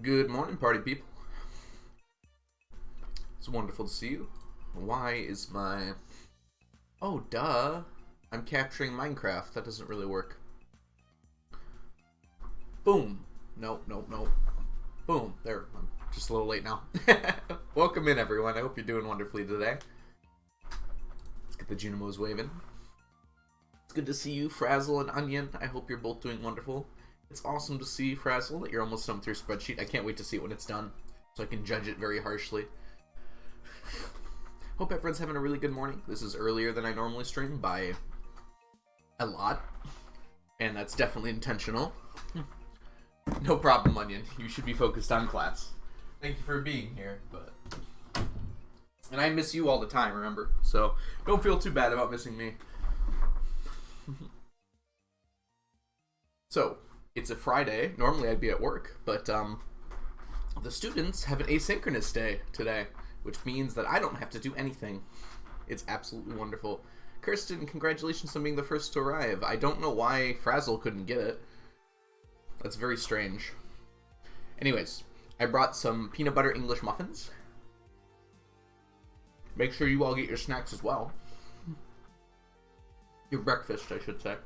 Good morning, party people. It's wonderful to see you. Why is my... Oh, duh. I'm capturing Minecraft. That doesn't really work. Boom. Nope. Boom. There. I'm just a little late now. Welcome in, everyone. I hope you're doing wonderfully today. Let's get the Junimos waving. It's good to see you, Frazzle and Onion. I hope you're both doing wonderful. It's awesome to see, Frazzle, that you're almost done with your spreadsheet. I can't wait to see it when it's done, so I can judge it very harshly. Hope everyone's having a really good morning. This is earlier than I normally stream by a lot, and that's definitely intentional. No problem, Onion. You should be focused on class. Thank you for being here, and I miss you all the time, remember? So don't feel too bad about missing me. So, it's a Friday. Normally I'd be at work, but the students have an asynchronous day today, which means that I don't have to do anything. It's absolutely wonderful. Kirsten, congratulations on being the first to arrive. I don't know why Frazzle couldn't get it. That's very strange. Anyways, I brought some peanut butter English muffins. Make sure you all get your snacks as well. Your breakfast, I should say.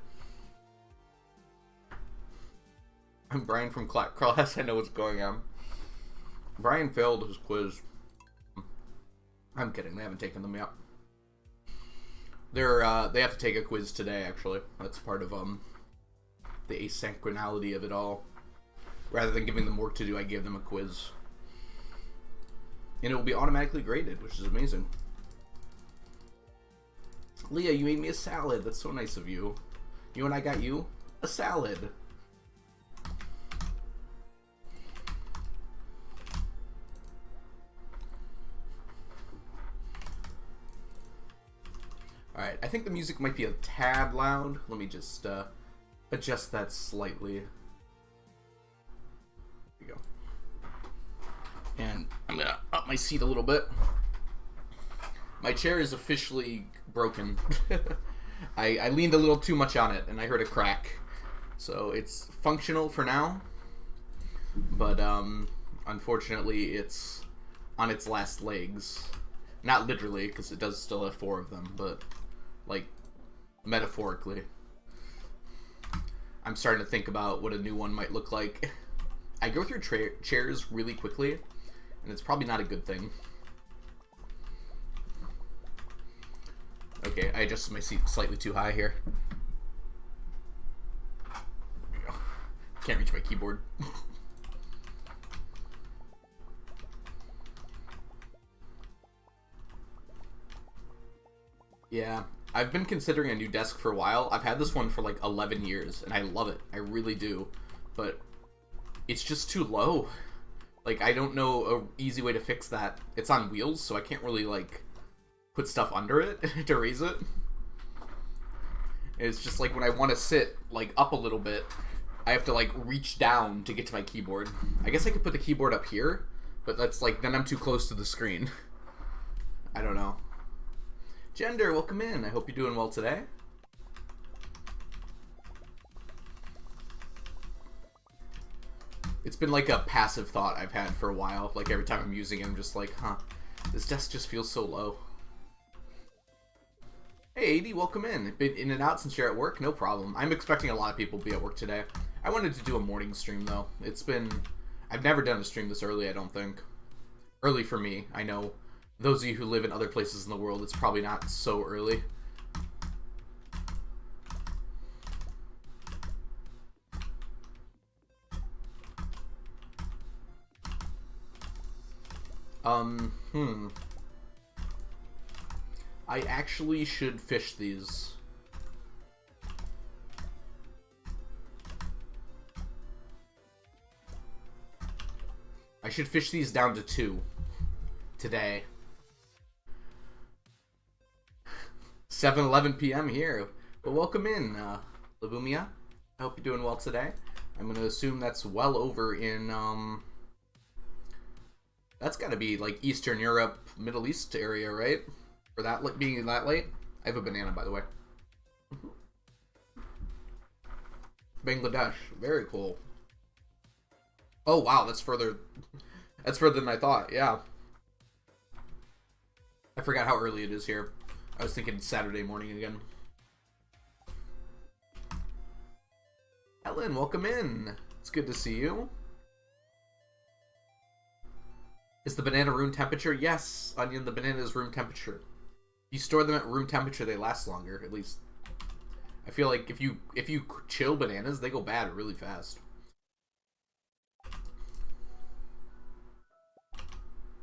I'm Brian from class. I know what's going on. Brian failed his quiz. I'm kidding. They haven't taken them yet. They have to take a quiz today, actually. That's part of the asynchronality of it all. Rather than giving them work to do, I gave them a quiz. And it will be automatically graded, which is amazing. Leah, you made me a salad. That's so nice of you. You know what I got you? A salad. Alright, I think the music might be a tad loud. Let me just adjust that slightly. There we go. And I'm gonna up my seat a little bit. My chair is officially broken. I leaned a little too much on it and I heard a crack. So it's functional for now. But unfortunately it's on its last legs. Not literally, because it does still have 4 of them, but like metaphorically. I'm starting to think about what a new one might look like. I go through chairs really quickly, and it's probably not a good thing. Okay, I adjusted my seat slightly too high here. There we go. Can't reach my keyboard. Yeah, I've been considering a new desk for a while. I've had this one for like 11 years, and I love it. I really do. But it's just too low. Like, I don't know an easy way to fix that. It's on wheels, so I can't really, like, put stuff under it to raise it. It's just like when I want to sit, like, up a little bit, I have to, like, reach down to get to my keyboard. I guess I could put the keyboard up here, but that's, like, then I'm too close to the screen. I don't know. Gender, welcome in. I hope you're doing well today. It's been like a passive thought I've had for a while. Like every time I'm using it, I'm just like, huh, this desk just feels so low. Hey, AD, welcome in. Been in and out since you're at work? No problem. I'm expecting a lot of people to be at work today. I wanted to do a morning stream, though. I've never done a stream this early, I don't think. Early for me, I know. Those of you who live in other places in the world, it's probably not so early. I actually should fish these. I should fish these down to 2 today. 7:11 p.m. here. But welcome in, Labumia. I hope you're doing well today. I'm going to assume that's well over in, that's got to be like Eastern Europe, Middle East area, right? For that being that late. I have a banana, by the way. Bangladesh. Very cool. Oh wow, that's further. That's further than I thought. Yeah. I forgot how early it is here. I was thinking Saturday morning again. Ellen, welcome in. It's good to see you. Is the banana room temperature? Yes, Onion, the banana is room temperature. If you store them at room temperature, they last longer, at least. I feel like if you chill bananas, they go bad really fast.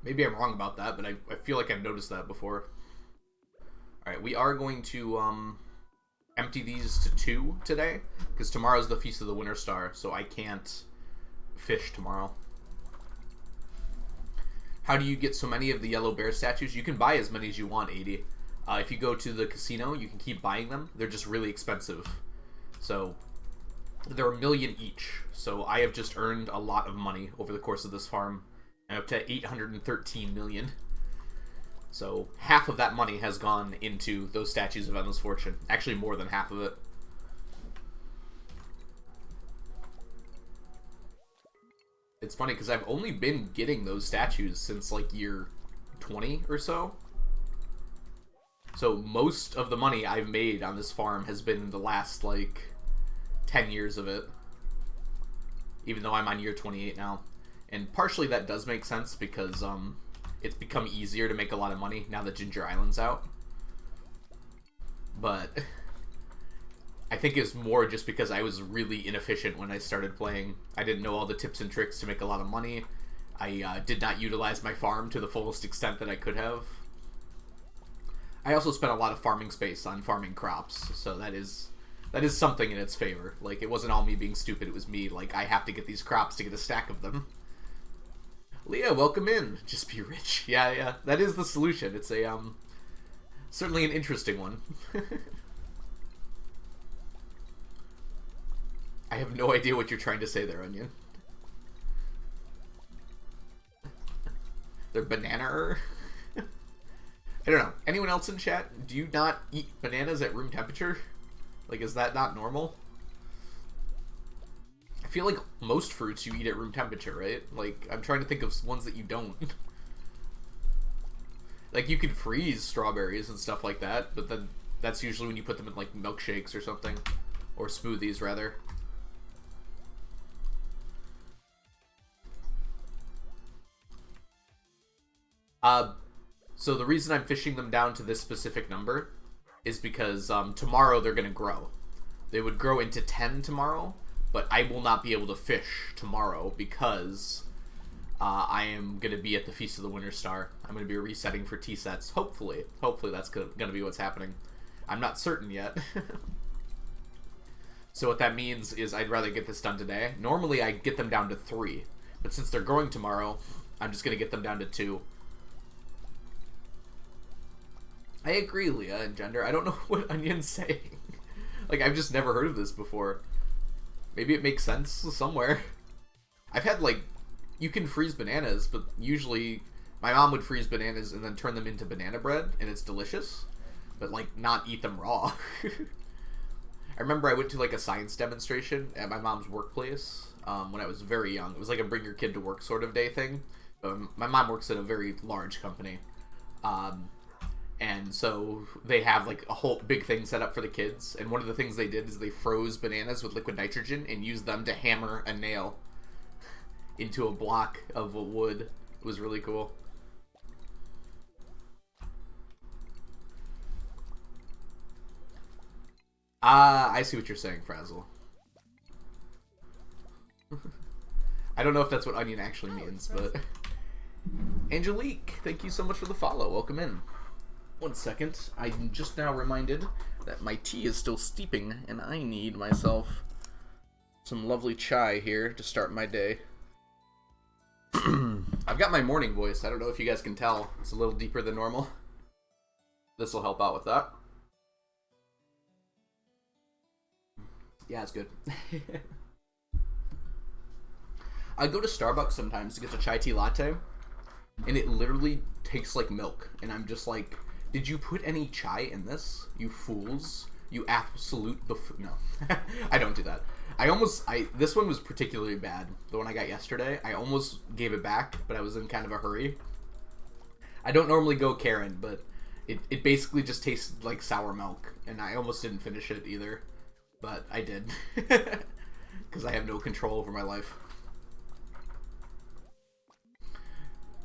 Maybe I'm wrong about that, but I feel like I've noticed that before. Alright, we are going to empty these to 2 today, because tomorrow's the Feast of the Winter Star, so I can't fish tomorrow. How do you get so many of the yellow bear statues? You can buy as many as you want, 80. If you go to the casino, you can keep buying them. They're just really expensive. So, they're 1 million each. So, I have just earned a lot of money over the course of this farm. I'm up to 813 million. So, half of that money has gone into those statues of Endless Fortune. Actually, more than half of it. It's funny because I've only been getting those statues since like year 20 or so. So most of the money I've made on this farm has been the last like 10 years of it. Even though I'm on year 28 now. And partially that does make sense because it's become easier to make a lot of money now that Ginger Island's out. But I think it's more just because I was really inefficient when I started playing. I didn't know all the tips and tricks to make a lot of money. I did not utilize my farm to the fullest extent that I could have. I also spent a lot of farming space on farming crops, so that is something in its favor. Like, it wasn't all me being stupid, it was me, like, I have to get these crops to get a stack of them. Leah, welcome in. Just be rich. Yeah, that is the solution. It's a, certainly an interesting one. I have no idea what you're trying to say there, Onion. They're banana-er? I don't know. Anyone else in chat? Do you not eat bananas at room temperature? Like, is that not normal? I feel like most fruits you eat at room temperature, right? Like, I'm trying to think of ones that you don't. Like, you can freeze strawberries and stuff like that, but then that's usually when you put them in, like, milkshakes or something. Or smoothies, rather. So the reason I'm fishing them down to this specific number is because tomorrow they're going to grow. They would grow into 10 tomorrow, but I will not be able to fish tomorrow because I am going to be at the Feast of the Winter Star. I'm going to be resetting for T-sets. Hopefully that's going to be what's happening. I'm not certain yet. So what that means is I'd rather get this done today. Normally I get them down to 3, but since they're growing tomorrow, I'm just going to get them down to 2. I agree, Leah and Gender. I don't know what Onion's saying. Like, I've just never heard of this before. Maybe it makes sense somewhere. I've had, like, you can freeze bananas, but usually my mom would freeze bananas and then turn them into banana bread, and it's delicious. But, like, not eat them raw. I remember I went to, like, a science demonstration at my mom's workplace when I was very young. It was like a bring your kid to work sort of day thing. My mom works at a very large company. And so they have like a whole big thing set up for the kids. And one of the things they did is they froze bananas with liquid nitrogen and used them to hammer a nail into a block of wood. It was really cool. I see what you're saying, Frazzle. I don't know if that's what onion actually means, but... Angelique, thank you so much for the follow. Welcome in. 1 second. I'm just now reminded that my tea is still steeping, and I need myself some lovely chai here to start my day. I've got my morning voice. I don't know if you guys can tell. It's a little deeper than normal. This will help out with that. Yeah, it's good. I go to Starbucks sometimes to get a chai tea latte, and it literally tastes like milk. And I'm just like, did you put any chai in this? You fools. You absolute no. I don't do that. This one was particularly bad. The one I got yesterday, I almost gave it back, but I was in kind of a hurry. I don't normally go Karen, but it basically just tasted like sour milk, and I almost didn't finish it either, but I did. Because I have no control over my life.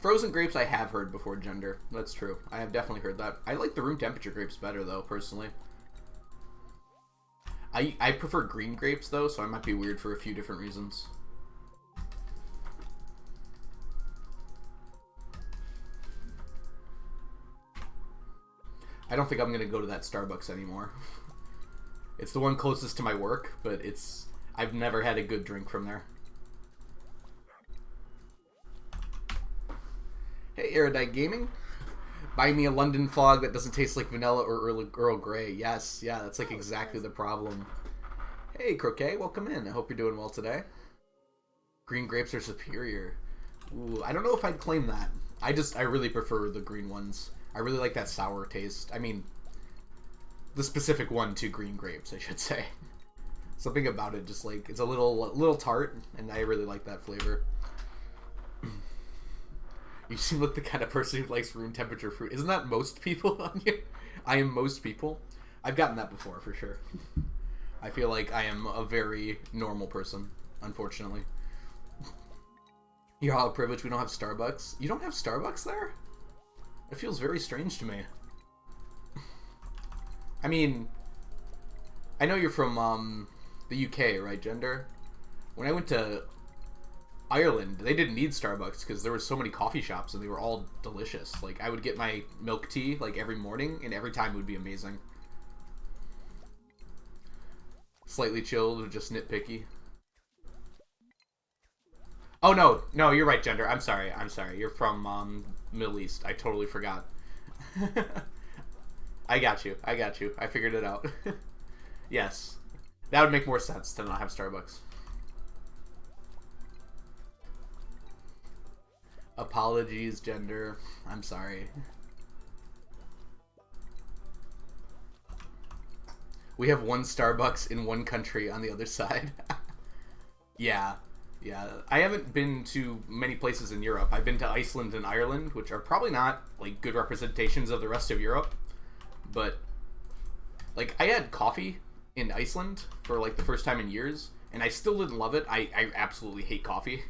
Frozen grapes I have heard before, Gender. That's true. I have definitely heard that. I like the room temperature grapes better, though, personally. I prefer green grapes, though, so I might be weird for a few different reasons. I don't think I'm going to go to that Starbucks anymore. It's the one closest to my work, but I've never had a good drink from there. Hey, Erudite Gaming. Buy me a London fog that doesn't taste like vanilla or Earl Grey. Yes, yeah, that's like exactly the problem. Hey, Croquet, welcome in. I hope you're doing well today. Green grapes are superior. Ooh, I don't know if I'd claim that. I really prefer the green ones. I really like that sour taste. I mean, the specific one to green grapes, I should say. Something about it just like, it's a little tart, and I really like that flavor. You seem like the kind of person who likes room temperature fruit. Isn't that most people on here? I am most people. I've gotten that before, for sure. I feel like I am a very normal person, unfortunately. You're all privileged we don't have Starbucks. You don't have Starbucks there? It feels very strange to me. I mean, I know you're from the UK, right, Gender? When I went to Ireland, they didn't need Starbucks because there were so many coffee shops and they were all delicious. Like, I would get my milk tea like every morning, and every time it would be amazing. Slightly chilled or just nitpicky. Oh no, you're right, Gender. I'm sorry. You're from Middle East. I totally forgot. I got you. I figured it out. Yes, that would make more sense to not have Starbucks. Apologies, Gender. I'm sorry. We have one Starbucks in one country on the other side. Yeah. I haven't been to many places in Europe. I've been to Iceland and Ireland, which are probably not like good representations of the rest of Europe. But like, I had coffee in Iceland for like the first time in years, and I still didn't love it. I absolutely hate coffee.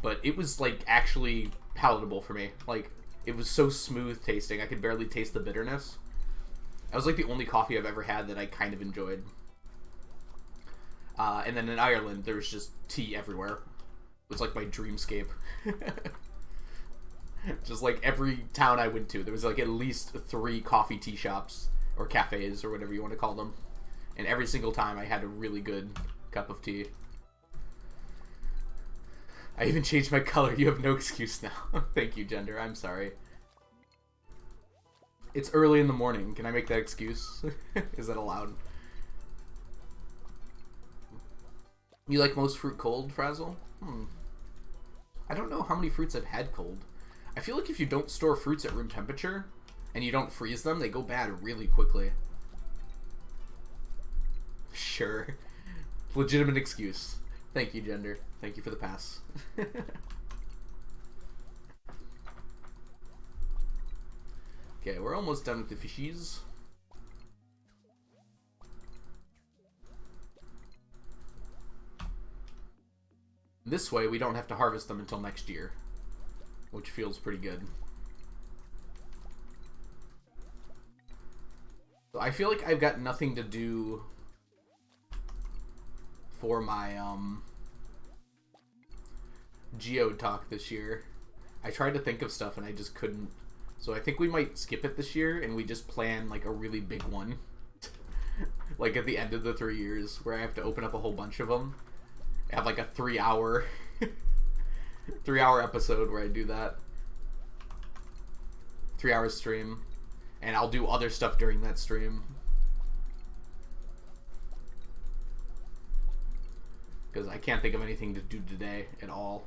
But it was like actually palatable for me. Like, it was so smooth tasting. I could barely taste the bitterness. That was like the only coffee I've ever had that I kind of enjoyed. And then in Ireland, there was just tea everywhere. It was like my dreamscape. Just like every town I went to, there was like at least 3 coffee tea shops, or cafes, or whatever you want to call them. And every single time I had a really good cup of tea. I even changed my color. You have no excuse now. Thank you, Gender. I'm sorry. It's early in the morning. Can I make that excuse? Is that allowed? You like most fruit cold, Frazzle? I don't know how many fruits I've had cold. I feel like if you don't store fruits at room temperature, and you don't freeze them, they go bad really quickly. Sure. Legitimate excuse. Thank you, Gender. Thank you for the pass. Okay, we're almost done with the fishies. This way, we don't have to harvest them until next year, which feels pretty good. So I feel like I've got nothing to do for my Geode talk this year. I tried to think of stuff and I just couldn't. So I think we might skip it this year and we just plan like a really big one. Like at the end of the 3 years where I have to open up a whole bunch of them. I have like a 3-hour 3-hour episode where I do that. 3-hour stream. And I'll do other stuff during that stream. Because I can't think of anything to do today at all.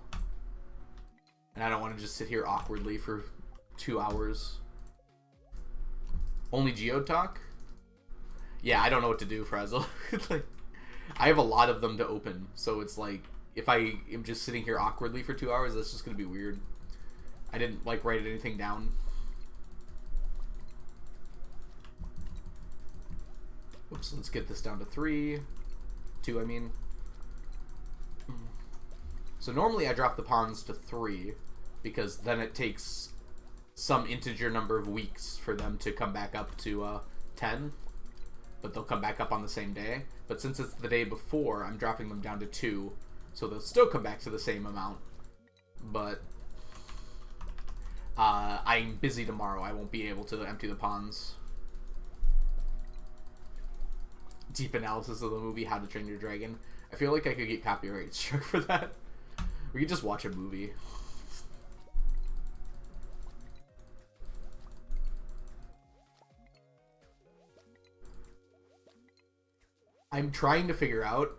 And I don't want to just sit here awkwardly for 2 hours. Only Geode talk? Yeah, I don't know what to do, Frazzle. Like, I have a lot of them to open, so it's like if I am just sitting here awkwardly for 2 hours, that's just gonna be weird. I didn't like write anything down. Oops, let's get this down to 3. 2, I mean. So normally I drop the pawns to 3, because then it takes some integer number of weeks for them to come back up to 10. But they'll come back up on the same day. But since it's the day before, I'm dropping them down to 2, so they'll still come back to the same amount. But I'm busy tomorrow. I won't be able to empty the pawns. Deep analysis of the movie How to Train Your Dragon. I feel like I could get copyright struck for that. We could just watch a movie. I'm trying to figure out.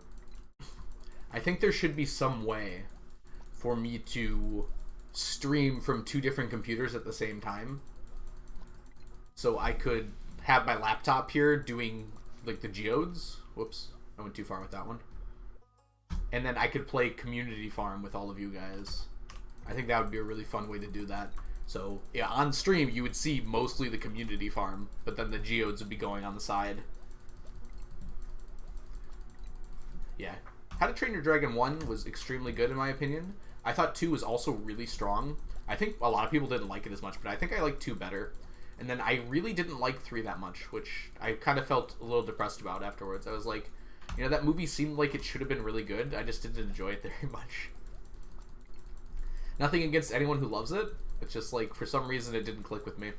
I think there should be some way for me to stream from 2 different computers at the same time. So I could have my laptop here doing like the geodes. Whoops, I went too far with that one. And then I could play Community Farm with all of you guys. I think that would be a really fun way to do that. So yeah, on stream you would see mostly the Community Farm, but then the geodes would be going on the side. Yeah. How to Train Your Dragon 1 was extremely good in my opinion. I thought 2 was also really strong. I think a lot of people didn't like it as much, but I think I liked 2 better. And then I really didn't like 3 that much, which I kind of felt a little depressed about afterwards. I was like, you know, that movie seemed like it should have been really good. I just didn't enjoy it very much. Nothing against anyone who loves it. It's just like, for some reason, it didn't click with me.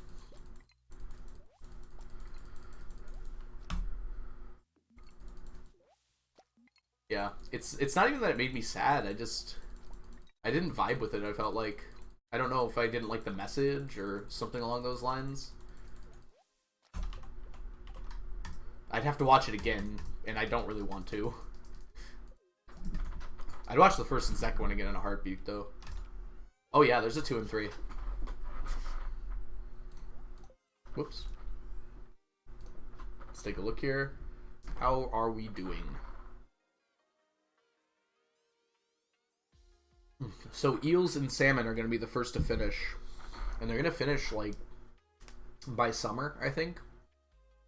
Yeah, it's not even that it made me sad. I didn't vibe with it. I felt like, I don't know if I didn't like the message or something along those lines. I'd have to watch it again, and I don't really want to. I'd watch the first and second one again in a heartbeat, though. Oh yeah, there's a 2 and 3. Whoops. Let's take a look here. How are we doing? So eels and salmon are going to be the first to finish. And they're going to finish, like, by summer, I think.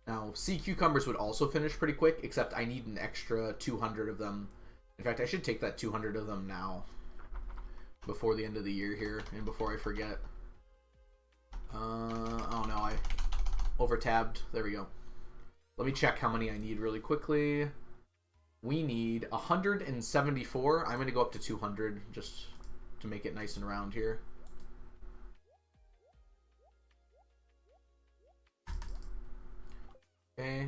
Now, sea cucumbers would also finish pretty quick, except I need an extra 200 of them. In fact, I should take that 200 of them now. Before the end of the year here, and before I forget. Oh no, I over-tabbed. There we go. Let me check how many I need really quickly. We need 174. I'm going to go up to 200 just to make it nice and round here. Okay.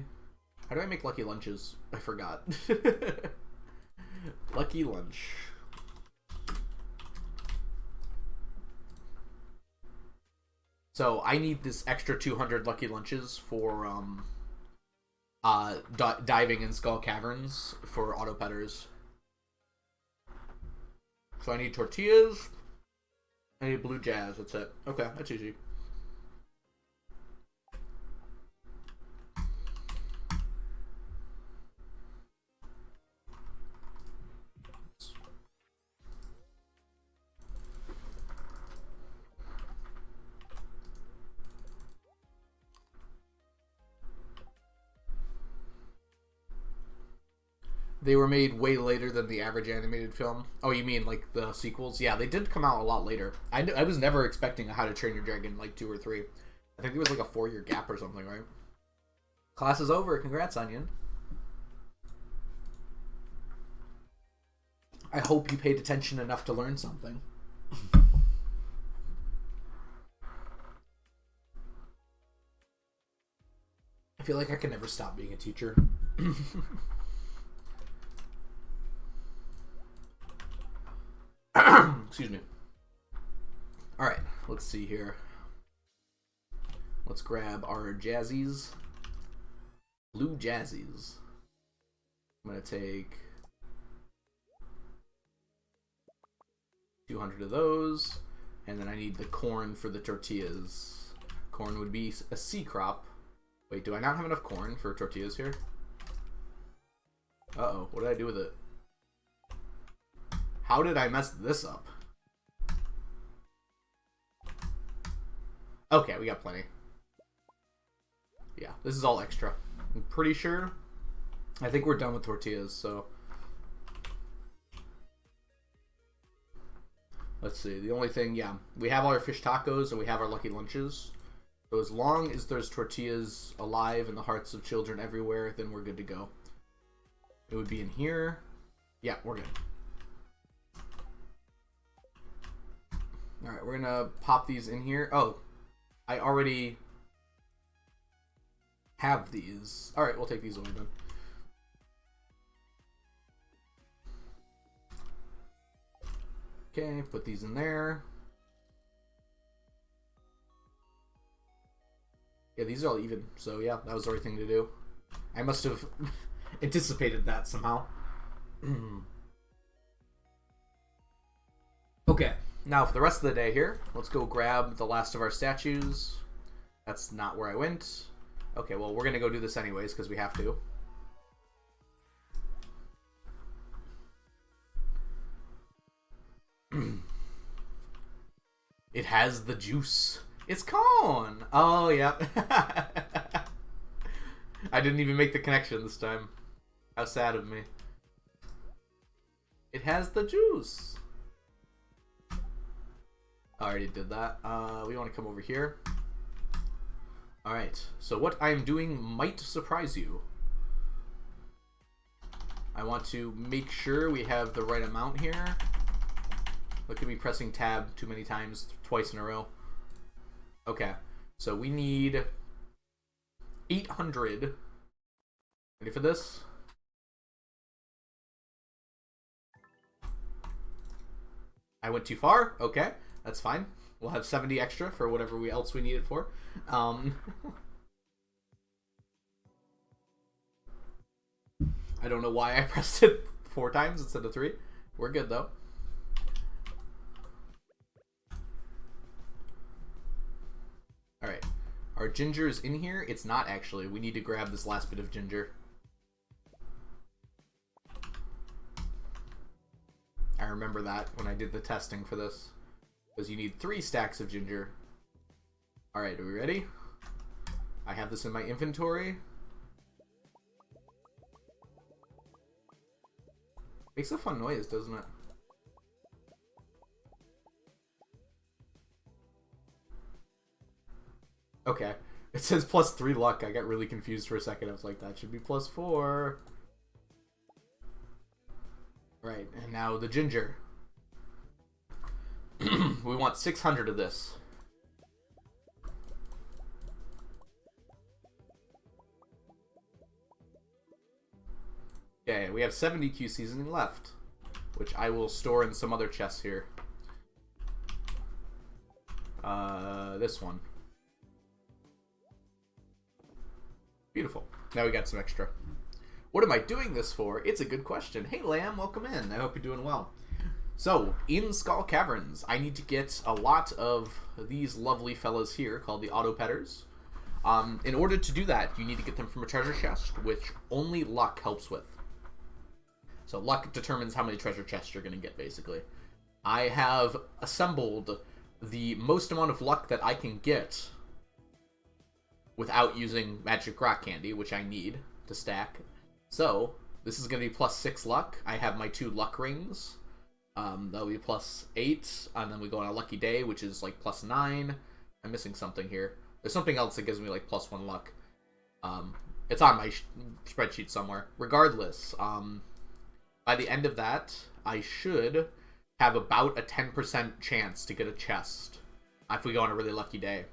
How do I make lucky lunches? I forgot. Lucky lunch. So I need this extra 200 lucky lunches for diving in Skull Caverns for auto petters. So I need tortillas. I need blue jazz. That's it. Okay, that's easy. They were made way later than the average animated film. Oh, you mean like the sequels? Yeah, they did come out a lot later. I was never expecting a How to Train Your Dragon like 2 or 3. I think it was like a 4-year gap or something, right? Class is over. Congrats, Onion. I hope you paid attention enough to learn something. I feel like I can never stop being a teacher. Excuse me. Alright, let's see here. Let's grab our jazzies. Blue jazzies. I'm going to take 200 of those. And then I need the corn for the tortillas. Corn would be a C crop. Wait, do I not have enough corn for tortillas here? Uh-oh, what did I do with it? How did I mess this up? Okay, we got plenty. Yeah, this is all extra. I'm pretty sure. I think we're done with tortillas, so... Let's see, the only thing, yeah, we have all our fish tacos and we have our lucky lunches. So as long as there's tortillas alive in the hearts of children everywhere, then we're good to go. It would be in here. Yeah, we're good. Alright, we're gonna pop these in here. Oh, I already have these. Alright, we'll take these away then. Okay, put these in there. Yeah, these are all even. So yeah, that was the right thing to do. I must have anticipated that somehow. Okay, now for the rest of the day here, let's go grab the last of our statues. That's not where I went. Okay, well, we're going to go do this anyways because we have to. It has the juice. It's corn. Oh, yeah. I didn't even make the connection this time. How sad of me. It has the juice. I already did that. We want to come over here. Alright, so what I'm doing might surprise you. I want to make sure we have the right amount here. Look at me pressing tab too many times, twice in a row. Okay, so we need 800. Ready for this? I went too far? Okay, that's fine. We'll have 70 extra for whatever else we need it for. I don't know why I pressed it 4 times instead of 3. We're good though. Alright. Our ginger is in here. It's not actually. We need to grab this last bit of ginger. I remember that when I did the testing for this. Because you need 3 stacks of ginger. Alright, are we ready? I have this in my inventory. Makes a fun noise, doesn't it? Okay. It says plus 3 luck. I got really confused for a second. I was like, that should be plus 4. Right, and now the ginger. We want 600 of this. Okay, we have 70 Q seasoning left, which I will store in some other chests here. This one. Beautiful. Now we got some extra. What am I doing this for? It's a good question. Hey, Lamb, welcome in. I hope you're doing well. So, in Skull Caverns, I need to get a lot of these lovely fellas here called the Autopetters. In order to do that, you need to get them from a treasure chest, which only luck helps with. So luck determines how many treasure chests you're going to get, basically. I have assembled the most amount of luck that I can get without using magic rock candy, which I need to stack. So, this is going to be plus 6 luck. I have my 2 luck rings. That'll be plus 8, and then we go on a lucky day, which is like plus 9. I'm missing something here. There's something else that gives me like plus 1 luck. It's on my spreadsheet somewhere. Regardless, by the end of that, I should have about a 10% chance to get a chest if we go on a really lucky day.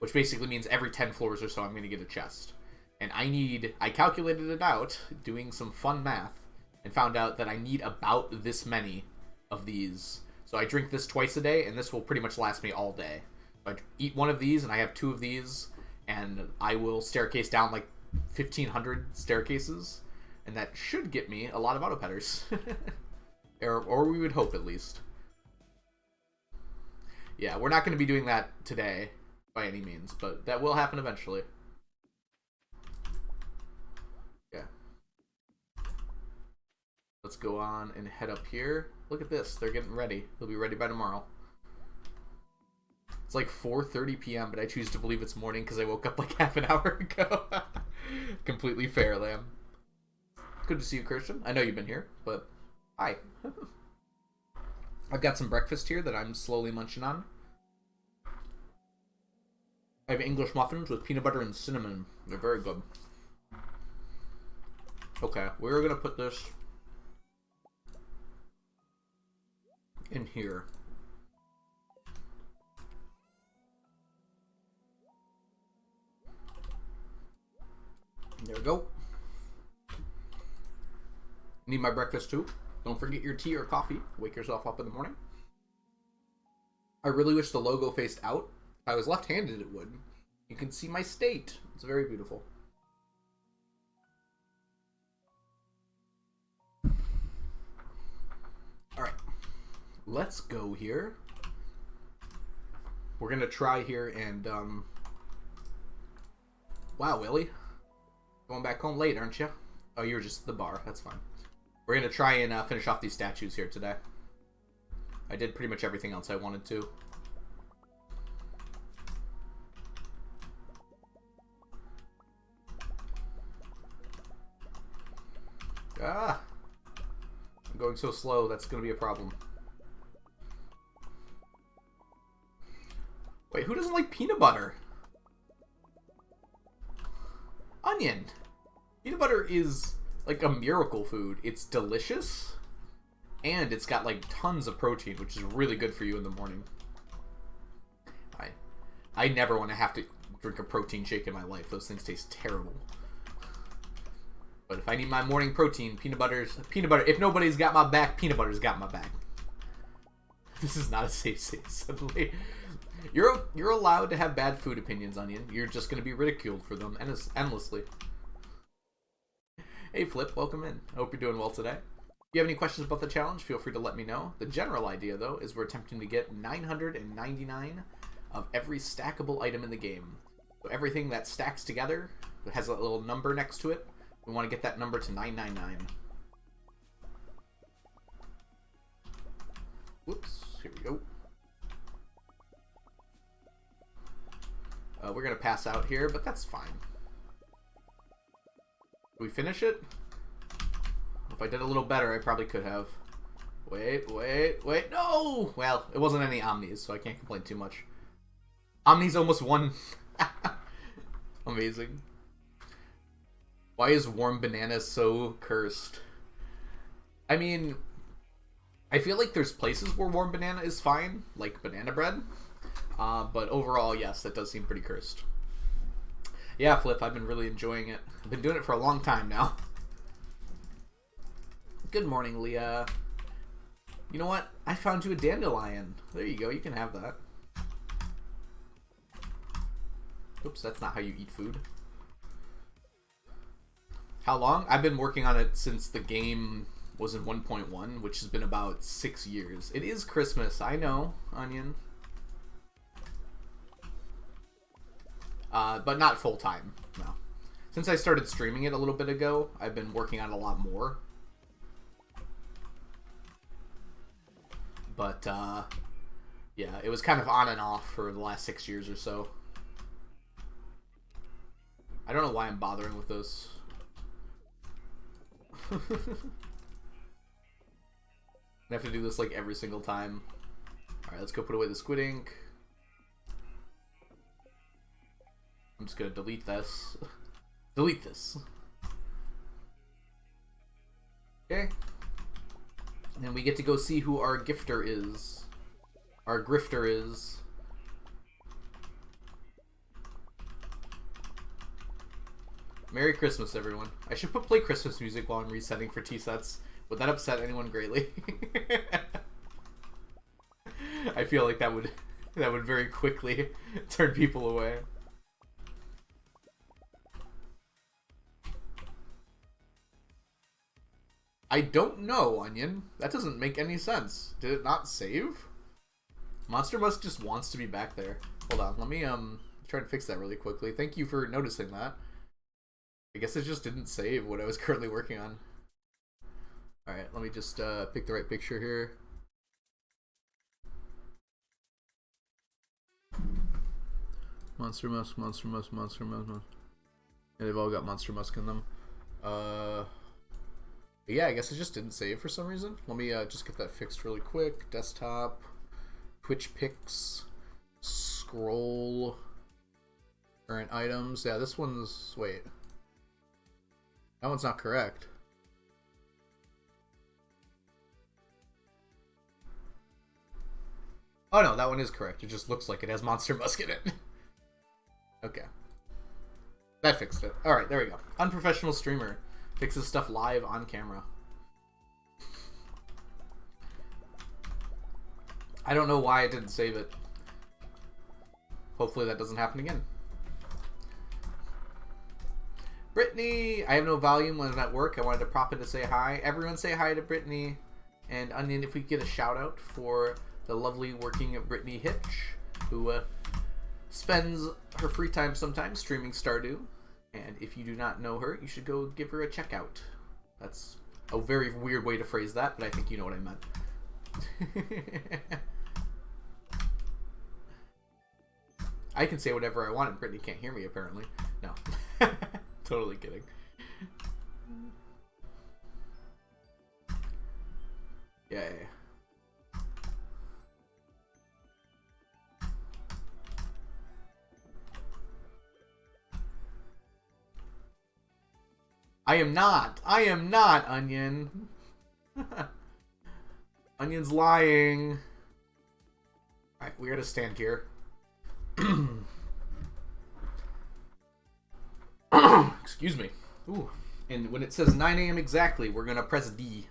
Which basically means every 10 floors or so I'm going to get a chest. And I calculated it out, doing some fun math, and found out that I need about this many of these. So I drink this twice a day, and this will pretty much last me all day. I eat one of these, and I have 2 of these, and I will staircase down like 1,500 staircases, and that should get me a lot of Autopetters. or we would hope, at least. Yeah, we're not going to be doing that today, by any means, but that will happen eventually. Yeah. let's go on and head up here. Look at this. They're getting ready. They'll be ready by tomorrow. It's like 4:30 p.m., but I choose to believe it's morning because I woke up like half an hour ago. Completely fair, Lamb. Good to see you, Christian. I know you've been here, but hi. I've got some breakfast here that I'm slowly munching on. I have English muffins with peanut butter and cinnamon. They're very good. Okay, we're going to put this in here. There we go. Need my breakfast too. Don't forget your tea or coffee. Wake yourself up in the morning. I really wish the logo faced out. If I was left-handed, it would. You can see my state. It's very beautiful. Alright. Let's go here. We're going to try here and, wow, Willie. Going back home late, aren't you? Oh, you were just at the bar. That's fine. We're going to try and finish off these statues here today. I did pretty much everything else I wanted to. Ah! I'm going so slow, that's going to be a problem. Wait, who doesn't like peanut butter? Onion. Peanut butter is like a miracle food. It's delicious, and it's got like tons of protein, which is really good for you in the morning. I never want to have to drink a protein shake in my life. Those things taste terrible. But if I need my morning protein, peanut butter. If nobody's got my back, peanut butter's got my back. This is not a safe space. Suddenly, you're allowed to have bad food opinions, Onion. You're just going to be ridiculed for them endlessly. Hey, Flip, welcome in. I hope you're doing well today. If you have any questions about the challenge, feel free to let me know. The general idea, though, is we're attempting to get 999 of every stackable item in the game. So everything that stacks together, that has a little number next to it, we want to get that number to 999. Whoops, here we go. We're going to pass out here, but that's fine. Did we finish it? If I did a little better, I probably could have. Wait, no! Well, it wasn't any Omnis, so I can't complain too much. Omnis almost won. Amazing. Why is warm banana so cursed? I mean, I feel like there's places where warm banana is fine, like banana bread. But overall, yes, that does seem pretty cursed. Yeah, Flip, I've been really enjoying it. I've been doing it for a long time now. Good morning, Leah. You know what? I found you a dandelion. There you go. You can have that. Oops, that's not how you eat food. How long? I've been working on it since the game was in 1.1, which has been about 6 years. It is Christmas. I know, Onion. But not full-time, no. Since I started streaming it a little bit ago, I've been working on it a lot more. But, yeah, it was kind of on and off for the last 6 years or so. I don't know why I'm bothering with this. I have to do this, like, every single time. Alright, let's go put away the squid ink. I'm just gonna delete this. Delete this. Okay. And then we get to go see who our gifter is. Our grifter is. Merry Christmas, everyone. I should play Christmas music while I'm resetting for T-sets. Would that upset anyone greatly? I feel like that would very quickly turn people away. I don't know, Onion. That doesn't make any sense. Did it not save? Monster Musk just wants to be back there. Hold on, let me try to fix that really quickly. Thank you for noticing that. I guess it just didn't save what I was currently working on. Alright, let me just pick the right picture here. Monster Musk, Monster Musk, Monster Musk. Yeah, they've all got Monster Musk in them. Yeah, I guess it just didn't save for some reason. Let me just get that fixed really quick. Desktop, Twitch pics, scroll, current items. Yeah, this one's... Wait. That one's not correct. Oh no, that one is correct. It just looks like it has Monster Musk in it. Okay. That fixed it. Alright, there we go. Unprofessional streamer. Fixes stuff live on camera. I don't know why I didn't save it. Hopefully that doesn't happen again. Brittany! I have no volume when I'm at work. I wanted to prop in to say hi. Everyone say hi to Brittany. And Onion, if we could get a shout out for the lovely working Brittany Hitch, who spends her free time sometimes streaming Stardew. And if you do not know her, you should go give her a check out. That's a very weird way to phrase that, but I think you know what I meant. I can say whatever I want and Brittany can't hear me, apparently. No. Totally kidding. Yeah. I am not, Onion. Onion's lying. Alright, we gotta stand here. Excuse me. Ooh. And when it says 9 a.m. exactly, we're gonna press D.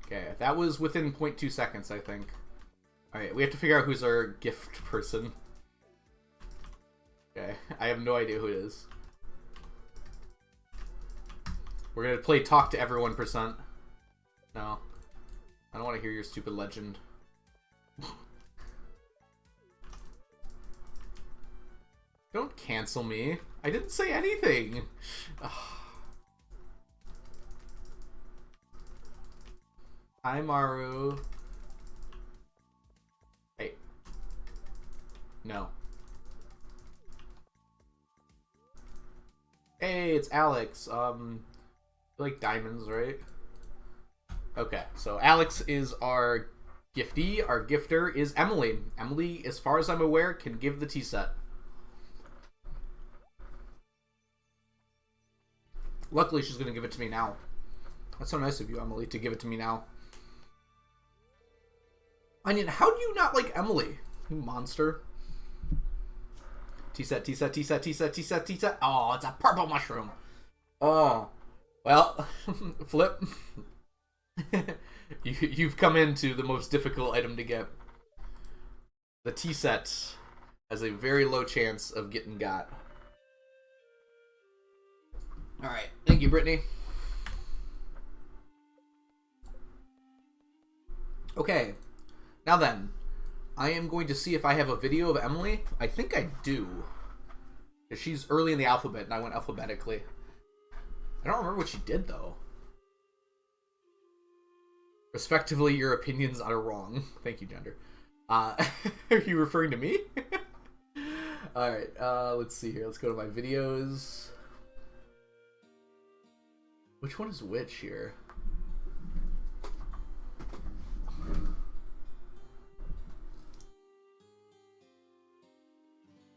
Okay, that was within 0.2 seconds, I think. Alright, we have to figure out who's our gift person. Okay, I have no idea who it is. We're gonna play talk to everyone %. No. I don't want to hear your stupid legend. Don't cancel me. I didn't say anything. Hi, Maru. Hey. No. Hey, it's Alex. You like diamonds, right? Okay, so Alex is our giftee. Our gifter is Emily. Emily, as far as I'm aware, can give the tea set. Luckily, she's going to give it to me now. That's so nice of you, Emily, to give it to me now. Onion, how do you not like Emily? You monster. Tea set, tea set, tea set, tea set, tea set, tea set. Oh, it's a purple mushroom. Oh. Well, Flip. You've come into the most difficult item to get. The tea set has a very low chance of getting got. Alright, thank you, Brittany. Okay, now then, I am going to see if I have a video of Emily. I think I do. She's early in the alphabet, and I went alphabetically. I don't remember what she did, though. Respectively, your opinions are wrong. Thank you, Gender. Are you referring to me? Alright, let's see here. Let's go to my videos. Which one is which here?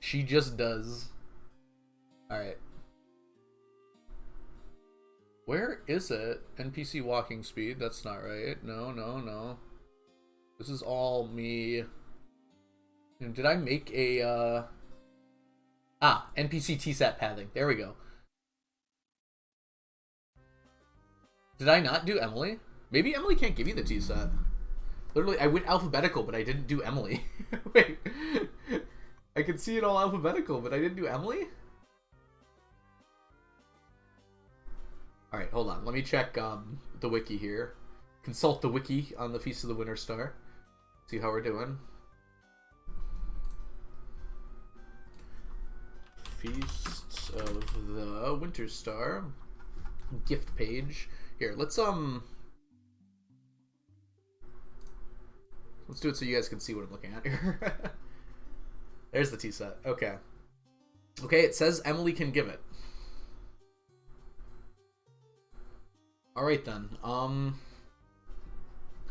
She just does. Alright. Where is it? NPC walking speed. That's not right. No, no, no. This is all me. Did I make a, NPC TSAT pathing. There we go. Did I not do Emily? Maybe Emily can't give you the TSAT. Literally, I went alphabetical, but I didn't do Emily. Wait. I can see it all alphabetical, but I didn't do Emily? Alright, hold on. Let me check the wiki here. Consult the wiki on the Feast of the Winter Star. See how we're doing. Feast of the Winter Star gift page. Here, let's do it so you guys can see what I'm looking at here. There's the tea set. Okay. Okay, it says Emily can give it. Alright then.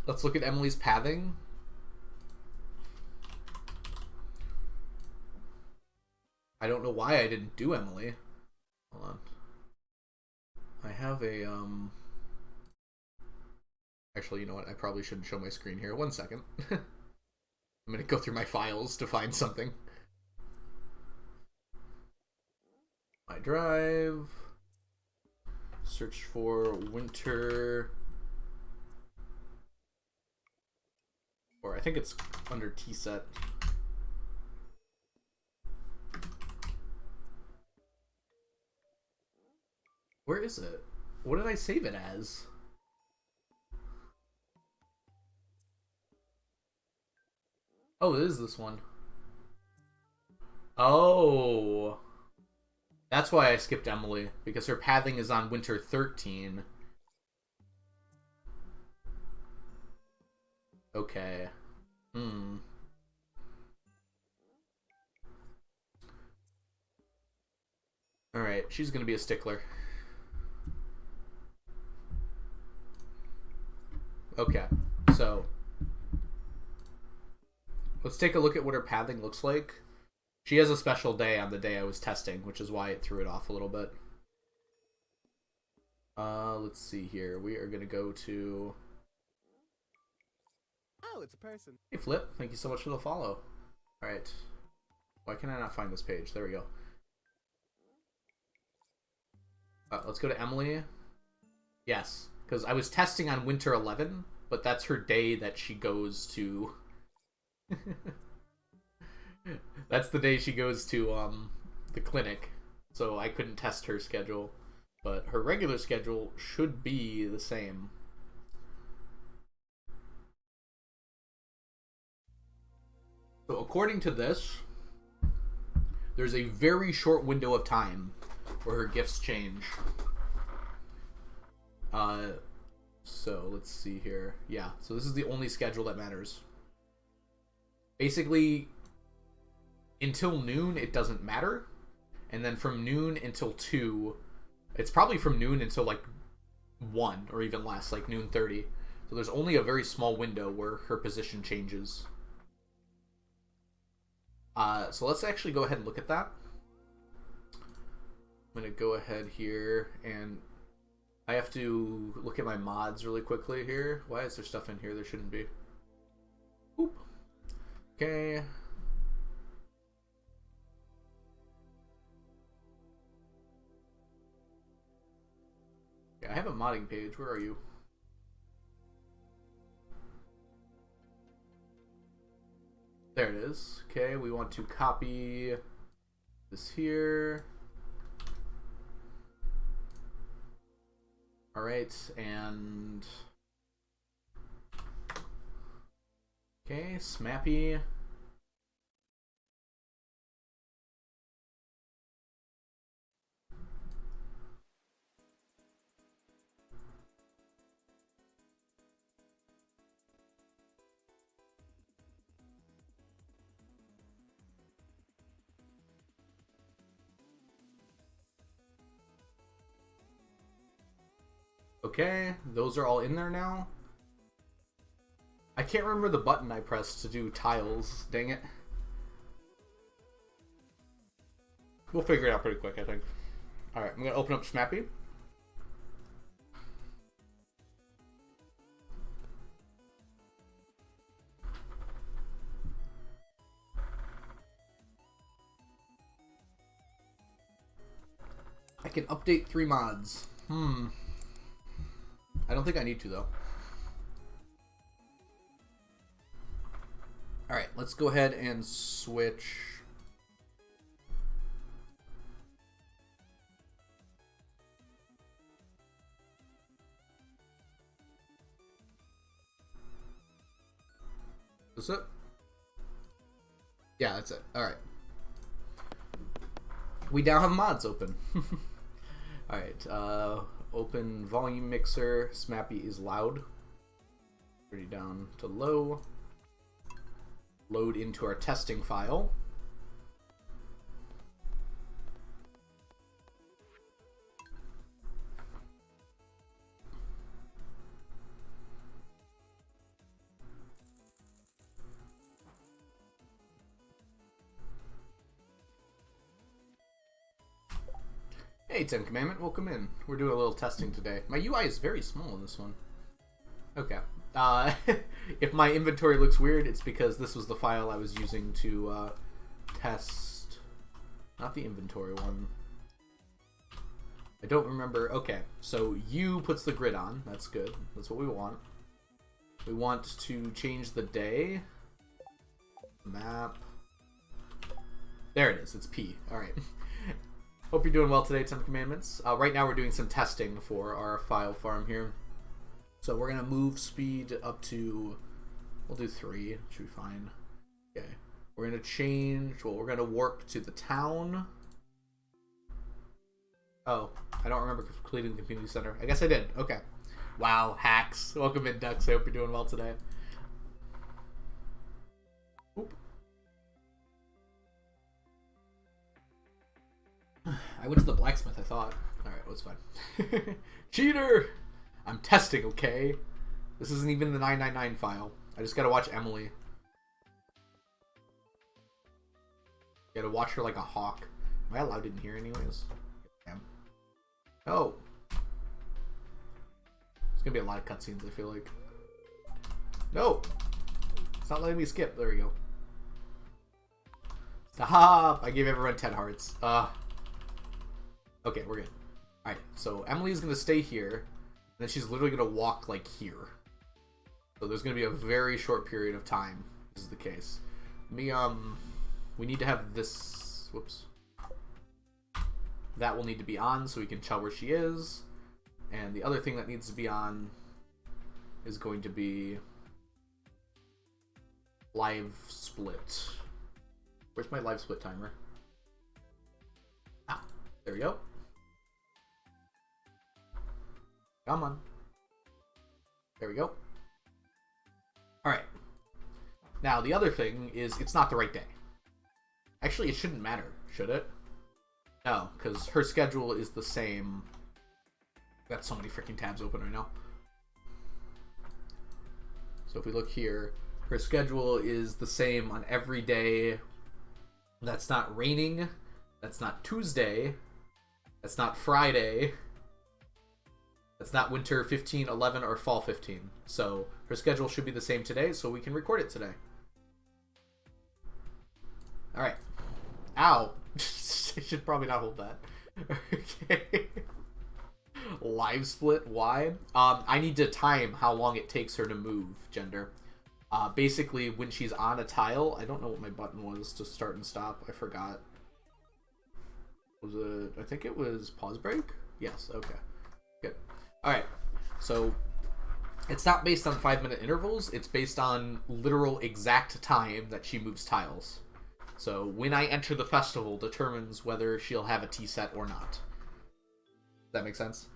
Let's look at Emily's pathing. I don't know why I didn't do Emily. Hold on. I have a, Actually, you know what? I probably shouldn't show my screen here. 1 second. I'm gonna go through my files to find something. My drive. Search for winter. Or I think it's under T-set. Where is it? What did I save it as? Oh, it is this one. Oh. That's why I skipped Emily, because her pathing is on winter 13. Okay. Alright, she's gonna be a stickler. Okay, so let's take a look at what her pathing looks like. She has a special day on the day I was testing, which is why it threw it off a little bit. Let's see here. We are gonna go to... Oh, it's a person. Hey Flip, thank you so much for the follow. Alright. Why can I not find this page? There we go. Let's go to Emily. Yes, because I was testing on winter 11, but that's her day that she goes to... That's the day she goes to the clinic, so I couldn't test her schedule, but her regular schedule should be the same. So according to this, there's a very short window of time where her gifts change. So let's see here. Yeah, so this is the only schedule that matters. Basically, until noon, it doesn't matter. And then from noon until 2, it's probably from noon until like 1 or even less, like noon 30. So there's only a very small window where her position changes. So let's actually go ahead and look at that. I'm going to go ahead here, and I have to look at my mods really quickly here. Why is there stuff in here there shouldn't be? Oop. Okay. Yeah, I have a modding page. Where are you? There it is. Okay, we want to copy this here. Alright, and... Okay, Smappy. Okay, those are all in there now. I can't remember the button I pressed to do tiles. Dang it. We'll figure it out pretty quick, I think. Alright, I'm going to open up Smappy. I can update 3 mods. I don't think I need to, though. Alright, let's go ahead and switch. Is this it? Yeah, that's it. Alright. We now have mods open. Alright, open volume mixer. Smappy is loud. Pretty down to low. Load into our testing file. Hey, Ten Commandment, welcome in. We're doing a little testing today. My UI is very small in this one. Okay. If my inventory looks weird, it's because this was the file I was using to test... Not the inventory one. I don't remember. Okay, so U puts the grid on. That's good. That's what we want. We want to change the day. Map. There it is. It's P. Alright. Hope you're doing well today, Ten Commandments. Right now we're doing some testing for our file farm here. So we're going to move speed up to, we'll do 3, should be fine. Okay. We're going to change, well, we're going to warp to the town. Oh, I don't remember completing the community center. I guess I did. Okay. Wow, hacks. Welcome in, Ducks. I hope you're doing well today. Oop. I went to the blacksmith, I thought. Alright, well, it's fine. Cheater! I'm testing, okay? This isn't even the 999 file. I just gotta watch Emily. Gotta watch her like a hawk. Am I allowed in here anyways? Damn. Oh. There's gonna be a lot of cutscenes, I feel like. No! It's not letting me skip. There we go. Stop! I gave everyone 10 hearts. Okay, we're good. Alright, so Emily's gonna stay here, and then she's literally gonna walk, like, here. So there's gonna be a very short period of time. This is the case. We need to have this... Whoops. That will need to be on so we can tell where she is. And the other thing that needs to be on is going to be... Live split. Where's my live split timer? Ah, there we go. Come on. There we go. Alright. Now, the other thing is it's not the right day. Actually, it shouldn't matter, should it? No, because her schedule is the same. Got so many freaking tabs open right now. So if we look here, her schedule is the same on every day. That's not raining. That's not Tuesday. That's not Friday. That's not winter 15, 11, or fall 15. So her schedule should be the same today, so we can record it today. Alright. Ow. I should probably not hold that. Okay. Live split, why? I need to time how long it takes her to move, Gender. Basically, when she's on a tile, I don't know what my button was to start and stop. I forgot. Was it, I think it was pause break? Yes, okay. Good. Alright, so it's not based on 5-minute intervals, it's based on literal exact time that she moves tiles. So when I enter the festival determines whether she'll have a tea set or not. Does that make sense?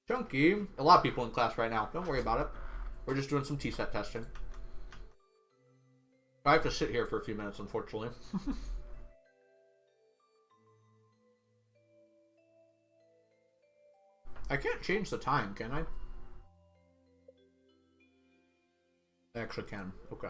Chunky. A lot of people in class right now. Don't worry about it. We're just doing some tea set testing. I have to sit here for a few minutes, unfortunately. I can't change the time, can I? I actually can. Okay.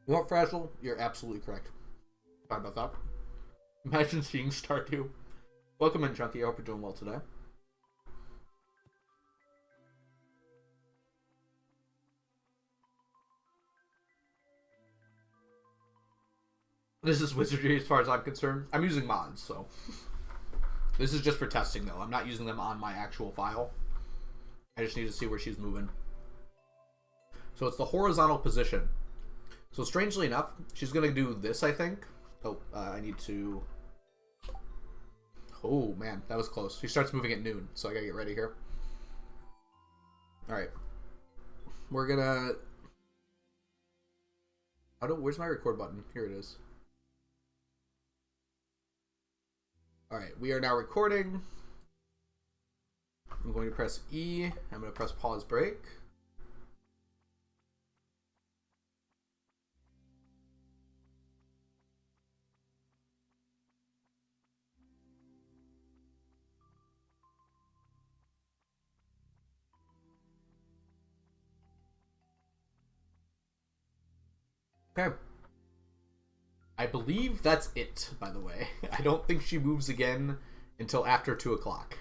You want Frazzle? You're absolutely correct. Sorry about that. Imagine seeing Stardew. Welcome in, Chunky. I hope you're doing well today. This is wizardry as far as I'm concerned. I'm using mods, so. This is just for testing, though. I'm not using them on my actual file. I just need to see where she's moving. So it's the horizontal position. So strangely enough, she's going to do this, I think. Oh, I need to... Oh, man, that was close. She starts moving at noon, so I gotta get ready here. Alright. We're gonna... Where's my record button? Here it is. Alright, we are now recording. I'm going to press E. I'm going to press pause break. Okay. I believe that's it, by the way. I don't think she moves again until after 2 o'clock.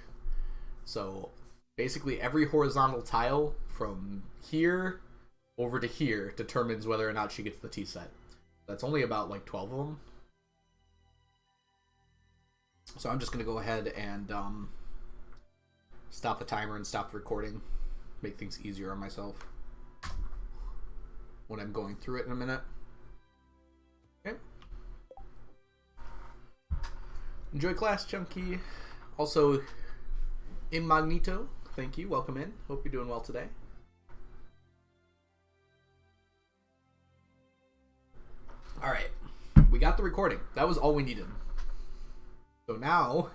So, basically every horizontal tile from here over to here determines whether or not she gets the tea set. That's only about like 12 of them. So I'm just going to go ahead and stop the timer and stop the recording. Make things easier on myself when I'm going through it in a minute. Okay. Enjoy class, Chunky. Also, Inmagnito, thank you. Welcome in. Hope you're doing well today. Alright. We got the recording. That was all we needed. So now,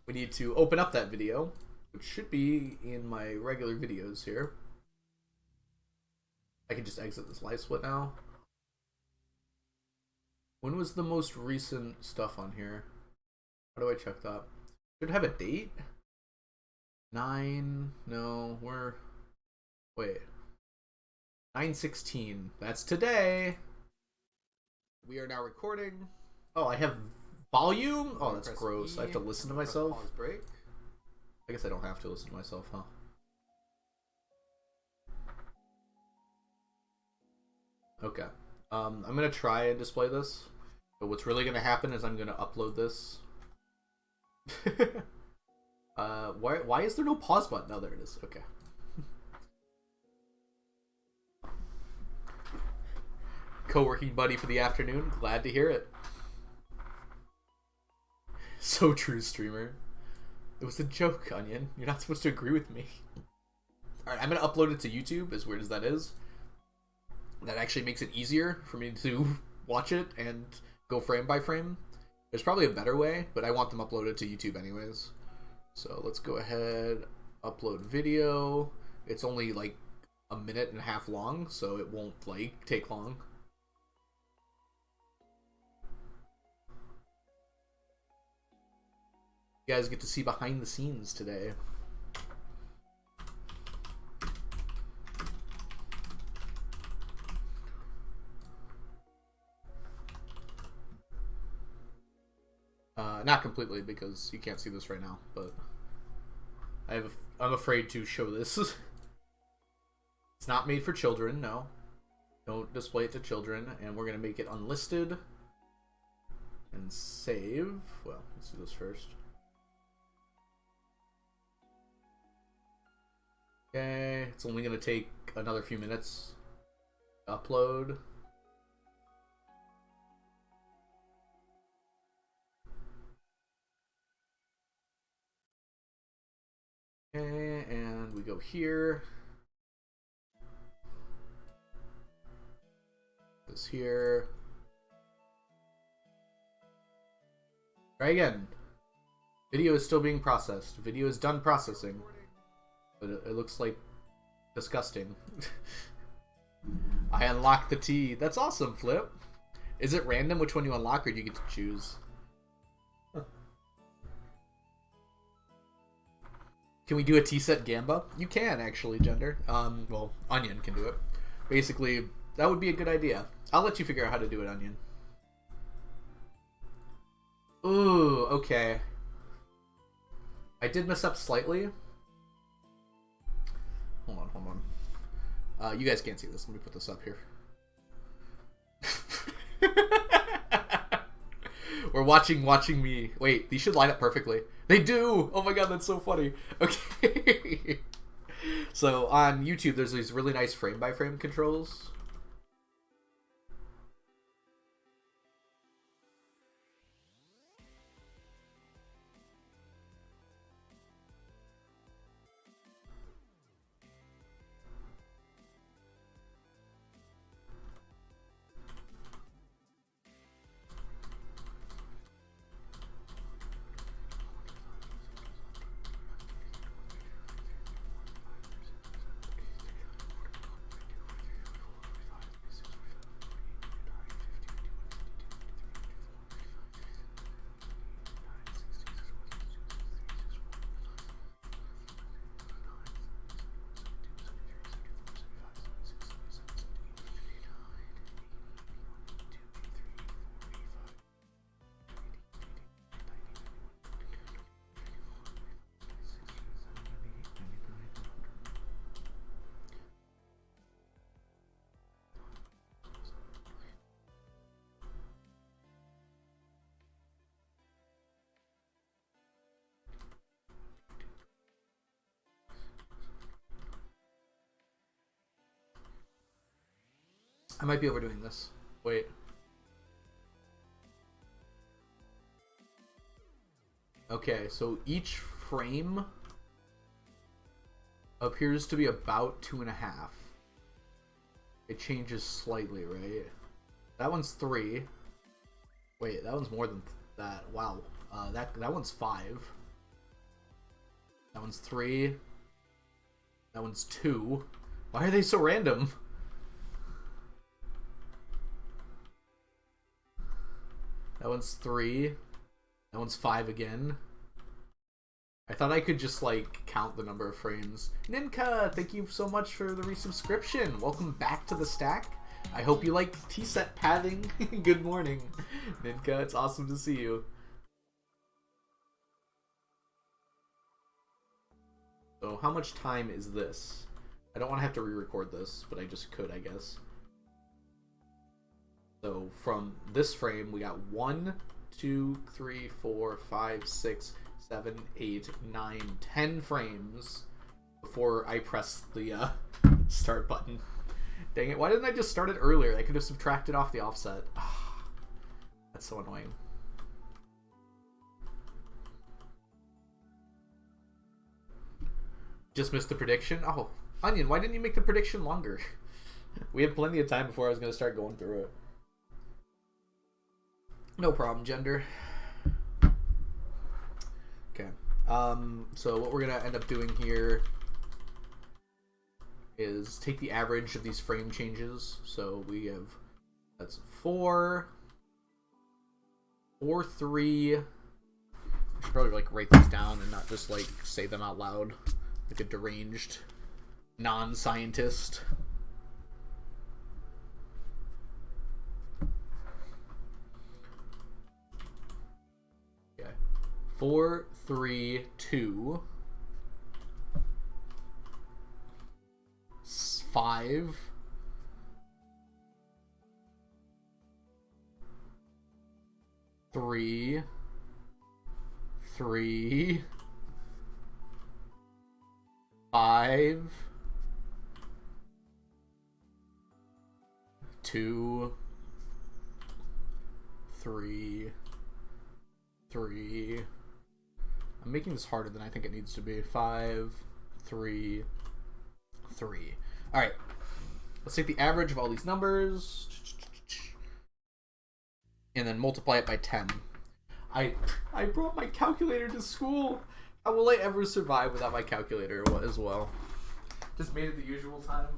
we need to open up that video, which should be in my regular videos here. I can just exit this live split now. When was the most recent stuff on here? How do I check that? Should it have a date? 9, no, wait. 9/16, that's today. We are now recording. Oh, I have volume? Oh, that's gross. I have to listen to myself. Pause break. I guess I don't have to listen to myself, huh? Okay. I'm gonna try and display this, but what's really gonna happen is I'm gonna upload this. Why is there no pause button? Oh, there it is. Okay. Co-working buddy for the afternoon. Glad to hear it. So true, streamer. It was a joke, Onion. You're not supposed to agree with me. Alright, I'm gonna upload it to YouTube, as weird as that is. That actually makes it easier for me to watch it and go frame by frame. There's probably a better way, but I want them uploaded to YouTube anyways. So let's go ahead, upload video. It's only like a minute and a half long, so it won't like take long. You guys get to see behind the scenes today. Not completely, because you can't see this right now, but I'm afraid to show this. It's not made for children, no. Don't display it to children, and we're going to make it unlisted. And save. Well, let's do this first. Okay, it's only going to take another few minutes to upload. Okay, and we go here. This here. Try again. Video is still being processed. Video is done processing. But it looks like disgusting. I unlocked the tea. That's awesome, Flip. Is it random which one you unlock, or do you get to choose? Can we do a T-set Gamba? You can, actually, Gender. Well, Onion can do it. Basically, that would be a good idea. I'll let you figure out how to do it, Onion. Ooh, okay. I did mess up slightly. Hold on. You guys can't see this. Let me put this up here. We're watching me. Wait, these should line up perfectly. They do! Oh my god, that's so funny. Okay. So, on YouTube, there's these really nice frame-by-frame controls. I might be overdoing this. Wait. Okay, so each frame appears to be about 2.5. It changes slightly, right? That one's 3. Wait, that one's more than that. Wow. That one's 5. That one's 3. That one's 2. Why are they so random? That one's 3. That one's 5 again. I thought I could just, like, count the number of frames. Ninka, thank you so much for the resubscription. Welcome back to the stack. I hope you like T-set padding. Good morning, Ninka. It's awesome to see you. So how much time is this? I don't want to have to re-record this, but I just could, I guess. So from this frame, we got 1, 2, 3, 4, 5, 6, 7, 8, 9, 10 frames before I press the start button. Dang it, why didn't I just start it earlier? I could have subtracted off the offset. That's so annoying. Just missed the prediction? Oh, Onion, why didn't you make the prediction longer? We had plenty of time before I was going to start going through it. No problem, Gender. Okay. So what we're going to end up doing here is take the average of these frame changes. So we have, that's 4, 4, 3. I should probably like write these down and not just like say them out loud like a deranged non-scientist. Okay. 4, 3, 2. 5. 3. 3. 5. 2. 3. 3. I'm making this harder than I think it needs to be. 5. 3. 3. Alright. Let's take the average of all these numbers and then multiply it by 10. I brought my calculator to school. How will I ever survive without my calculator as well? Just made it the usual time.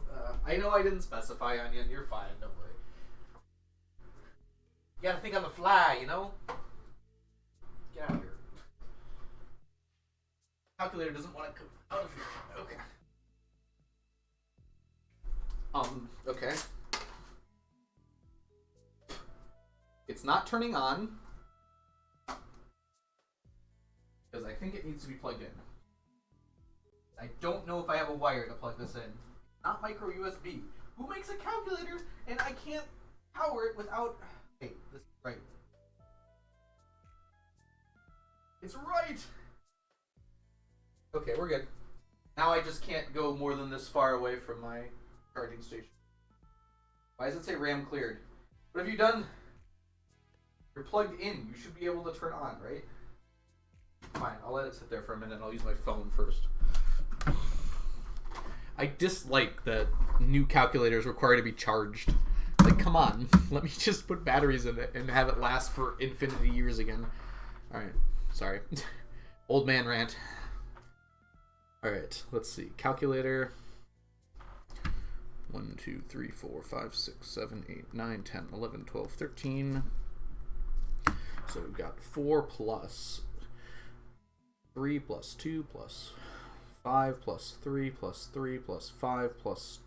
I know I didn't specify, Onion. You're fine. Don't worry. You gotta think on the fly, you know? Get out of here. Calculator doesn't want to come out of here. Okay. Okay. It's not turning on because I think it needs to be plugged in. I don't know if I have a wire to plug this in. Not micro USB. Who makes a calculator and I can't power it without... Hey, this is right. It's right! Okay, we're good. Now I just can't go more than this far away from my charging station. Why does it say RAM cleared? What have you done? You're plugged in. You should be able to turn on, right? Fine, I'll let it sit there for a minute. I'll use my phone first. I dislike that new calculators require to be charged. Like, come on. Let me just put batteries in it and have it last for infinity years again. Alright, sorry. Old man rant. Alright, let's see. Calculator. 1, 2, 3, 4, 5, 6, 7, 8, 9, 10, 11, 12, 13. So we've got 4 plus 3 plus 2 plus 5 plus 3 plus 3 plus 5 plus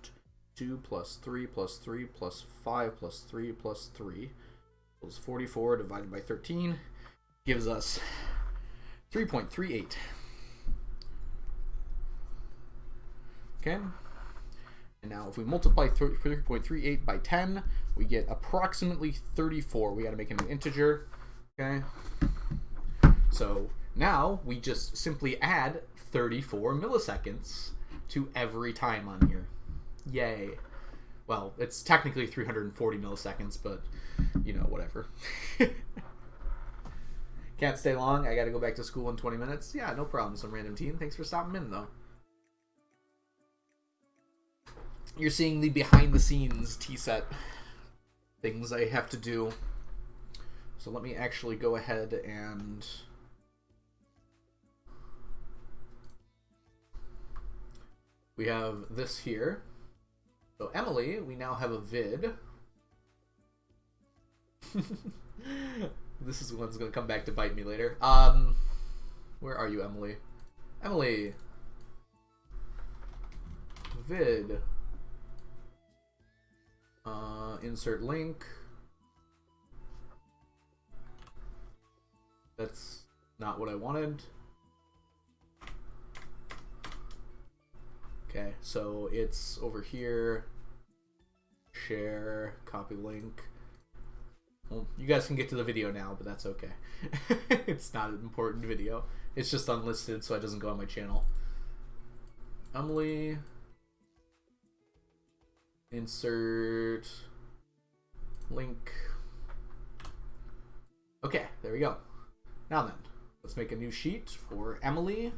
2 plus 3 plus 3 plus 5 plus 3 plus 3 equals 44 divided by 13 gives us 3.38. Okay. And now if we multiply 3.38 by 10, we get approximately 34. We got to make it an integer. Okay. So now we just simply add 34 milliseconds to every time on here. Yay. Well, it's technically 340 milliseconds, but, you know, whatever. Can't stay long. I gotta go back to school in 20 minutes. Yeah, no problem, some random teen. Thanks for stopping in, though. You're seeing the behind-the-scenes T-set things I have to do. So let me actually go ahead and... we have this here. So Emily, we now have a vid. This is the one's gonna come back to bite me later. Where are you, Emily? Emily. Vid. Insert link. That's not what I wanted. Okay, so it's over here. Share, copy link. Well, you guys can get to the video now, but that's okay. It's not an important video. It's just unlisted, so it doesn't go on my channel. Emily. Insert link. Okay, there we go. Now then, let's make a new sheet for Emily.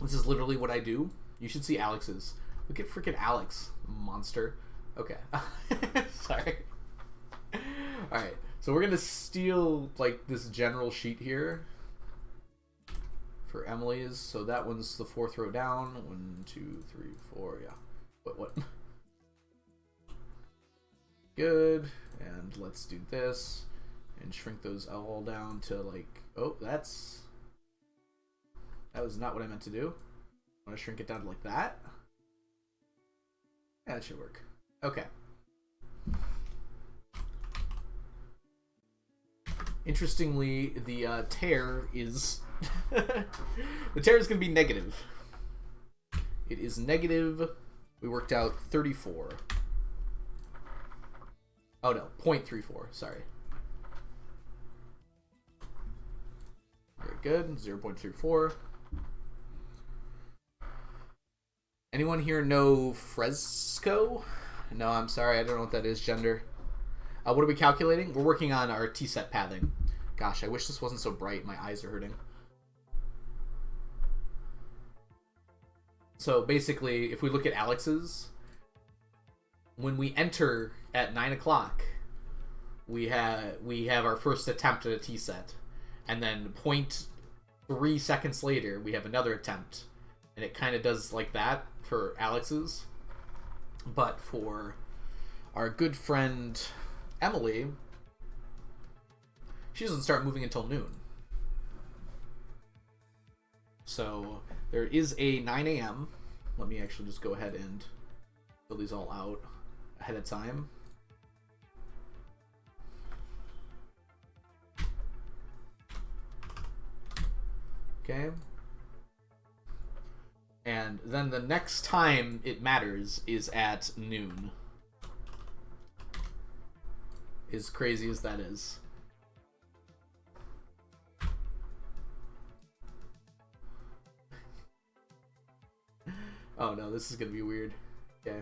This is literally what I do. You should see Alex's. Look at freaking Alex, monster. Okay. Sorry. Alright, so we're gonna steal, like, this general sheet here for Emily's. So that one's the 4th row down. 1, 2, 3, 4, yeah. What? Good. And let's do this. And shrink those all down to, like, oh, that was not what I meant to do. I want to shrink it down to like that. Yeah, that should work. Okay. Interestingly, the tear is... the tear is going to be negative. It is negative. We worked out 34. Oh no, 0.34, sorry. Very good, 0.34. Anyone here know fresco? No, I'm sorry, I don't know what that is, gender. What are we calculating? We're working on our T-set pathing. Gosh, I wish this wasn't so bright. My eyes are hurting. So basically, if we look at Alex's, when we enter at 9 o'clock, we have our first attempt at a T-set. And then 0.3 seconds later, we have another attempt. And it kind of does like that for Alex's. But for our good friend Emily, she doesn't start moving until noon. So there is a 9 a.m. Let me actually just go ahead and fill these all out ahead of time. Okay. And then the next time it matters is at noon. As crazy as that is. Oh no, this is gonna be weird. Okay.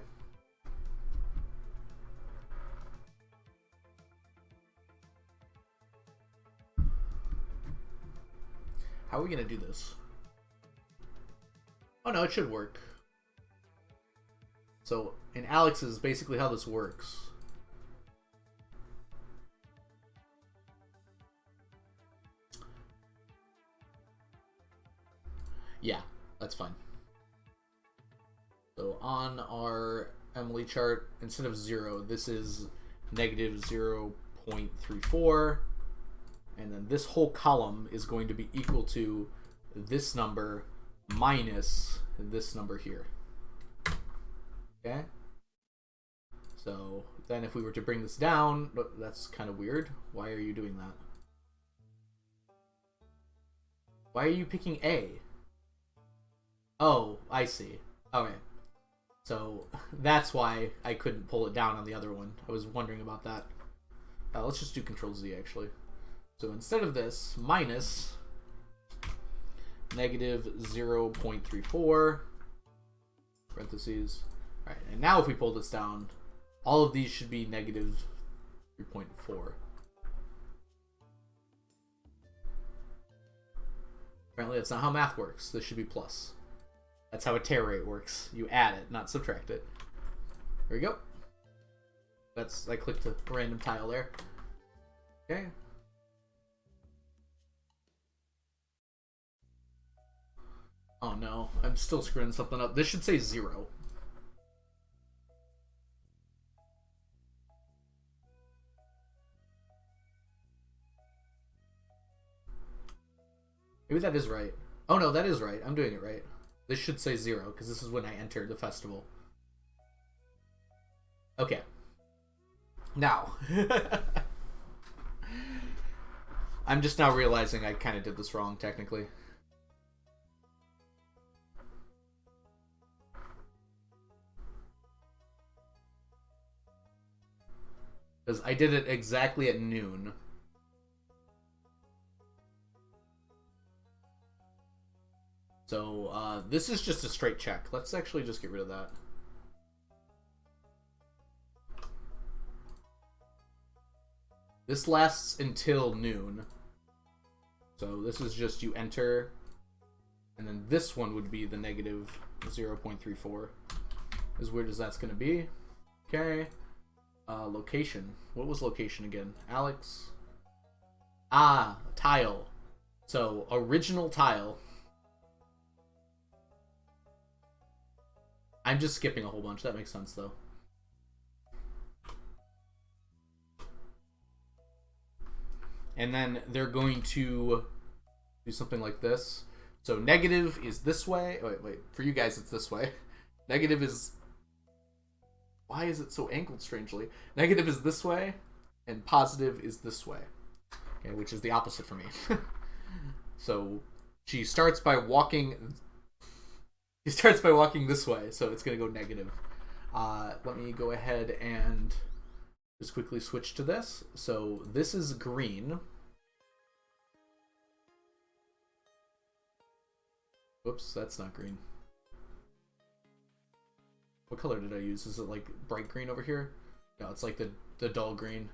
How are we gonna do this? Oh no, it should work. So, in Alex's, basically how this works. Yeah, that's fine. So on our Emily chart, instead of 0, this is negative 0.34. And then this whole column is going to be equal to this number minus this number here. Okay? So then if we were to bring this down, that's kind of weird. Why are you doing that? Why are you picking A? Oh, I see. Okay. So that's why I couldn't pull it down on the other one. I was wondering about that. Let's just do Control Z actually. So instead of this, minus negative 0.34. parentheses. All right, and now if we pull this down, all of these should be negative 3.4. Apparently that's not how math works. This should be plus. That's how a tear rate works. You add it, not subtract it. There we go. That's, I clicked a random tile there. Okay. Oh no, I'm still screwing something up. This should say 0. Maybe that is right. Oh no, that is right. I'm doing it right. This should say 0, because this is when I entered the festival. Okay. Now. I'm just now realizing I kind of did this wrong, technically. Because I did it exactly at noon. So, this is just a straight check. Let's actually just get rid of that. This lasts until noon. So this is just you enter, and then this one would be the negative 0.34. As weird as that's going to be. Okay. Location. What was location again? Alex. Ah, tile. So, original tile. I'm just skipping a whole bunch. That makes sense, though. And then they're going to do something like this. So negative is this way. Oh, wait. For you guys, it's this way. Negative is... Why is it so angled strangely? Negative is this way, and positive is this way. Okay, which is the opposite for me. So she starts by walking... She starts by walking this way, so it's going to go negative. Let me go ahead and just quickly switch to this. So this is green. Whoops, that's not green. What color did I use? Is it like bright green over here? No, it's like the dull green.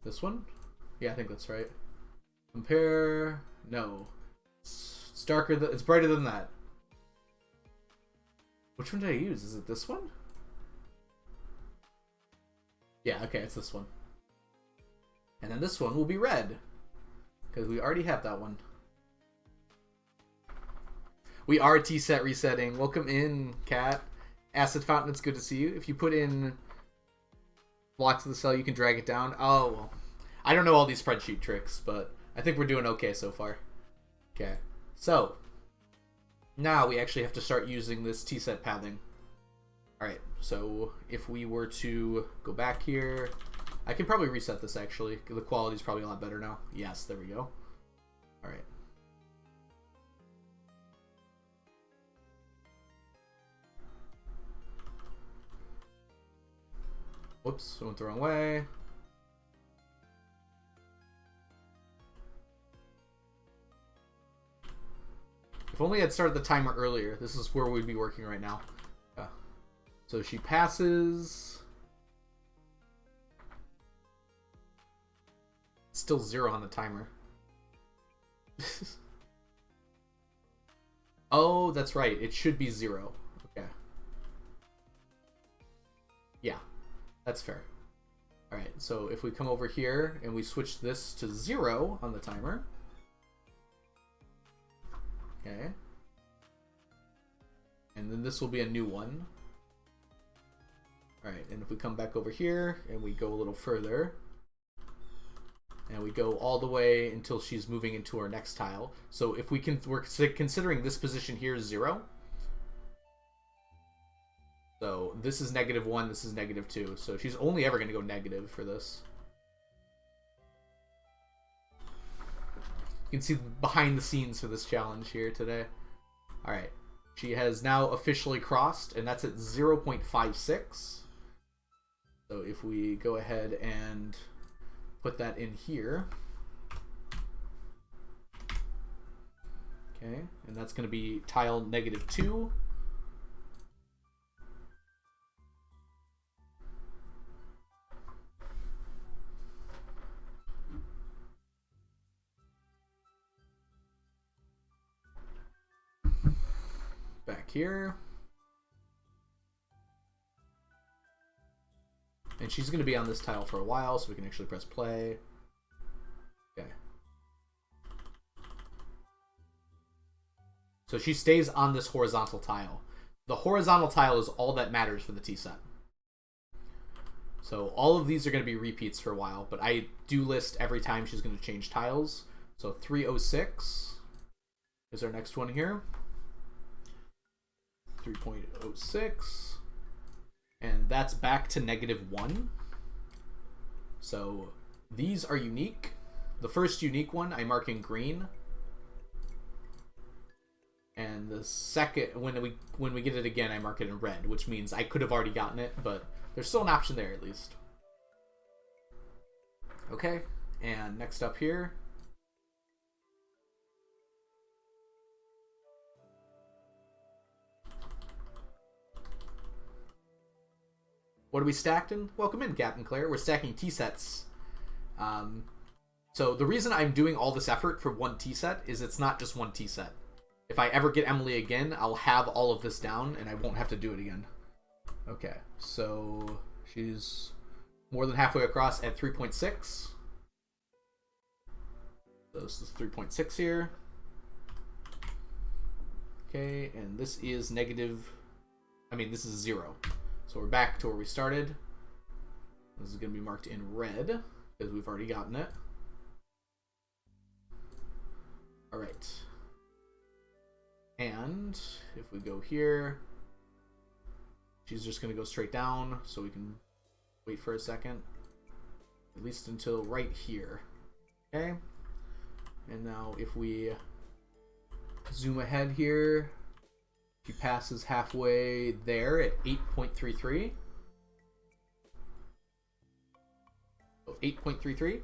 This one? Yeah, I think that's right. Compare... No. It's darker, it's brighter than that. Which one did I use? Is it this one? Yeah, okay, it's this one. And then this one will be red. Because we already have that one. We are T-set resetting. Welcome in, Cat. Acid Fountain, it's good to see you. If you put in blocks of the cell, you can drag it down. Oh, well. I don't know all these spreadsheet tricks, but I think we're doing okay so far. Okay. So, now we actually have to start using this T-set pathing. Alright, so if we were to go back here, I can probably reset this actually. The quality's probably a lot better now. Yes, there we go. Alright. Whoops, I went the wrong way. If only I'd started the timer earlier. This is where we'd be working right now. Yeah. So she passes. It's still 0 on the timer. Oh, that's right. It should be 0. Okay. Yeah, that's fair. Alright, so if we come over here and we switch this to 0 on the timer. Okay. And then this will be a new one. Alright, and if we come back over here and we go a little further, and we go all the way until she's moving into our next tile. So if we can, we're considering this position here is 0. So this is -1, this is -2. So she's only ever going to go negative for this. You can see behind the scenes for this challenge here today. Alright. She has now officially crossed, and that's at 0.56. So if we go ahead and put that in here. Okay, and that's going to be tile -2. Back here. And she's going to be on this tile for a while, so we can actually press play. Okay. So she stays on this horizontal tile. The horizontal tile is all that matters for the tea set. So all of these are going to be repeats for a while, but I do list every time she's going to change tiles. So 306 is our next one here. 3.06. And that's back to -1. So these are unique. The first unique one I mark in green. And the second, when we get it again, I mark it in red, which means I could have already gotten it, but there's still an option there at least. Okay, and next up here. What are we stacked in? Welcome in, Captain Claire. We're stacking tea sets. So the reason I'm doing all this effort for one tea set is it's not just one tea set. If I ever get Emily again, I'll have all of this down and I won't have to do it again. Okay, so she's more than halfway across at 3.6. So this is 3.6 here. Okay, and this is this is 0. So we're back to where we started. This is going to be marked in red because we've already gotten it. All right. And if we go here, she's just going to go straight down, so we can wait for a second. At least until right here. Okay? And now if we zoom ahead here, she passes halfway there at 8.33. So 8.33.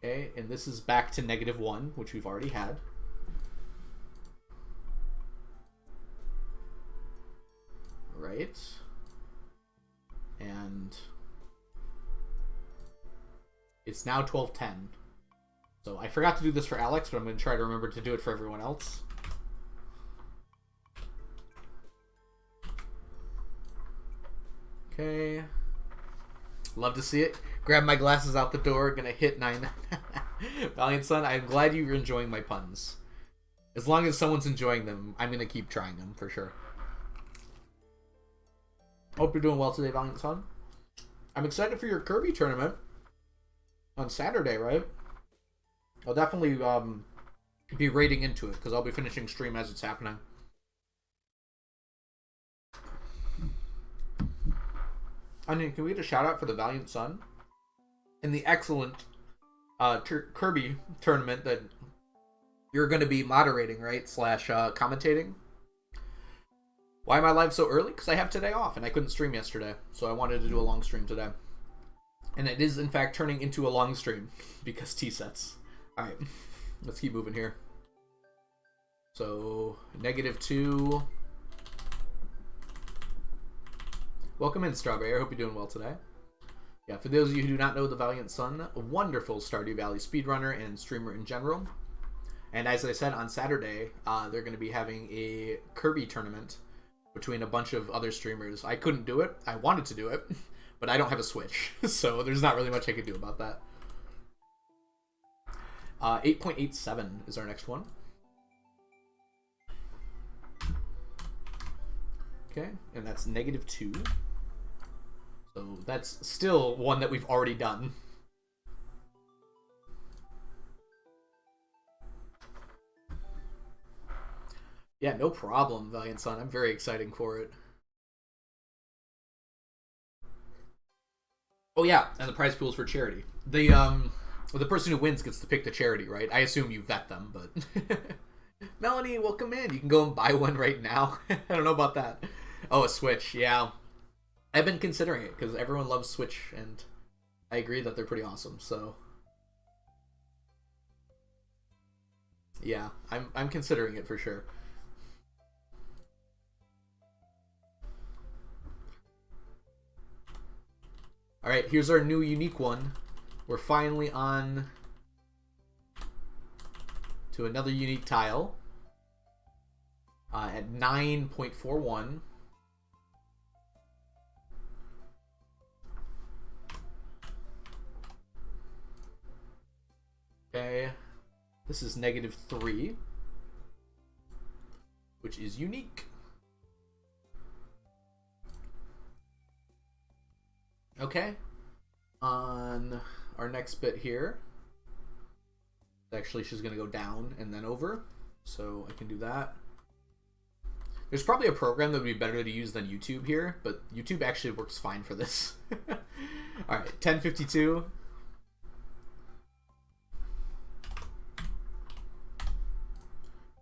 Okay, and this is back to -1, which we've already had. Right. And it's now 12:10. So I forgot to do this for Alex, but I'm going to try to remember to do it for everyone else. Okay. Love to see it. Grab my glasses out the door. Gonna hit 9. Valiant Son, I'm glad you're enjoying my puns. As long as someone's enjoying them, I'm gonna keep trying them for sure. Hope you're doing well today, Valiant Son. I'm excited for your Kirby tournament on Saturday, right? I'll definitely be raiding into it because I'll be finishing stream as it's happening. Onion, can we get a shout out for the Valiant Son and the excellent Kirby tournament that you're going to be moderating, right? / commentating. Why am I live so early? Because I have today off and I couldn't stream yesterday, so I wanted to do a long stream today. And it is in fact turning into a long stream because tea sets. All right, let's keep moving here. So -2. Welcome in, Strawberry. I hope you're doing well today. Yeah, for those of you who do not know the Valiant Son, a wonderful Stardew Valley speedrunner and streamer in general. And as I said, on Saturday, they're going to be having a Kirby tournament between a bunch of other streamers. I couldn't do it. I wanted to do it, but I don't have a Switch, so there's not really much I could do about that. 8.87 is our next one. Okay, and that's -2. So that's still one that we've already done. Yeah, no problem, Valiant Son. I'm very excited for it. Oh yeah, and the prize pool is for charity. The person who wins gets to pick the charity, right? I assume you vet them, but Melanie, welcome in. You can go and buy one right now. I don't know about that. Oh, a Switch, yeah. I've been considering it because everyone loves Switch, and I agree that they're pretty awesome. So Yeah, I'm considering it for sure. All right, here's our new unique one. We're finally on to another unique tile at 9.41. Okay, this is -3, which is unique. Okay, on our next bit here, actually she's going to go down and then over, so I can do that. There's probably a program that would be better to use than YouTube here, but YouTube actually works fine for this. All right, 1052.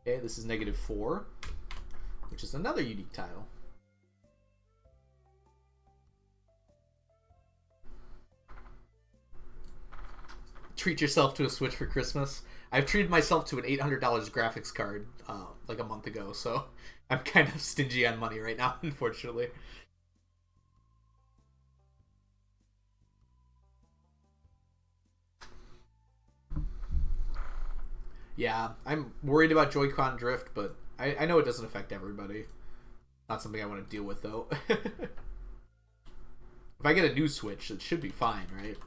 Okay, this is -4, which is another unique tile. Treat yourself to a Switch for Christmas. I've treated myself to an $800 graphics card like a month ago, so I'm kind of stingy on money right now, unfortunately. Yeah, I'm worried about Joy-Con drift, but I know it doesn't affect everybody. Not something I want to deal with, though. If I get a new Switch, it should be fine, right?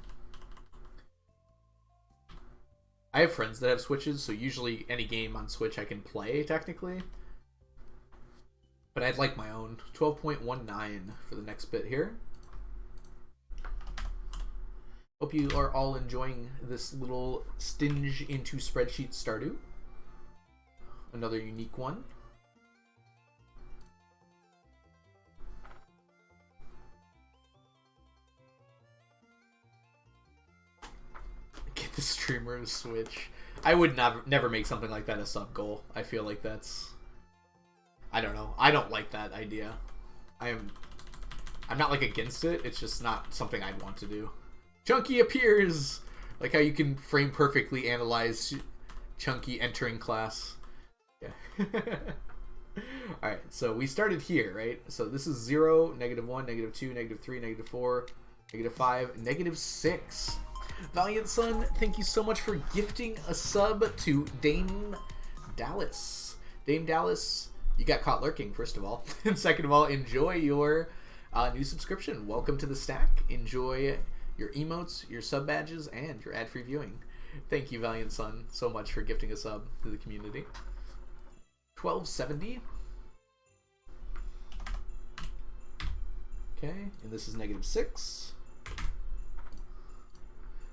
I have friends that have Switches, so usually any game on Switch I can play, technically. But I'd like my own. 12.19 for the next bit here. Hope you are all enjoying this little stinge into spreadsheet Stardew. Another unique one. Get the streamer to Switch. I would never make something like that a sub goal. I feel like that's... I don't know. I don't like that idea. I'm not like against it. It's just not something I'd want to do. Chunky appears! Like how you can frame perfectly analyze Chunky entering class. Yeah. Alright, so we started here, right? So this is 0, -1, -2, -3, -4, -5, -6. Valiant Son, thank you so much for gifting a sub to Dame Dallas. Dame Dallas, you got caught lurking, first of all. And second of all, enjoy your new subscription. Welcome to the stack. Enjoy your emotes, your sub badges, and your ad-free viewing. Thank you, Valiant Son, so much for gifting a sub to the community. 1270. Okay, and this is -6.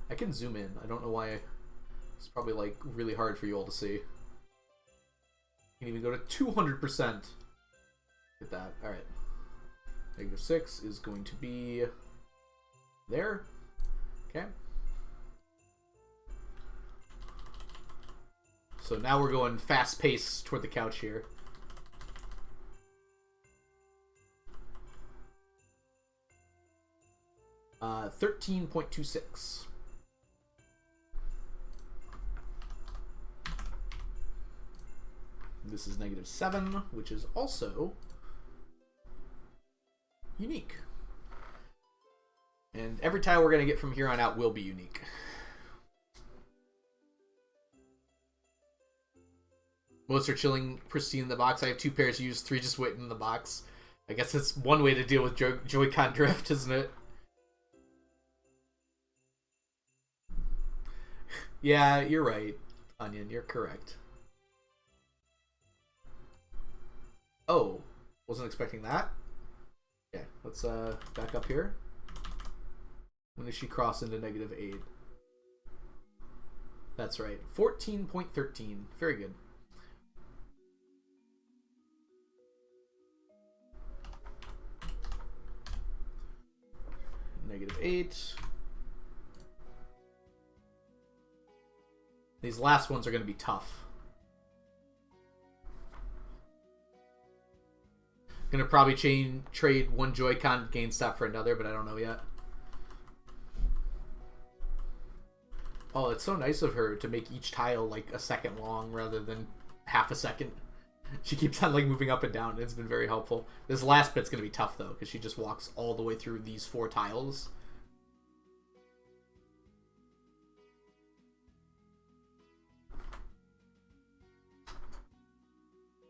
I can zoom in. I don't know why. It's probably like really hard for you all to see. You can even go to 200%. Get that. All right. -6 is going to be there. Okay. So now we're going fast pace toward the couch here. Uh, 13.26. This is -7, which is also unique. And every tile we're going to get from here on out will be unique. Most are chilling pristine in the box. I have 2 pairs used, 3 just waiting in the box. I guess that's one way to deal with Joy-Con drift, isn't it? Yeah, you're right, Onion. You're correct. Oh, wasn't expecting that. Okay, let's back up here. When does she cross into -8? That's right. 14.13. Very good. -8. These last ones are going to be tough. Gonna probably trade one Joy-Con GameStop for another, but I don't know yet. Oh, it's so nice of her to make each tile like a second long rather than half a second. She keeps on like moving up and down. It's been very helpful. This last bit's gonna be tough though, because she just walks all the way through these 4 tiles.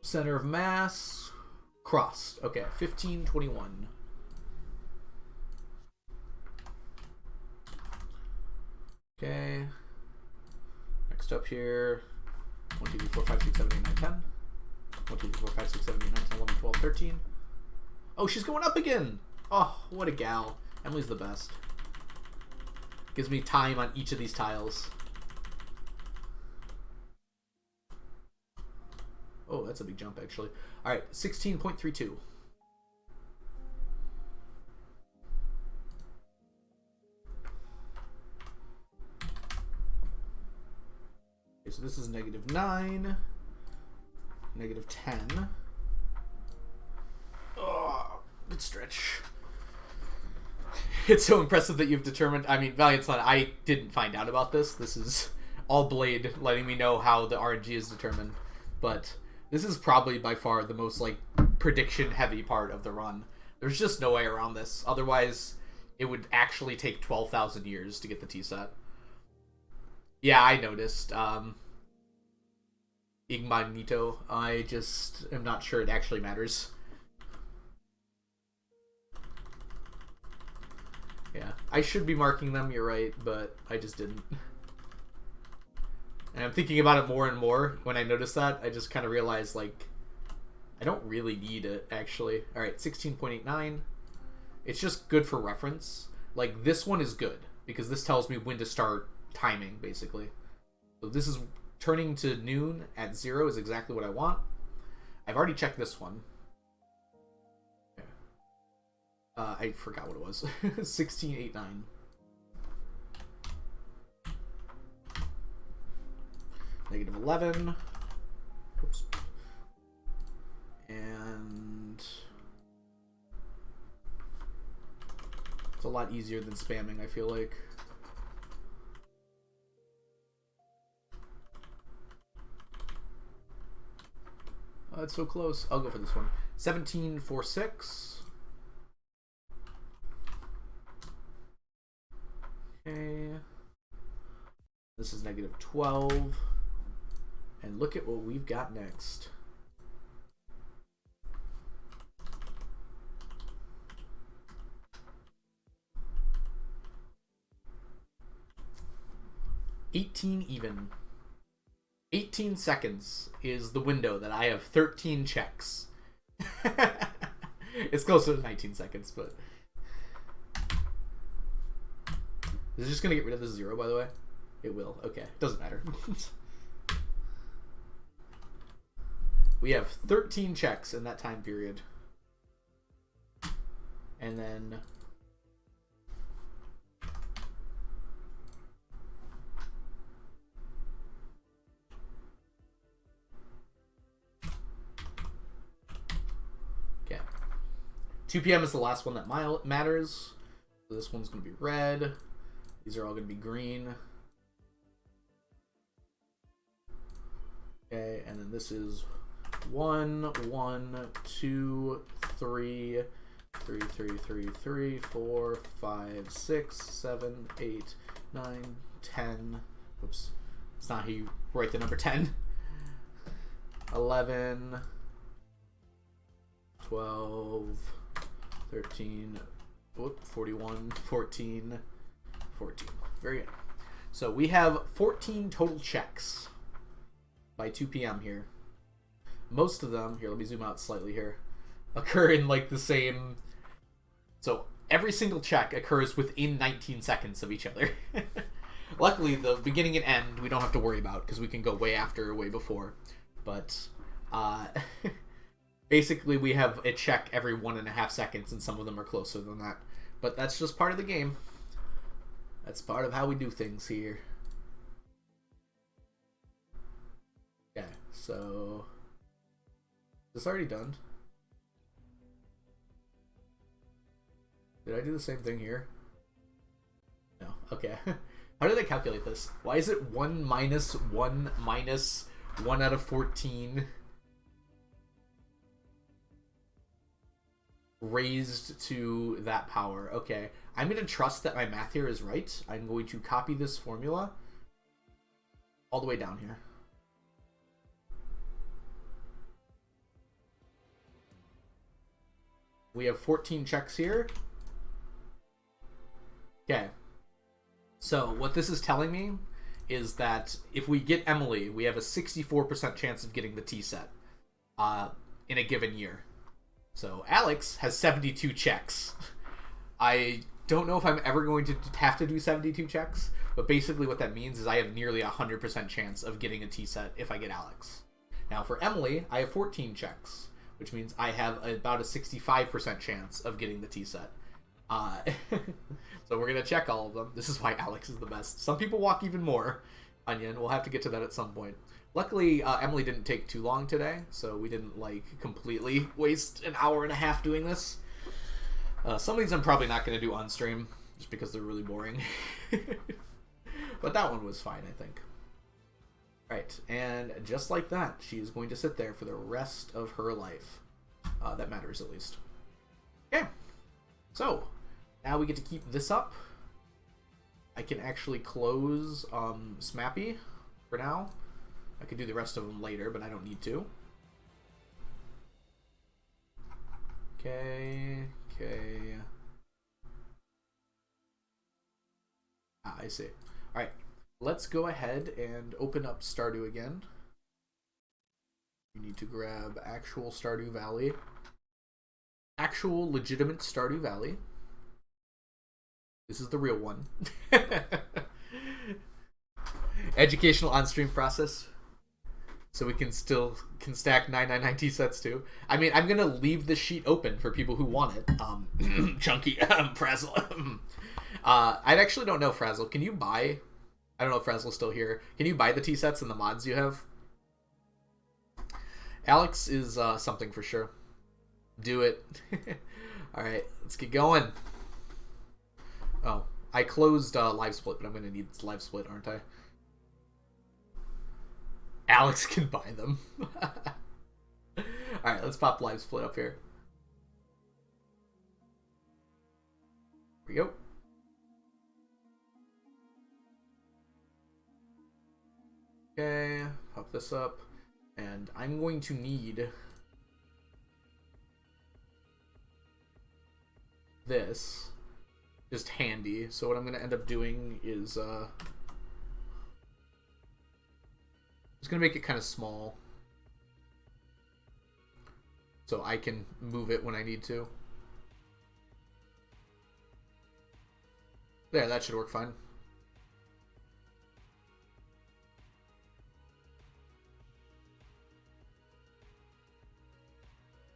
Center of mass crossed. Okay, 1521. Okay. Next up here, 1, 2, 3, 4, 5, 6, 7, 8, 9, 10. 1, 2, 3, 4, 5, 6, 7, 8, 9, 10, 11, 12, 13. Oh, she's going up again! Oh, what a gal. Emily's the best. Gives me time on each of these tiles. Oh, that's a big jump, actually. Alright, 16.32. Okay, so this is -9, -10. Oh, good stretch. It's so impressive that you've determined. I mean, Valiant Son, I didn't find out about this. This is all Blade letting me know how the RNG is determined. But this is probably by far the most like prediction heavy part of the run. There's just no way around this. Otherwise, it would actually take 12,000 years to get the T-set. Yeah, I noticed. Igmanito. I just am not sure it actually matters. Yeah, I should be marking them, you're right, but I just didn't. And I'm thinking about it more and more. When I notice that, I just kind of realize, like, I don't really need it, actually. Alright, 16.89. It's just good for reference. Like, this one is good, because this tells me when to start timing, basically. So this is turning to noon at 0 is exactly what I want. I've already checked this one. I forgot what it was. 16.89. -11. Oops. And it's a lot easier than spamming, I feel like. Oh, it's so close. I'll go for this one. 17.46. Okay. This is -12. And look at what we've got next. $18 even. 18 seconds is the window that I have 13 checks. It's closer to 19 seconds, but... Is it just going to get rid of the 0, by the way? It will. Okay. Doesn't matter. We have 13 checks in that time period. And then... Okay. 2 p.m. is the last one that matters. So this one's going to be red. These are all going to be green. Okay, and then this is 1, 1, 2, 3, 3, 3, 3, 3, 4, 5, 6, 7, 8, 9, 10. Oops. It's not how you write the number 10. 11, 12, 13, whoop, 41, 14, 14. Very good. So we have 14 total checks by 2 p.m. here. Most of them, here, let me zoom out slightly here, occur in like the same... So every single check occurs within 19 seconds of each other. Luckily, the beginning and end we don't have to worry about because we can go way after or way before. But basically we have a check every 1.5 seconds and some of them are closer than that. But that's just part of the game. That's part of how we do things here. Okay, so... Is this already done? Did I do the same thing here? No, okay. How did I calculate this? Why is it 1 minus 1 minus 1 out of 14 raised to that power? Okay, I'm going to trust that my math here is right. I'm going to copy this formula all the way down here. We have 14 checks here. Okay. So what this is telling me is that if we get Emily, we have a 64% chance of getting the tea set in a given year. So Alex has 72 checks. I don't know if I'm ever going to have to do 72 checks, but basically what that means is I have nearly a 100% chance of getting a tea set if I get Alex. Now for Emily, I have 14 checks, which means I have about a 65% chance of getting the tea set. So we're going to check all of them. This is why Alex is the best. Some people walk even more. Onion, we'll have to get to that at some point. Luckily, Emily didn't take too long today, so we didn't, like, completely waste an hour and a half doing this. Some of these I'm probably not going to do on stream, just because they're really boring. But that one was fine, I think. Right, and just like that, she is going to sit there for the rest of her life. That matters, at least. Okay, so now we get to keep this up. I can actually close Smappy for now. I could do the rest of them later, but I don't need to. Okay. I see. Alright, let's go ahead and open up Stardew again. You need to grab actual Stardew Valley. Actual legitimate Stardew Valley. This is the real one. Educational on-stream process. So we can still stack 999 sets too. I mean, I'm going to leave this sheet open for people who want it. Chunky. Frazzle. I actually don't know, Frazzle. Can you buy... I don't know if Frazzle's still here. Can you buy the T-sets and the mods you have? Alex is something for sure. Do it. Alright, let's get going. Oh, I closed Live Split, but I'm going to need Live Split, aren't I? Alex can buy them. Alright, let's pop Live Split up here. Here we go. Okay, pop this up. And I'm going to need this. Just handy. So what I'm going to end up doing is just going to make it kind of small so I can move it when I need to. There, that should work fine.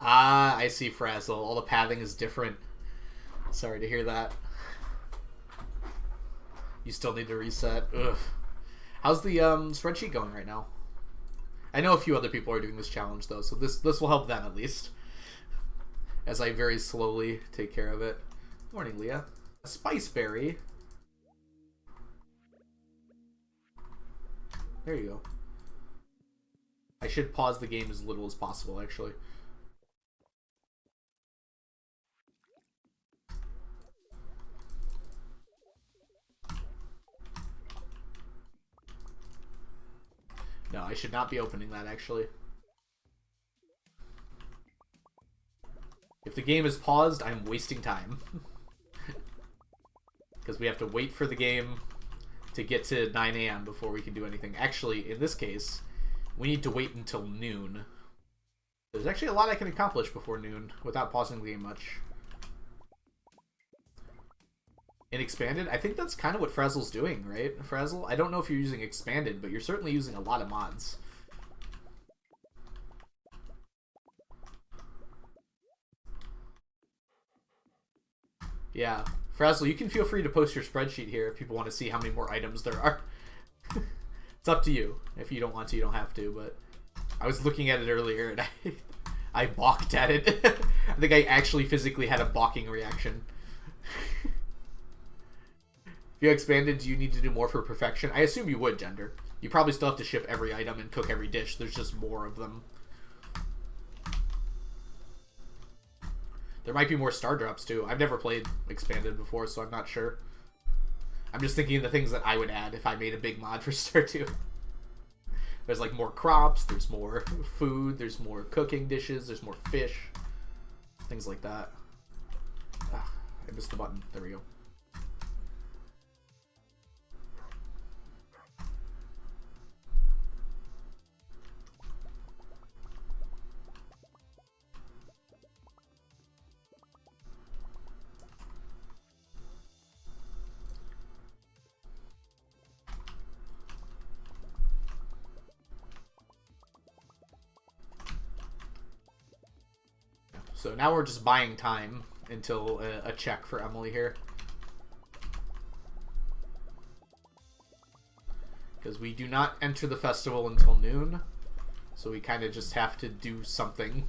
Ah, I see, Frazzle. All the pathing is different. Sorry to hear that. You still need to reset. Ugh. How's the spreadsheet going right now? I know a few other people are doing this challenge, though, so this will help them at least. As I very slowly take care of it. Good morning, Leah. A Spiceberry. There you go. I should pause the game as little as possible, actually. No, I should not be opening that, actually. If the game is paused, I'm wasting time. Because we have to wait for the game to get to 9 a.m. before we can do anything. Actually, in this case, we need to wait until noon. There's actually a lot I can accomplish before noon without pausing the game much. In Expanded, I think that's kind of what Frazzle's doing, right? Frazzle? I don't know if you're using Expanded, but you're certainly using a lot of mods. Yeah. Frazzle, you can feel free to post your spreadsheet here if people want to see how many more items there are. It's up to you. If you don't want to, you don't have to, but I was looking at it earlier and I balked at it. I think I actually physically had a balking reaction. If you expanded, do you need to do more for perfection? I assume you would, Gender. You probably still have to ship every item and cook every dish. There's just more of them. There might be more star drops, too. I've never played expanded before, so I'm not sure. I'm just thinking of the things that I would add if I made a big mod for Stardew. There's, like, more crops, there's more food, there's more cooking dishes, there's more fish. Things like that. Ah, I missed the button. There we go. So now we're just buying time until a check for Emily here. Because we do not enter the festival until noon. So we kind of just have to do something.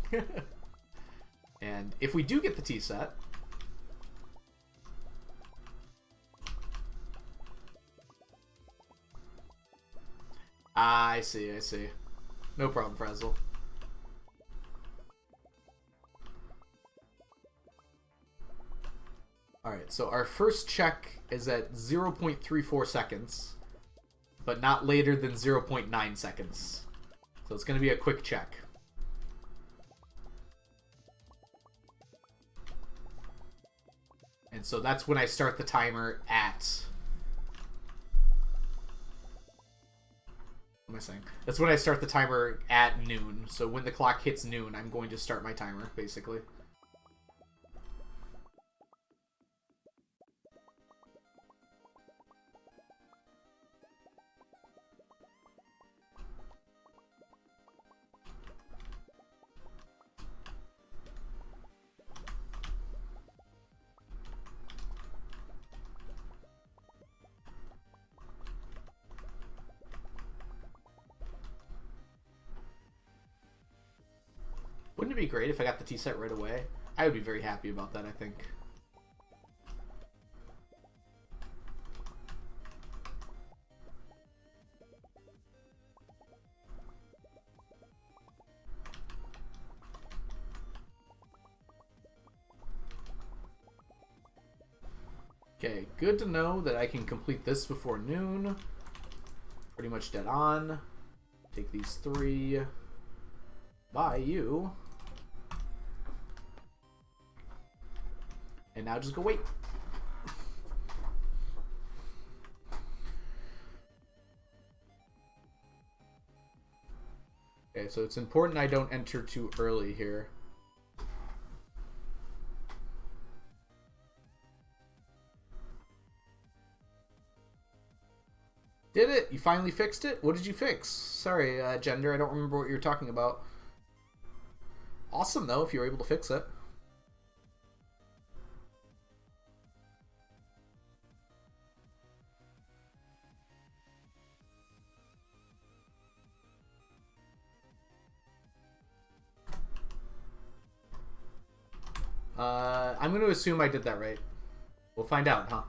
And if we do get the tea set... I see, I see. No problem, Frazzle. Alright, so our first check is at 0.34 seconds, but not later than 0.9 seconds. So it's going to be a quick check. And so that's when I start the timer at... What am I saying? That's when I start the timer at noon. So when the clock hits noon, I'm going to start my timer, basically. Wouldn't it be great if I got the tea set right away? I would be very happy about that, I think. Okay, good to know that I can complete this before noon. Pretty much dead on. Take these 3. Buy you. And now just go wait. Okay, so it's important I don't enter too early here. Did it? You finally fixed it? What did you fix? Sorry, Gender, I don't remember what you were talking about. Awesome, though, if you were able to fix it. I'm going to assume I did that right. We'll find out, huh?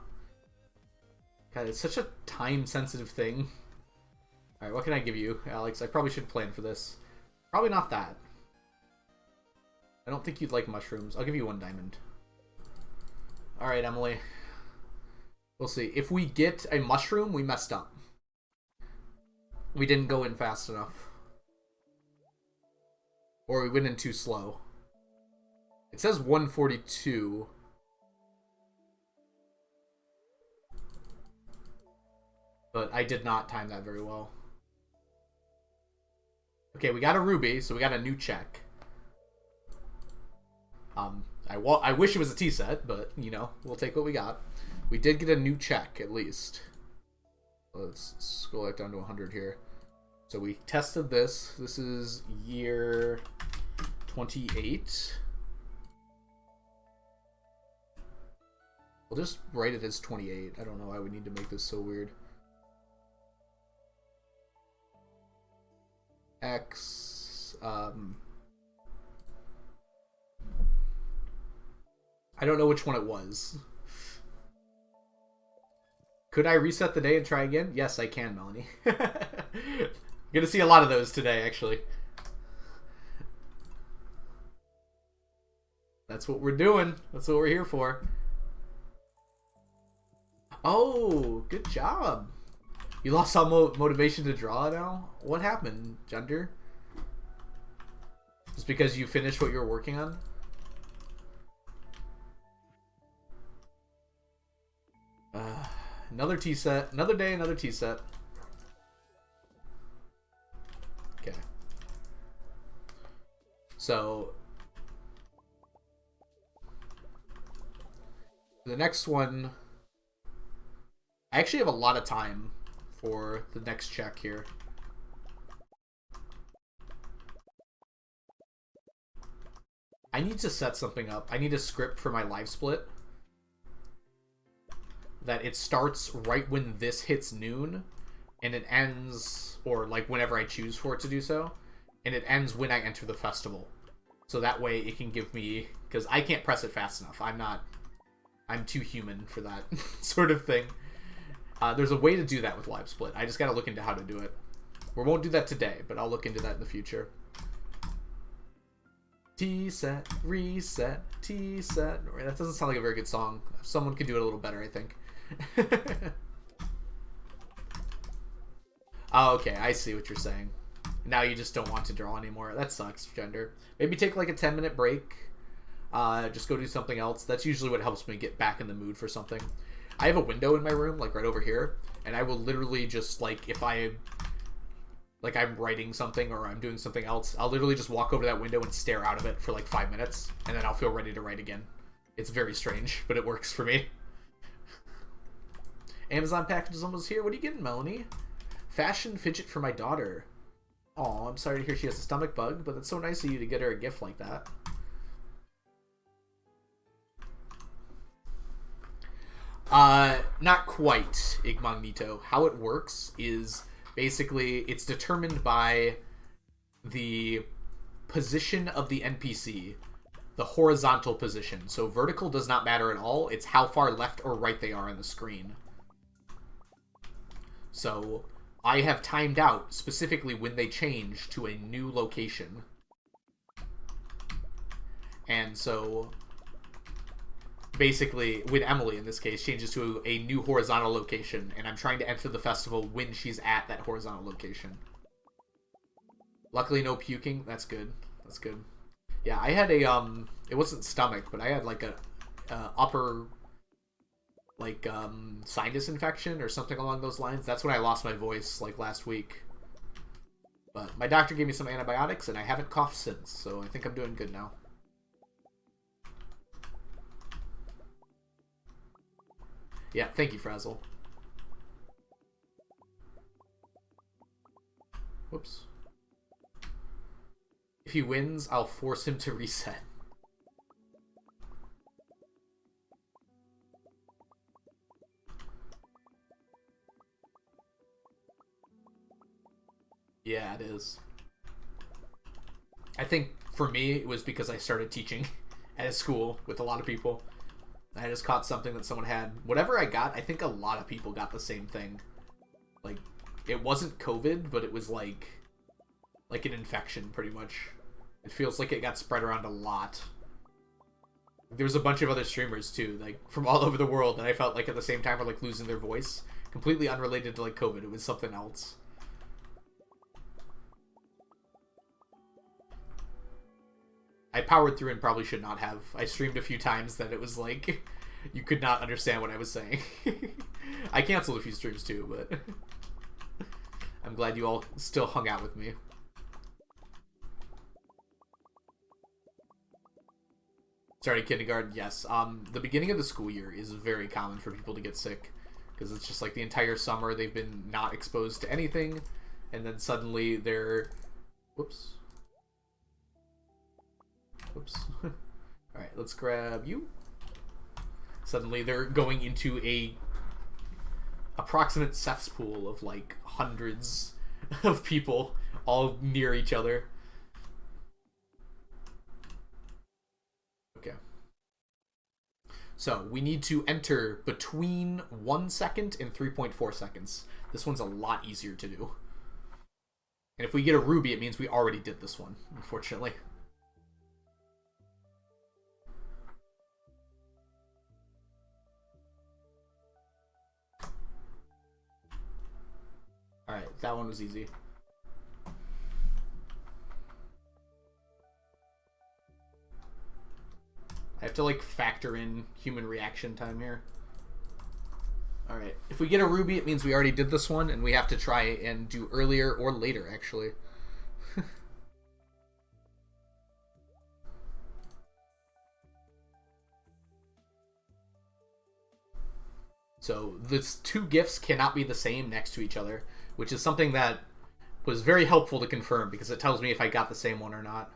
God, it's such a time-sensitive thing. Alright, what can I give you, Alex? I probably should plan for this. Probably not that. I don't think you'd like mushrooms. I'll give you 1 diamond. Alright, Emily. We'll see. If we get a mushroom, we messed up. We didn't go in fast enough. Or we went in too slow. It says 142. But I did not time that very well. Okay, we got a ruby, so we got a new check. I wish it was a tea set, but, you know, we'll take what we got. We did get a new check, at least. Let's scroll it down to 100 here. So we tested this. This is year 28. We'll just write it as 28. I don't know why we need to make this so weird. X, I don't know which one it was. Could I reset the day and try again? Yes, I can, Melanie. Gonna see a lot of those today, actually. That's what we're doing. That's what we're here for. Oh, good job. You lost all motivation to draw now? What happened, Gender? Just because you finished what you were working on? Another tea set. Another day, another tea set. Okay. So the next one, I actually have a lot of time for the next check here. I need to set something up. I need a script for my live split that it starts right when this hits noon and it ends, or like whenever I choose for it to do so, and it ends when I enter the festival. So that way it can give me, because I can't press it fast enough. I'm too human for that sort of thing. There's a way to do that with live split. I just gotta look into how to do it. We won't do that today, but I'll look into that in the future. T-set, reset, T-set. That doesn't sound like a very good song. Someone could do it a little better, I think. Oh, okay, I see what you're saying. Now you just don't want to draw anymore. That sucks, Gender. Maybe take like a 10-minute break. Just go do something else. That's usually what helps me get back in the mood for something. I have a window in my room, like right over here, and I will literally just, like, if I'm writing something or I'm doing something else, I'll literally just walk over to that window and stare out of it for like 5 minutes, and then I'll feel ready to write again. It's very strange, but it works for me. Amazon package is almost here. What are you getting, Melanie? Fashion fidget for my daughter. Aw, I'm sorry to hear she has a stomach bug, but it's so nice of you to get her a gift like that. Not quite, Igmagnito. How it works is basically it's determined by the position of the NPC, the horizontal position. So vertical does not matter at all. It's how far left or right they are on the screen. So I have timed out specifically when they change to a new location. And so basically, with Emily in this case, changes to a new horizontal location, and I'm trying to enter the festival when she's at that horizontal location. Luckily, no puking. That's good. That's good. Yeah, I had a, it wasn't stomach, but I had like a upper, like, sinus infection or something along those lines. That's when I lost my voice, like, last week. But my doctor gave me some antibiotics, and I haven't coughed since, so I think I'm doing good now. Yeah, thank you, Frazzle. Whoops. If he wins, I'll force him to reset. Yeah, it is. I think for me, it was because I started teaching at a school with a lot of people. I just caught something that someone had. Whatever I got, I think a lot of people got the same thing. Like, it wasn't COVID, but it was like an infection, pretty much. It feels like it got spread around a lot. There was a bunch of other streamers, too, like, from all over the world, and I felt like at the same time were, like, losing their voice. Completely unrelated to, like, COVID. It was something else. I powered through and probably should not have. I streamed a few times that it was like, you could not understand what I was saying. I canceled a few streams too, but I'm glad you all still hung out with me. Sorry, kindergarten, yes. The beginning of the school year is very common for people to get sick, because it's just like the entire summer they've been not exposed to anything, and then suddenly they're... Whoops. Whoops. Alright, let's grab you. Suddenly they're going into a approximate cesspool of like hundreds of people all near each other. Okay. So we need to enter between 1 second and 3.4 seconds. This one's a lot easier to do. And if we get a ruby, it means we already did this one, unfortunately. Alright, that one was easy. I have to, like, factor in human reaction time here. Alright, if we get a ruby, it means we already did this one, and we have to try and do earlier or later, actually. So, these two gifts cannot be the same next to each other, which is something that was very helpful to confirm, because it tells me if I got the same one or not.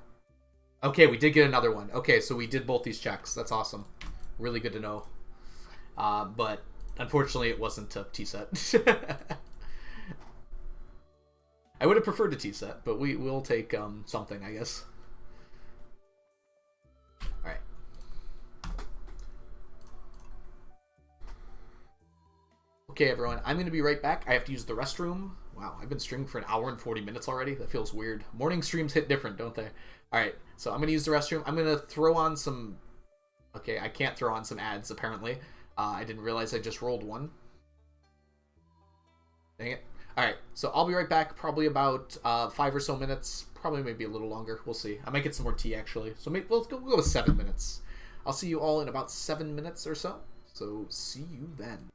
Okay, we did get another one. Okay, so we did both these checks. That's awesome. Really good to know. But unfortunately, it wasn't a T-set. I would have preferred a T-set, but we'll take something, I guess. Alright. Okay, everyone. I'm going to be right back. I have to use the restroom. Wow, I've been streaming for an hour and 40 minutes already. That feels weird. Morning streams hit different, don't they? Alright, so I'm going to use the restroom. I'm going to throw on some... Okay, I can't throw on some ads, apparently. I didn't realize I just rolled one. Dang it. Alright, so I'll be right back. Probably about 5 or so minutes. Probably maybe a little longer. We'll see. I might get some more tea, actually. So maybe, we'll go with 7 minutes. I'll see you all in about 7 minutes or so. So see you then.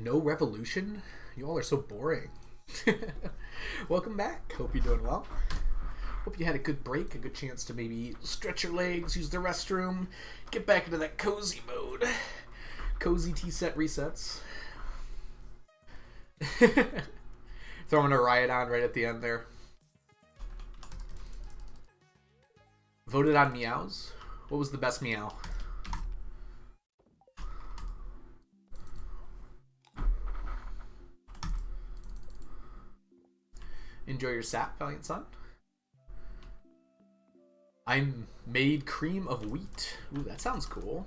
No revolution? You all are so boring. Welcome back. Hope you're doing well. Hope you had a good break, a good chance to maybe stretch your legs, use the restroom, get back into that cozy mode. Cozy tea set resets. Throwing a riot on right at the end there. Voted on meows. What was the best meow? Enjoy your sap, Valiant Son. I'm made cream of wheat. Ooh, that sounds cool.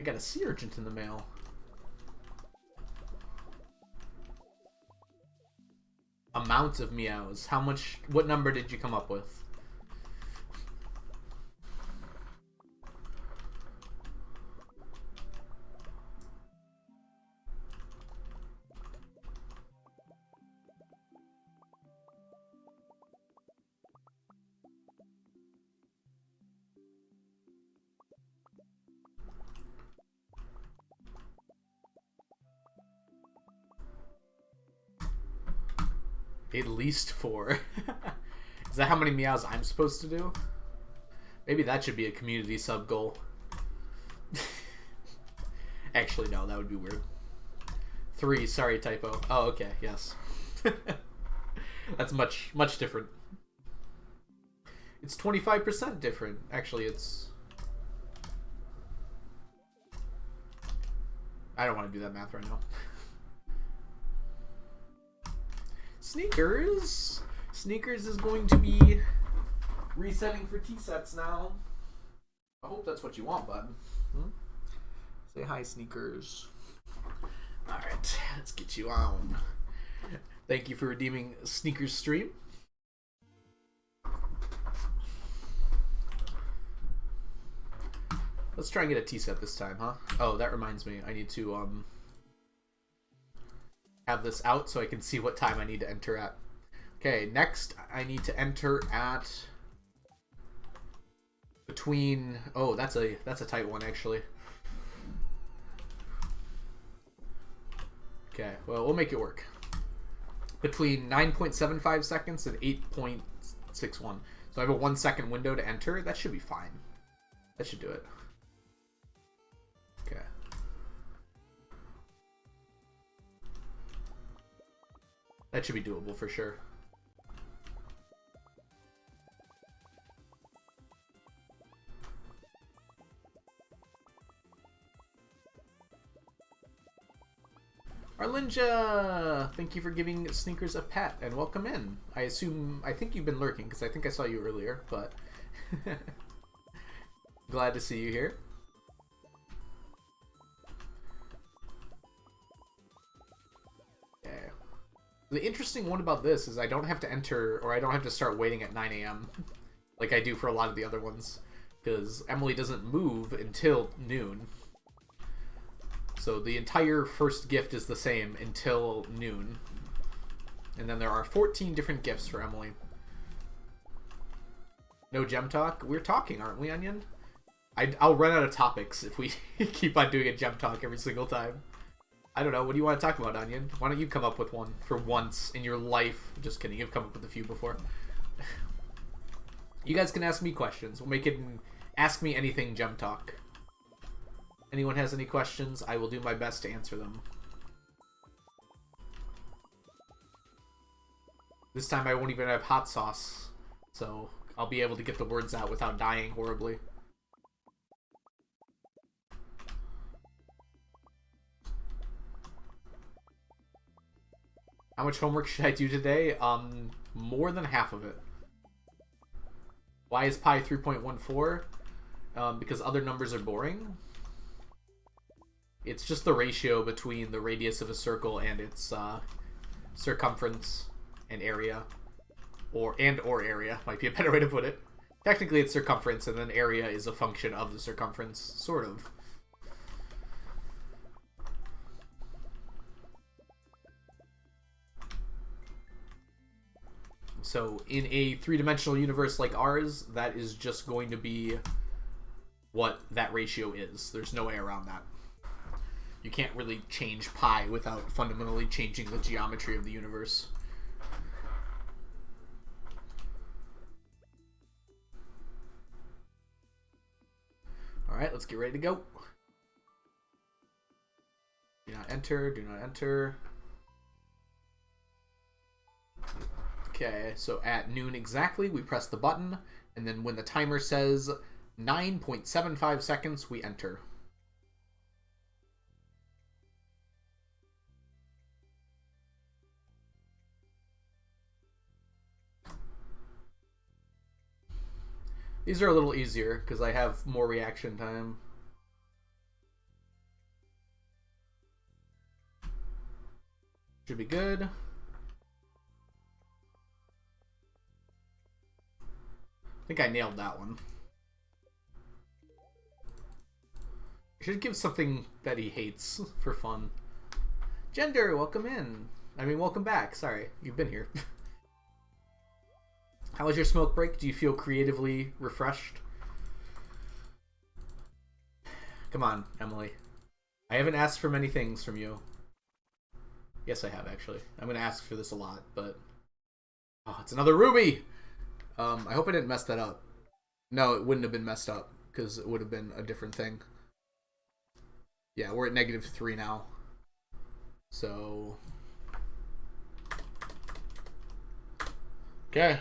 I got a sea urchin in the mail. Amount of meows. How much? What number did you come up with? At least 4. Is that how many meows I'm supposed to do? Maybe that should be a community sub goal. Actually, no, that would be weird. 3, sorry, typo. Oh, okay, yes. That's much different. It's 25% different. Actually, it's... I don't want to do that math right now. Sneakers is going to be resetting for T-sets now. I hope that's what you want, bud. Say hi, Sneakers. Alright, let's get you on. Thank you for redeeming Sneakers stream. Let's try and get a T-set this time, huh? Oh, that reminds me. I need to, have this out so I can see what time I need to enter at. Okay, next I need to enter at between... Oh, that's a tight one, actually. Okay, well, we'll make it work. Between 9.75 seconds and 8.61. So I have a 1 second window to enter. That should be fine. That should do it. Okay. That should be doable for sure. Arlinja, thank you for giving Sneakers a pet and welcome in. I think you've been lurking because I think I saw you earlier, but glad to see you here. Okay. The interesting one about this is I don't have to enter, or I don't have to start waiting at 9 a.m. like I do for a lot of the other ones, because Emily doesn't move until noon. So the entire first gift is the same until noon. And then there are 14 different gifts for Emily. No gem talk? We're talking, aren't we, Onion? I'll run out of topics if we keep on doing a gem talk every single time. I don't know. What do you want to talk about, Onion? Why don't you come up with one for once in your life? Just kidding. You've come up with a few before. You guys can ask me questions. We'll make it an Ask Me Anything gem talk. Anyone has any questions, I will do my best to answer them. This time I won't even have hot sauce, so I'll be able to get the words out without dying horribly. How much homework should I do today? More than half of it. Why is pi 3.14? Because other numbers are boring. It's just the ratio between the radius of a circle and its circumference and area. Or area, might be a better way to put it. Technically it's circumference, and then area is a function of the circumference, sort of. So in a three-dimensional universe like ours, that is just going to be what that ratio is. There's no way around that. You can't really change pi without fundamentally changing the geometry of the universe. Alright, let's get ready to go. Do not enter, do not enter. Okay, so at noon exactly, we press the button, and then when the timer says 9.75 seconds, we enter. These are a little easier because I have more reaction time. Should be good. I think I nailed that one. I should give something that he hates for fun. Gender, welcome in. I mean, welcome back. Sorry, you've been here. How was your smoke break? Do you feel creatively refreshed? Come on, Emily. I haven't asked for many things from you. Yes, I have, actually. I'm going to ask for this a lot, but... Oh, it's another ruby! I hope I didn't mess that up. No, it wouldn't have been messed up, because it would have been a different thing. Yeah, we're at -3 now. So... Okay.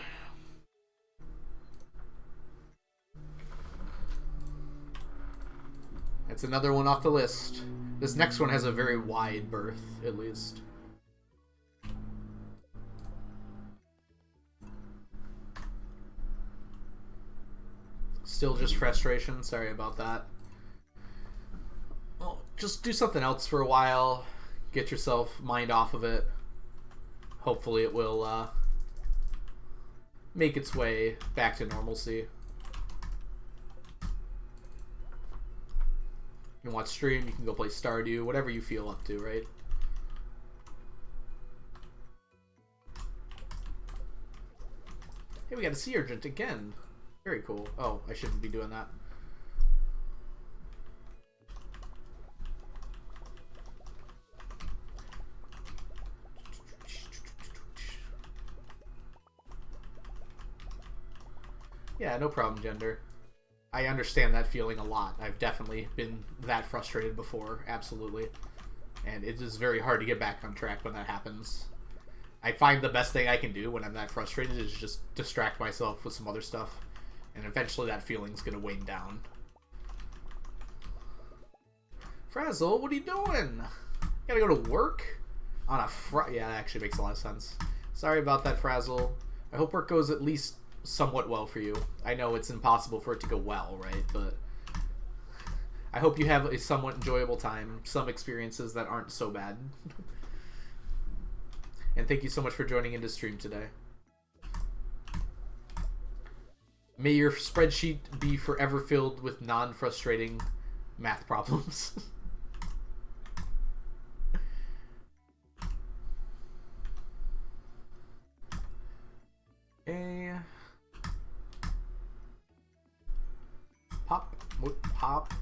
That's another one off the list. This next one has a very wide berth, at least. Still just frustration. Sorry about that. Well, just do something else for a while. Get yourself mind off of it. Hopefully it will make its way back to normalcy. You can watch stream, you can go play Stardew, whatever you feel up to, right? Hey, we got a sea urchin again. Very cool. Oh, I shouldn't be doing that. Yeah, no problem, Gender. I understand that feeling a lot. I've definitely been that frustrated before, absolutely. And it is very hard to get back on track when that happens. I find the best thing I can do when I'm that frustrated is just distract myself with some other stuff. And eventually that feeling's gonna wane down. Frazzle, what are you doing? Gotta go to work? On a yeah, that actually makes a lot of sense. Sorry about that, Frazzle. I hope work goes at least somewhat well for you. I know it's impossible for it to go well, right? But I hope you have a somewhat enjoyable time. Some experiences that aren't so bad. And thank you so much for joining into stream today. May your spreadsheet be forever filled with non-frustrating math problems. Okay. Pop. Pop.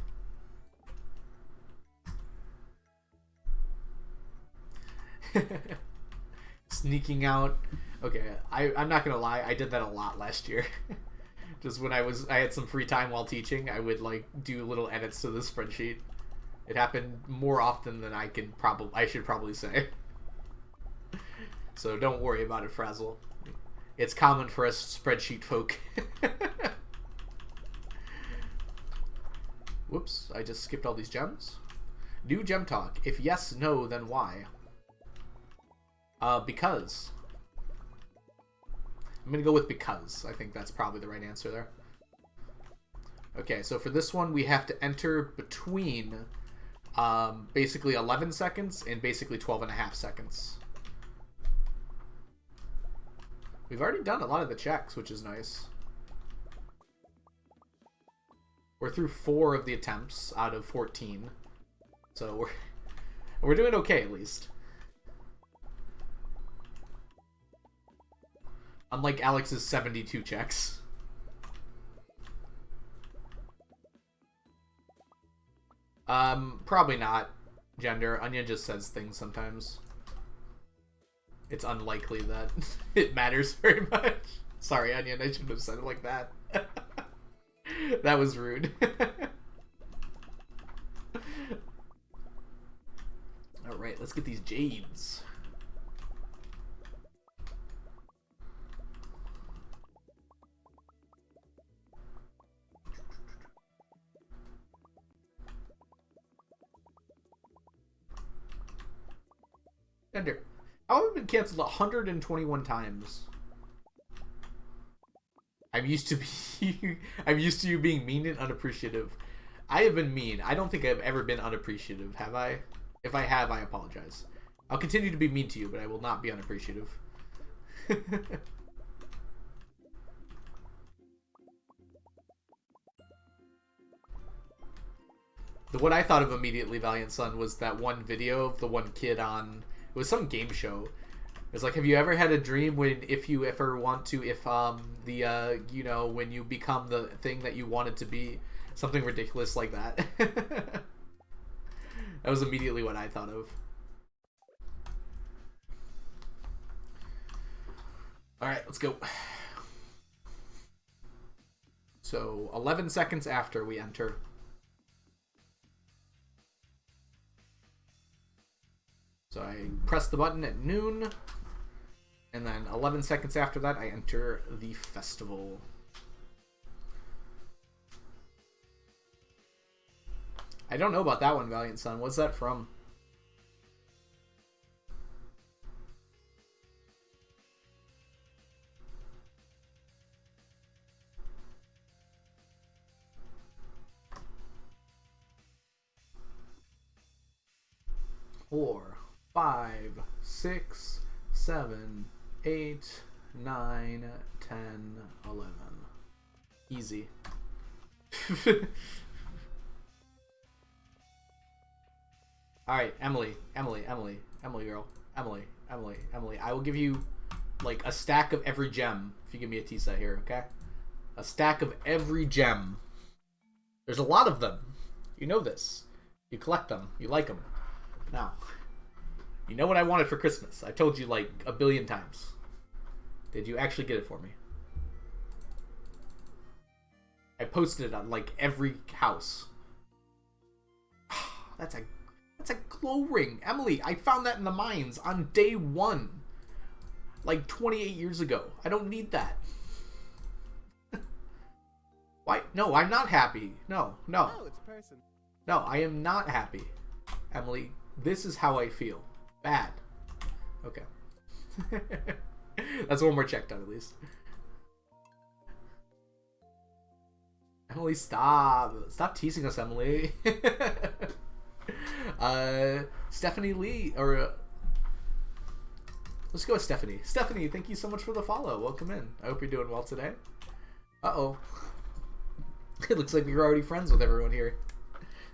Sneaking out. Okay, I'm not gonna lie, I did that a lot last year. Just when I had some free time while teaching, I would like do little edits to the spreadsheet. It happened more often than I should probably say. So don't worry about it, Frazzle. It's common for us spreadsheet folk. Whoops, I just skipped all these gems. New gem talk. If yes, no, then why? Because. I'm going to go with because. I think that's probably the right answer there. Okay, so for this one, we have to enter between basically 11 seconds and basically 12.5 seconds. We've already done a lot of the checks, which is nice. We're through 4 of the attempts out of 14. So we're doing okay, at least. Unlike Alex's 72 checks. Probably not. Gender. Onion just says things sometimes. It's unlikely that it matters very much. Sorry, Onion, I shouldn't have said it like that. That was rude. Alright, let's get these jades. Gender. I've been canceled 121 times. I'm used to you being mean and unappreciative. I have been mean. I don't think I've ever been unappreciative, have I? If I have, I apologize. I'll continue to be mean to you, but I will not be unappreciative. What I thought of immediately, Valiant Son, was that one video of the one kid on... It was some game show. It was like, have you ever had a dream when, if you ever want to, you know, when you become the thing that you wanted to be? Something ridiculous like that. That was immediately what I thought of. Alright, let's go. So, 11 seconds after we enter. So I press the button at noon, and then 11 seconds after that, I enter the festival. I don't know about that one, Valiant Son. What's that from? Four, 5, 6, 7, 8, 9, 10, 11. Easy. Alright, Emily girl. Emily. I will give you, like, a stack of every gem if you give me a tea set here, okay? A stack of every gem. There's a lot of them. You know this. You collect them. You like them. Now, you know what I wanted for Christmas. I told you like a billion times. Did you actually get it for me? I posted it on like every house. That's a glow ring. Emily, I found that in the mines on day 1. Like 28 years ago. I don't need that. Why? No, I'm not happy. No. Oh, it's a person. No, I am not happy. Emily, this is how I feel. Bad. Okay. That's one more check done, at least. Emily, stop. Stop teasing us, Emily. Stephanie Lee, or... let's go with Stephanie. Stephanie, thank you so much for the follow. Welcome in. I hope you're doing well today. Uh-oh. It looks like we're already friends with everyone here.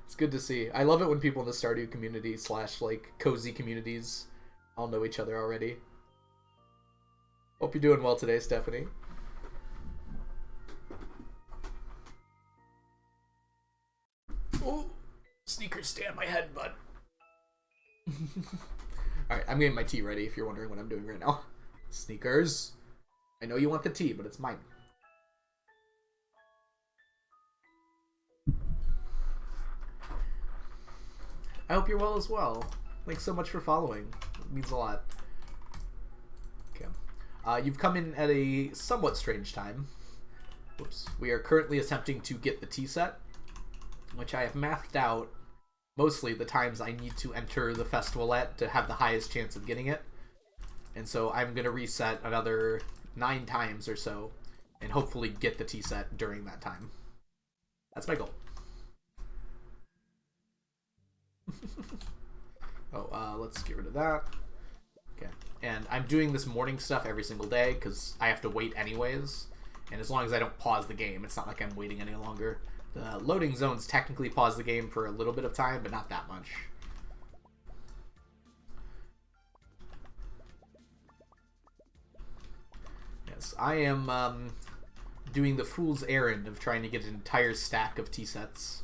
It's good to see. I love it when people in the Stardew community / like cozy communities all know each other already. Hope you're doing well today, Stephanie. Oh, sneakers stay on my head, bud. Alright, I'm getting my tea ready if you're wondering what I'm doing right now. Sneakers. I know you want the tea, but it's mine. I hope you're well as well. Thanks so much for following. It means a lot. Okay. You've come in at a somewhat strange time. Whoops. We are currently attempting to get the tea set, which I have mathed out mostly the times I need to enter the festival at to have the highest chance of getting it. And so I'm going to reset another 9 times or so and hopefully get the tea set during that time. That's my goal. Let's get rid of that. Okay, and I'm doing this morning stuff every single day because I have to wait anyways, and as long as I don't pause the game, it's not like I'm waiting any longer. The loading zones technically pause the game for a little bit of time, but not that much. Yes, I am doing the fool's errand of trying to get an entire stack of tea sets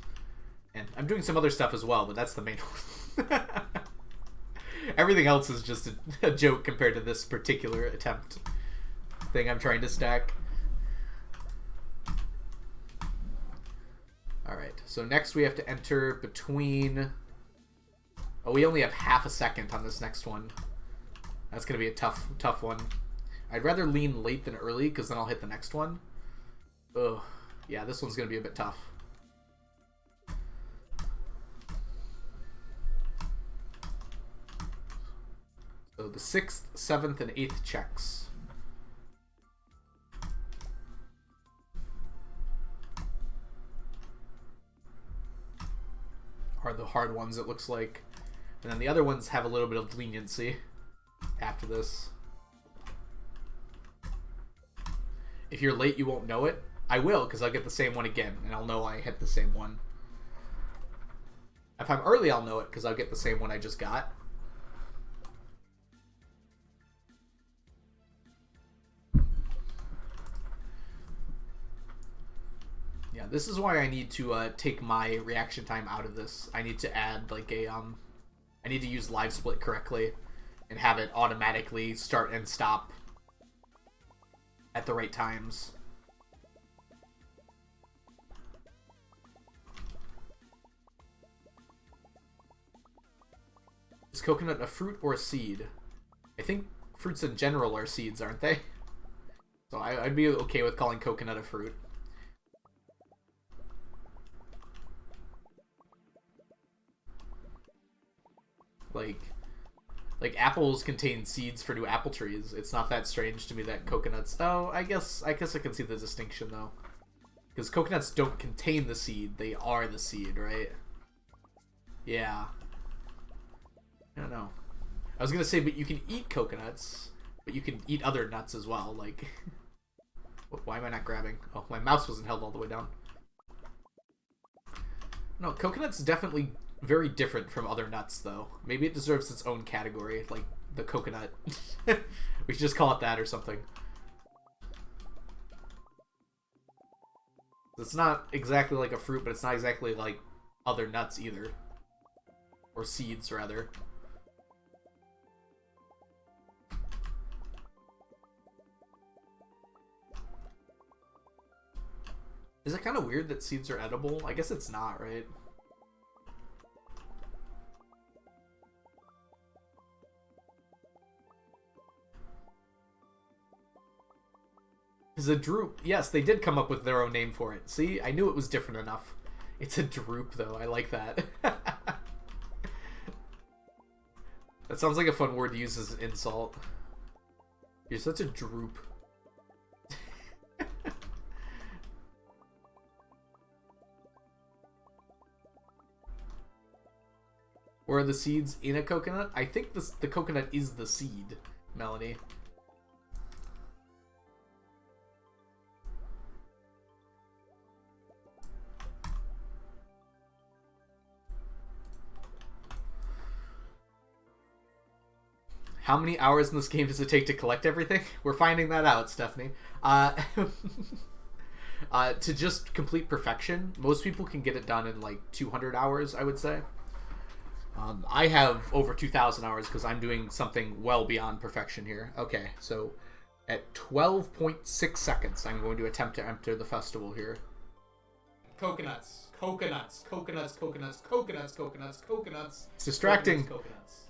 And I'm doing some other stuff as well, but that's the main one. Everything else is just a joke compared to this particular attempt thing I'm trying to stack. Alright, so next we have to enter between... Oh, we only have half a second on this next one. That's going to be a tough one. I'd rather lean late than early, because then I'll hit the next one. Ugh. Yeah, this one's going to be a bit tough. So the 6th, 7th, and 8th checks. Are the hard ones, it looks like. And then the other ones have a little bit of leniency after this. If you're late, you won't know it. I will, because I'll get the same one again, and I'll know I hit the same one. If I'm early, I'll know it, because I'll get the same one I just got. Yeah, this is why I need to take my reaction time out of this. I need to add, like, I need to use live split correctly and have it automatically start and stop at the right times. Is coconut a fruit or a seed? I think fruits in general are seeds, aren't they? So I'd be okay with calling coconut a fruit. Like apples contain seeds for new apple trees. It's not that strange to me that coconuts... Oh, I guess I can see the distinction, though. Because coconuts don't contain the seed. They are the seed, right? Yeah. I don't know. I was going to say, but you can eat coconuts, but you can eat other nuts as well. Like... Why am I not grabbing? Oh, my mouse wasn't held all the way down. No, coconut's definitely... very different from other nuts, though. Maybe it deserves its own category, like the coconut. We should just call it that or something. It's not exactly like a fruit, but it's not exactly like other nuts either. Or seeds, rather. Is it kind of weird that seeds are edible? I guess it's not, right? Is a drupe. Yes, they did come up with their own name for it. See, I knew it was different enough. It's a drupe, though. I like that. That sounds like a fun word to use as an insult. You're such a drupe. Or are the seeds in a coconut? I think the coconut is the seed, Melanie. How many hours in this game does it take to collect everything? We're finding that out, Stephanie. To just complete perfection, most people can get it done in like 200 hours, I would say. I have over 2,000 hours because I'm doing something well beyond perfection here. Okay, so at 12.6 seconds, I'm going to attempt to enter the festival here. Coconuts, coconuts, coconuts, coconuts, coconuts, coconuts, coconuts. It's distracting. Coconuts.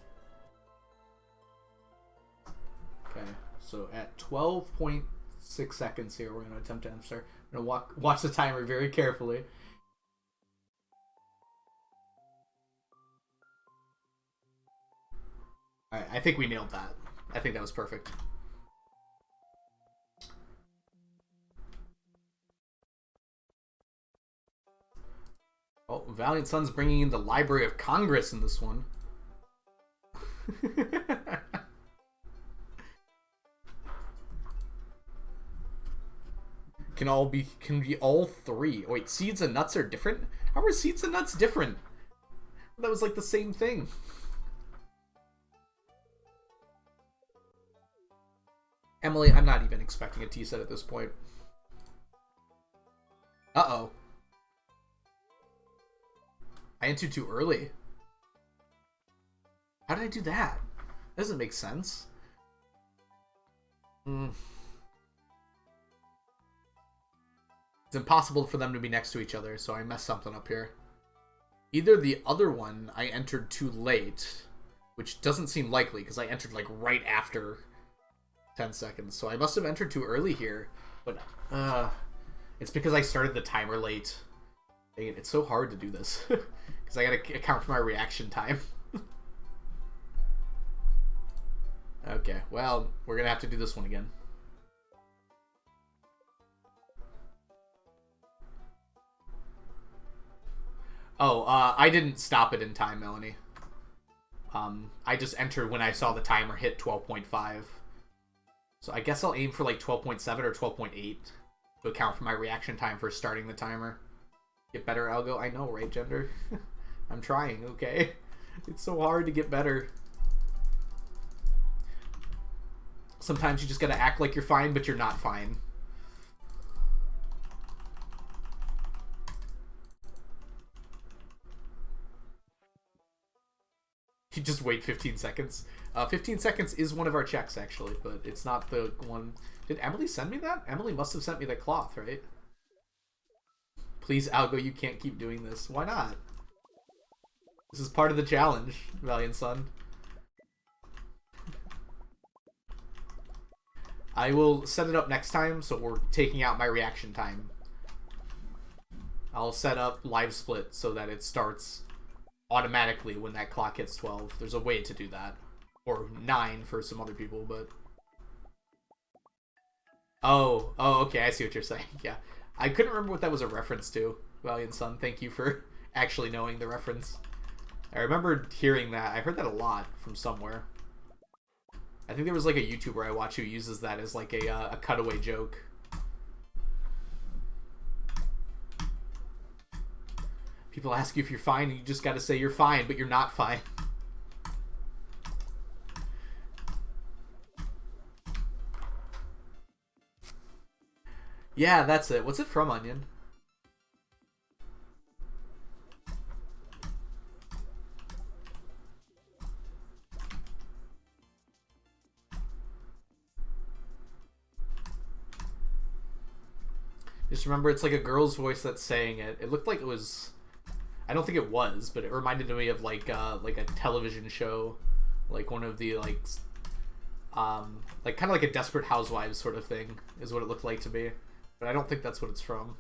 Okay, so at 12.6 seconds here, we're going to attempt to enter. I'm going to watch the timer very carefully. Alright, I think we nailed that. I think that was perfect. Oh, Valiant Sun's bringing in the Library of Congress in this one. Can be all three. Wait, seeds and nuts are different? How are seeds and nuts different? That was like the same thing. Emily, I'm not even expecting a tea set at this point. Uh-oh. I entered too early. How did I do that? That doesn't make sense. It's impossible for them to be next to each other, so I messed something up here. Either the other one I entered too late, which doesn't seem likely because I entered like right after 10 seconds. So I must have entered too early here, but it's because I started the timer late. Dang it, it's so hard to do this because I gotta account for my reaction time. Okay, well, we're gonna have to do this one again. Oh, I didn't stop it in time, Melanie. I just entered when I saw the timer hit 12.5. So I guess I'll aim for like 12.7 or 12.8 to account for my reaction time for starting the timer. Get better, Algo? I know, right, Gender? I'm trying, okay? It's so hard to get better. Sometimes you just gotta act like you're fine, but you're not fine. You just wait 15 seconds. 15 seconds is one of our checks, actually, but it's not the one... Did Emily send me that? Emily must have sent me that cloth, right? Please, Algo, you can't keep doing this. Why not? This is part of the challenge, Valiant Son. I will set it up next time, so we're taking out my reaction time. I'll set up live split so that it starts automatically when that clock hits 12. There's a way to do that. Or 9 for some other people, but... Oh, okay, I see what you're saying. Yeah. I couldn't remember what that was a reference to, Valiant Son. Thank you for actually knowing the reference. I remember hearing that. I heard that a lot from somewhere. I think there was like a YouTuber I watch who uses that as like a cutaway joke. People ask you if you're fine, and you just gotta say you're fine, but you're not fine. Yeah, that's it. What's it from, Onion? Just remember, it's like a girl's voice that's saying it. It looked like it was... I don't think it was, but it reminded me of like a television show, like one of the like kind of like a Desperate Housewives sort of thing is what it looked like to me, but I don't think that's what it's from.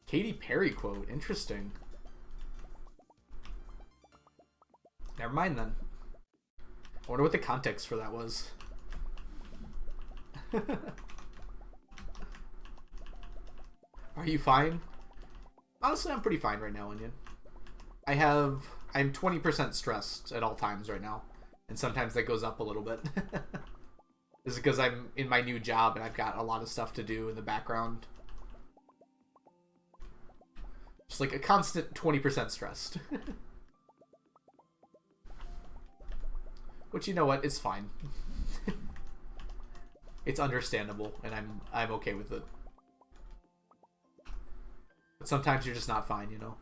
Katy Perry quote, interesting. Never mind then. I wonder what the context for that was. Are you fine? Honestly, I'm pretty fine right now, Onion. I'm 20% stressed at all times right now. And sometimes that goes up a little bit. This is because I'm in my new job and I've got a lot of stuff to do in the background. Just like a constant 20% stressed. Which, you know what, it's fine. It's understandable, and I'm okay with it. But sometimes you're just not fine, you know?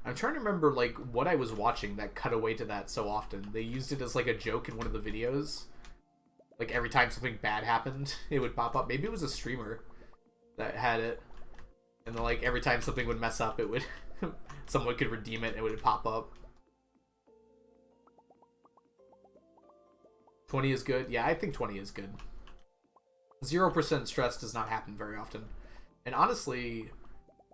I'm trying to remember, like, what I was watching that cut away to that so often. They used it as, like, a joke in one of the videos. Like, every time something bad happened, it would pop up. Maybe it was a streamer that had it. And then, like, every time something would mess up, it would... someone could redeem it, and it would pop up. 20 is good? Yeah, I think 20 is good. 0% stress does not happen very often. And honestly,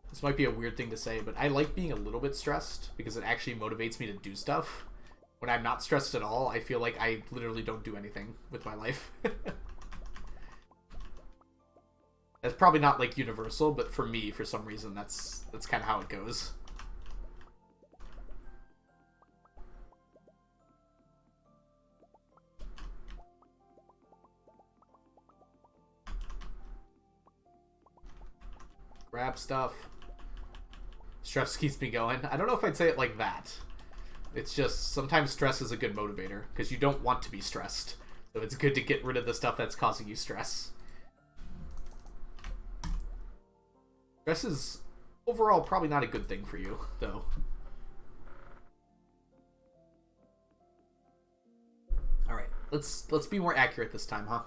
this might be a weird thing to say, but I like being a little bit stressed because it actually motivates me to do stuff. When I'm not stressed at all, I feel like I literally don't do anything with my life. That's probably not, like, universal, but for me, for some reason, that's kind of how it goes. Grab stuff. Stress keeps me going. I don't know if I'd say it like that. It's just sometimes stress is a good motivator because you don't want to be stressed. So it's good to get rid of the stuff that's causing you stress. Stress is overall probably not a good thing for you, though. Alright, let's be more accurate this time, huh?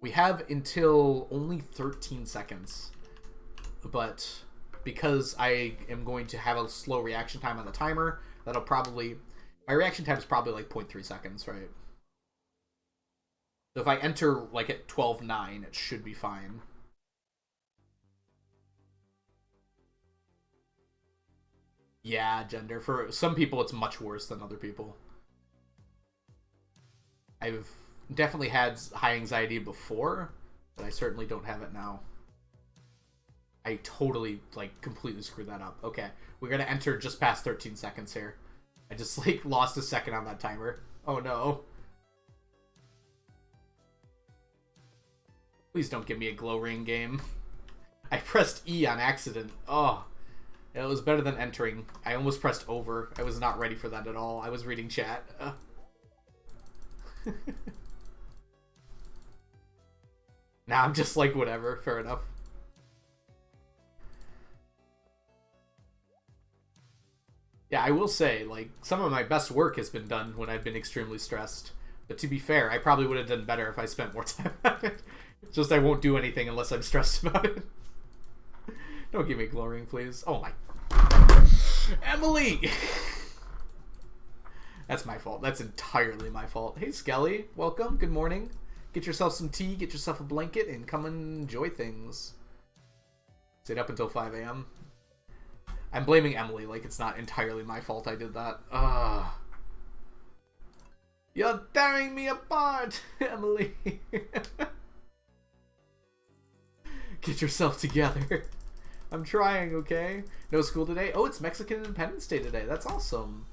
We have until only 13 seconds. But because I am going to have a slow reaction time on the timer, that'll probably... My reaction time is probably like 0.3 seconds, right? So if I enter like at 12:09, it should be fine. Yeah, gender. For some people, it's much worse than other people. I've definitely had high anxiety before, but I certainly don't have it now. I totally, like, completely screwed that up. Okay, we're gonna enter just past 13 seconds here. I just, like, lost a second on that timer. Oh, no. Please don't give me a glow ring game. I pressed E on accident. Oh. It was better than entering. I almost pressed over. I was not ready for that at all. I was reading chat. Nah, I'm just like, whatever. Fair enough. Yeah, I will say, like, some of my best work has been done when I've been extremely stressed. But to be fair, I probably would have done better if I spent more time on it. It's just I won't do anything unless I'm stressed about it. Don't give me glow ring, please. Oh my... Emily! That's my fault. That's entirely my fault. Hey, Skelly. Welcome. Good morning. Get yourself some tea, get yourself a blanket, and come and enjoy things. Stayed up until 5 a.m. I'm blaming Emily, like it's not entirely my fault I did that. You're tearing me apart, Emily. Get yourself together. I'm trying, okay? No school today? Oh, it's Mexican Independence Day today. That's awesome.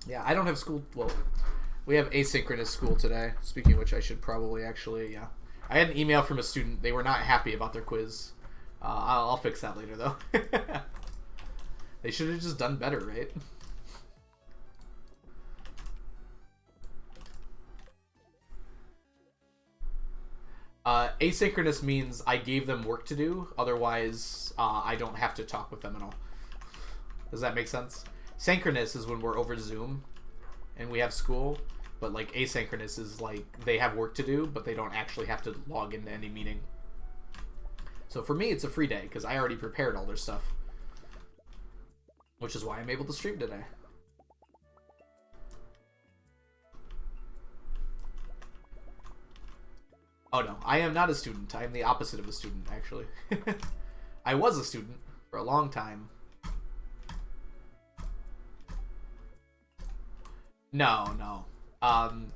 Yeah, I don't have school. Well, we have asynchronous school today. Speaking of which, I should probably actually, yeah. I had an email from a student. They were not happy about their quiz. I'll fix that later, though. They should have just done better, right? Asynchronous means I gave them work to do. Otherwise, I don't have to talk with them at all. Does that make sense? Synchronous is when we're over Zoom and we have school. But, like, asynchronous is, like, they have work to do, but they don't actually have to log into any meeting. So for me, it's a free day, because I already prepared all their stuff. Which is why I'm able to stream today. Oh no, I am not a student. I am the opposite of a student, actually. I was a student for a long time. No.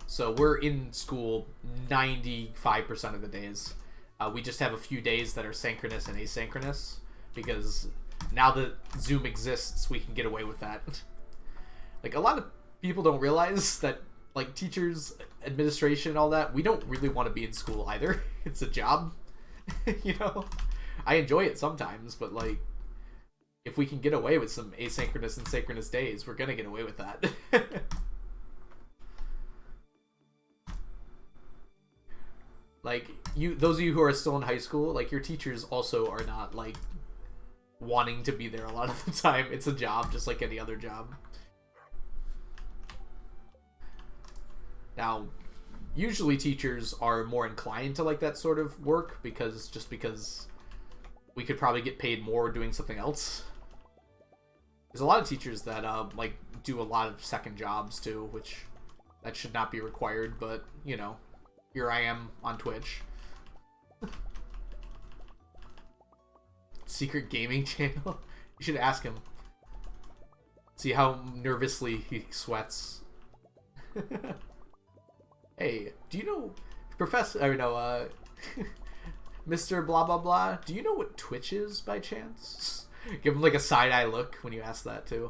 So we're in school 95% of the days. We just have a few days that are synchronous and asynchronous, because now that Zoom exists, we can get away with that. Like, a lot of people don't realize that, like, teachers, administration, all that, we don't really want to be in school either. It's a job, you know? I enjoy it sometimes, but, like, if we can get away with some asynchronous and synchronous days, we're gonna get away with that. Like, those of you who are still in high school, like, your teachers also are not, like, wanting to be there a lot of the time. It's a job, just like any other job. Now, usually teachers are more inclined to like that sort of work, because we could probably get paid more doing something else. There's a lot of teachers that, like, do a lot of second jobs, too, which that should not be required, but, you know. Here I am on Twitch. Secret gaming channel? You should ask him. See how nervously he sweats. Hey, do you know... Mr. Blah Blah Blah, do you know what Twitch is, by chance? Give him, like, a side-eye look when you ask that, too.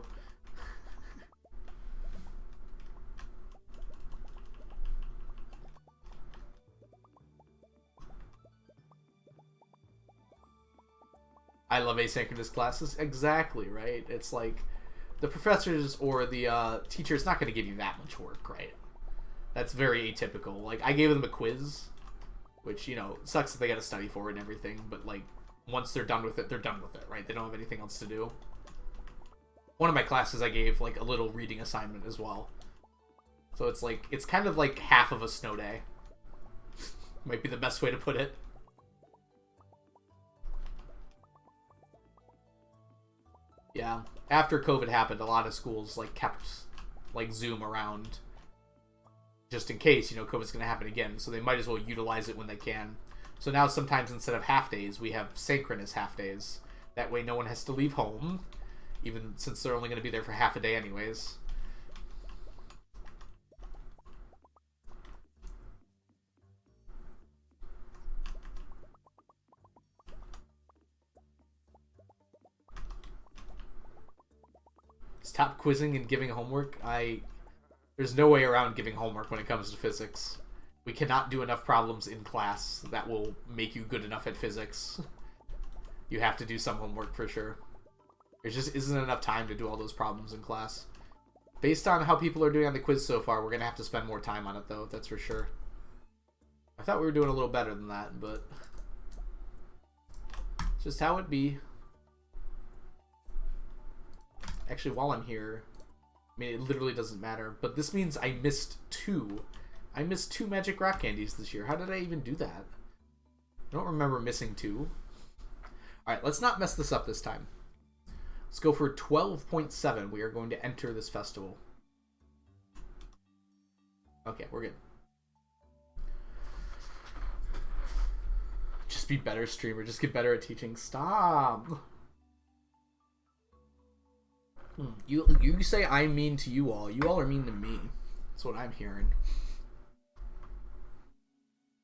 I love asynchronous classes. Exactly, right? It's like the professors or the teacher's not going to give you that much work, right? That's very atypical. Like, I gave them a quiz, which, you know, sucks that they got to study for it and everything, but, like, once they're done with it, they're done with it, right? They don't have anything else to do. One of my classes I gave, like, a little reading assignment as well. So it's, like, it's kind of like half of a snow day. Might be the best way to put it. Yeah. After COVID happened, a lot of schools, like, kept, like, Zoom around just in case, you know, COVID's going to happen again. So they might as well utilize it when they can. So now sometimes instead of half days, we have synchronous half days. That way no one has to leave home, even since they're only going to be there for half a day anyways. Stop quizzing and giving homework. There's no way around giving homework when it comes to physics. We cannot do enough problems in class that will make you good enough at physics. You have to do some homework for sure. There just isn't enough time to do all those problems in class. Based on how people are doing on the quiz so far, we're going to have to spend more time on it, though, that's for sure. I thought we were doing a little better than that, but it's just how it be. Actually, while I'm here, I mean, it literally doesn't matter, but this means I missed 2. I missed 2 magic rock candies this year. How did I even do that? I don't remember missing 2. Alright, let's not mess this up this time. Let's go for 12.7. We are going to enter this festival. Okay, we're good. Just be better, streamer. Just get better at teaching. Stop! You say I'm mean to you all. You all are mean to me. That's what I'm hearing.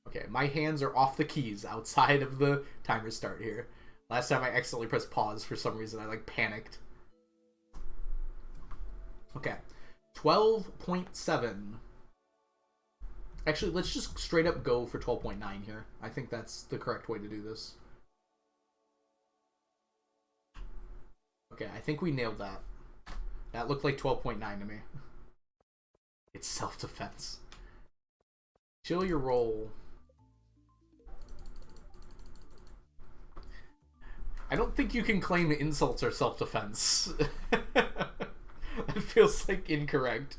Okay, my hands are off the keys outside of the timer start here. Last time I accidentally pressed pause for some reason. I, like, panicked. Okay. 12.7. Actually, let's just straight up go for 12.9 here. I think that's the correct way to do this. Okay, I think we nailed that. That looked like 12.9 to me. It's self-defense. Chill your roll. I don't think you can claim insults are self-defense. That feels like incorrect.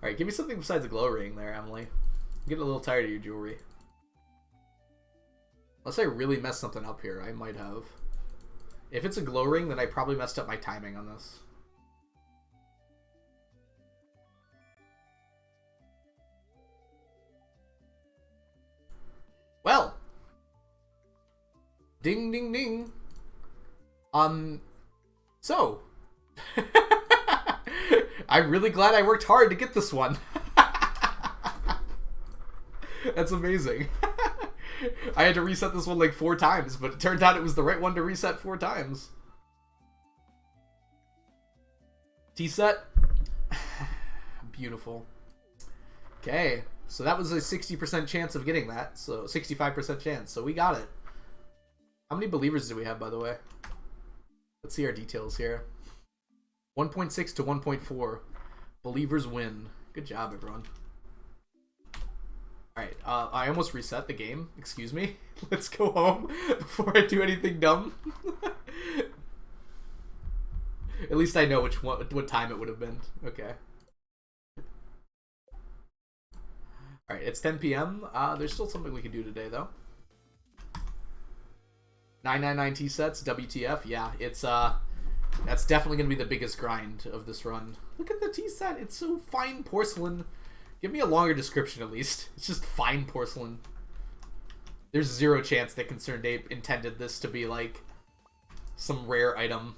Alright, give me something besides a glow ring there, Emily. I'm getting a little tired of your jewelry. Unless I really messed something up here, I might have. If it's a glow ring, then I probably messed up my timing on this. Well, ding ding ding. So I'm really glad I worked hard to get this one. That's amazing. I had to reset this one like 4 times, but it turned out it was the right one to reset 4 times. T-set. Beautiful. Okay, so that was a 60% chance of getting that, so 65% chance, so we got it. How many believers do we have, by the way? Let's see our details here. 1.6 to 1.4. Believers win. Good job, everyone. Alright, I almost reset the game. Excuse me. Let's go home before I do anything dumb. At least I know what time it would have been. Okay. Alright, it's 10 p.m. There's still something we can do today, though. 999 T-sets, WTF. Yeah, it's, that's definitely going to be the biggest grind of this run. Look at the T-set. It's so fine porcelain. Give me a longer description, at least. It's just fine porcelain. There's 0 chance that Concerned Ape intended this to be, like, some rare item.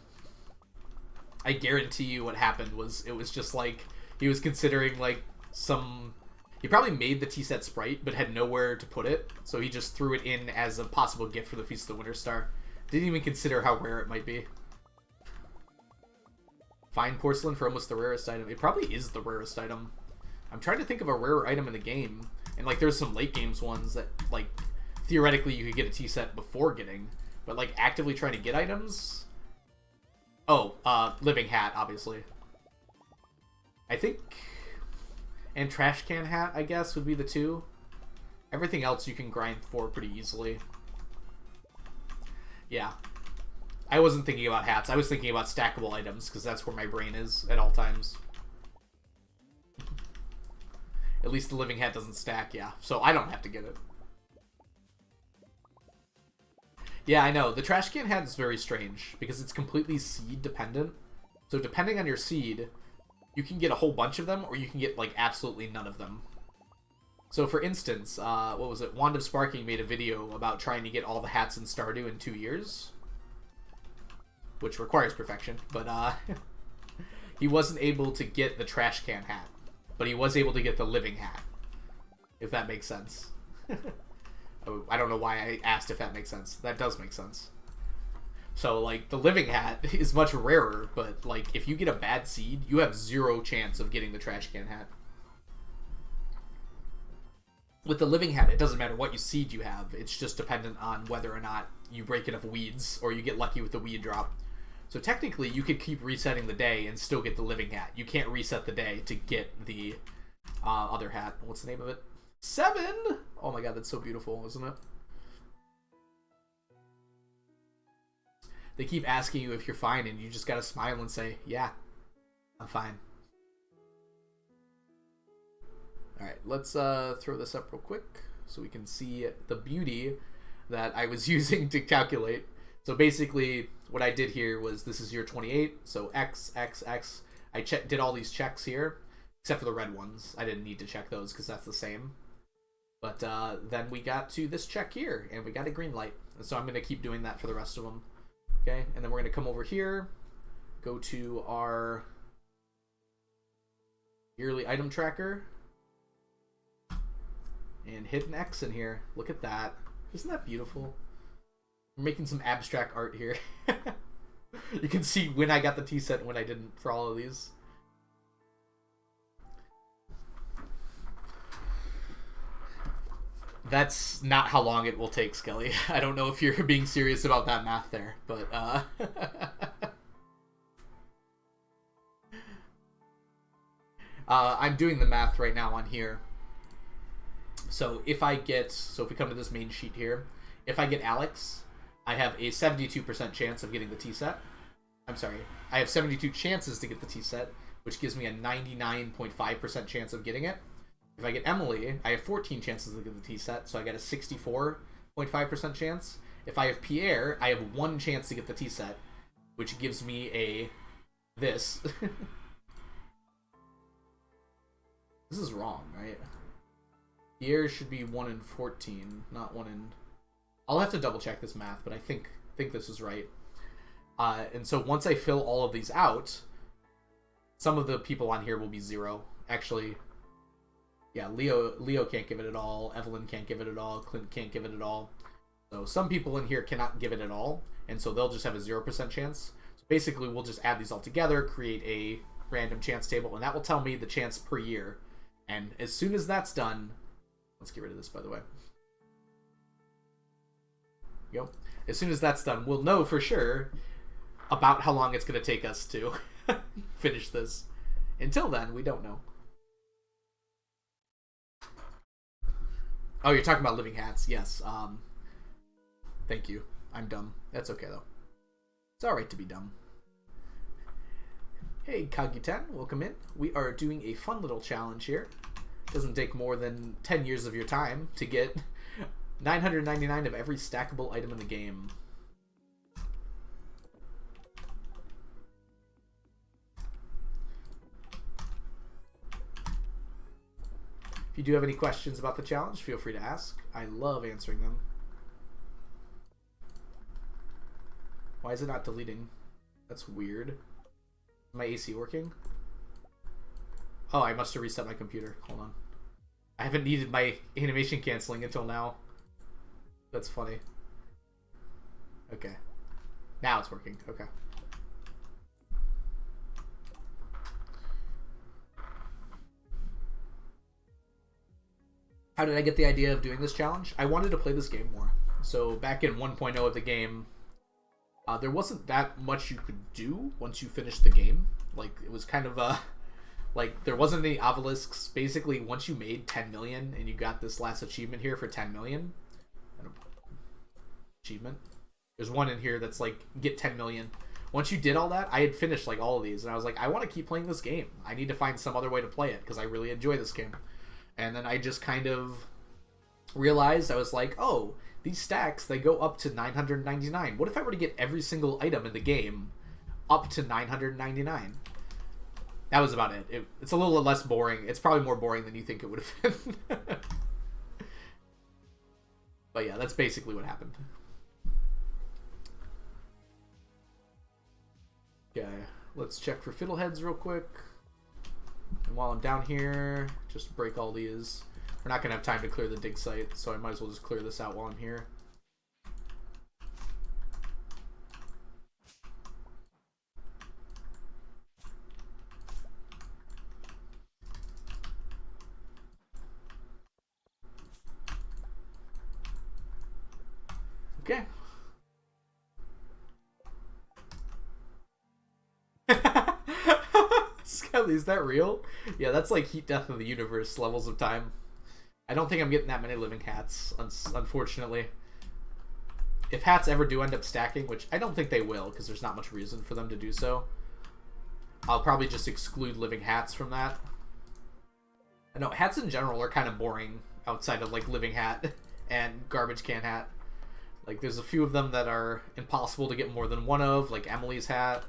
I guarantee you what happened was, it was just, like, he was considering, like, some... He probably made the T-set sprite, but had nowhere to put it, so he just threw it in as a possible gift for the Feast of the Winter Star. Didn't even consider how rare it might be. Fine porcelain for almost the rarest item. It probably is the rarest item. I'm trying to think of a rarer item in the game, and like there's some late games ones that like theoretically you could get a T-set before getting, But, like, actively trying to get items? Oh, living hat, obviously. I think... And trash can hat, I guess, would be the two. Everything else you can grind for pretty easily. Yeah. I wasn't thinking about hats. I was thinking about stackable items, because that's where my brain is at all times. At least the living hat doesn't stack, yeah. So I don't have to get it. Yeah, I know. The trash can hat is very strange, because it's completely seed dependent. So depending on your seed, you can get a whole bunch of them, or you can get, like, absolutely none of them. So, for instance, what was it? Wand of Sparking made a video about trying to get all the hats in Stardew in 2 years. Which requires perfection, but, he wasn't able to get the trash can hat. But he was able to get the living hat. If that makes sense. I don't know why I asked if that makes sense. That does make sense. So, like, the living hat is much rarer, but, like, if you get a bad seed, you have 0 chance of getting the trash can hat. With the living hat, it doesn't matter what seed you have. It's just dependent on whether or not you break enough weeds, or you get lucky with the weed drop. So technically, you could keep resetting the day and still get the living hat. You can't reset the day to get the other hat. What's the name of it? 7! Oh my god, that's so beautiful, isn't it? They keep asking you if you're fine, and you just gotta smile and say, yeah, I'm fine. Alright, let's throw this up real quick so we can see the beauty that I was using to calculate. So basically, what I did here was, this is year 28, so X, X, X. I did all these checks here, except for the red ones. I didn't need to check those because that's the same. But then we got to this check here, and we got a green light. And so I'm going to keep doing that for the rest of them. Okay, and then we're going to come over here, go to our yearly item tracker, and hit an X in here. Look at that. Isn't that beautiful? We're making some abstract art here. You can see when I got the tea set and when I didn't for all of these. That's not how long it will take, Skelly. I don't know if you're being serious about that math there, but I'm doing the math right now on here. So if we come to this main sheet here, if I get Alex, I have a 72% chance of getting the tea set. I'm sorry, I have 72 chances to get the tea set, which gives me a 99.5% chance of getting it. If I get Emily, I have 14 chances to get the tea set, so I get a 64.5% chance. If I have Pierre, I have 1 chance to get the tea set, which gives me this. This is wrong, right? Pierre should be 1 in 14, not 1 in... I'll have to double check this math, but I think this is right. And so once I fill all of these out, some of the people on here will be 0. Actually... Yeah, Leo can't give it at all, Evelyn can't give it at all, Clint can't give it at all. So some people in here cannot give it at all, and so they'll just have a 0% chance. So basically, we'll just add these all together, create a random chance table, and that will tell me the chance per year. And as soon as that's done... Let's get rid of this, by the way. Go. As soon as that's done, we'll know for sure about how long it's going to take us to finish this. Until then, we don't know. Oh, you're talking about living hats. Yes. Thank you. I'm dumb. That's okay, though. It's alright to be dumb. Hey, Kaguten. Welcome in. We are doing a fun little challenge here. Doesn't take more than 10 years of your time to get 999 of every stackable item in the game. If you do have any questions about the challenge, feel free to ask. I love answering them. Why is it not deleting? That's weird. Is my AC working? Oh, I must have reset my computer. Hold on. I haven't needed my animation canceling until now. That's funny. Okay. Now it's working. Okay. How did I get the idea of doing this challenge? I wanted to play this game more. So back in 1.0 of the game, There wasn't that much you could do once you finished the game. Like, it was kind of like, there wasn't any obelisks. Basically, once you made 10 million and you got this last achievement here for 10 million, achievement, there's one in here that's like, get 10 million. Once you did all that, I had finished like all of these, and I was like, I want to keep playing this game. I need to find some other way to play it because I really enjoy this game. And then I just kind of realized, I was like, oh, these stacks, they go up to 999. What if I were to get every single item in the game up to 999? That was about it. It's a little less boring. It's probably more boring than you think it would have been. But yeah, that's basically what happened. Okay, let's check for fiddleheads real quick. And while I'm down here, just break all these. We're not going to have time to clear the dig site, so I might as well just clear this out while I'm here. Okay. Skelly, is that real? Yeah, that's like Heat Death of the Universe levels of time. I don't think I'm getting that many living hats, unfortunately. If hats ever do end up stacking, which I don't think they will, because there's not much reason for them to do so, I'll probably just exclude living hats from that. I know, hats in general are kind of boring outside of, like, living hat and garbage can hat. Like, there's a few of them that are impossible to get more than one of, like Emily's hat.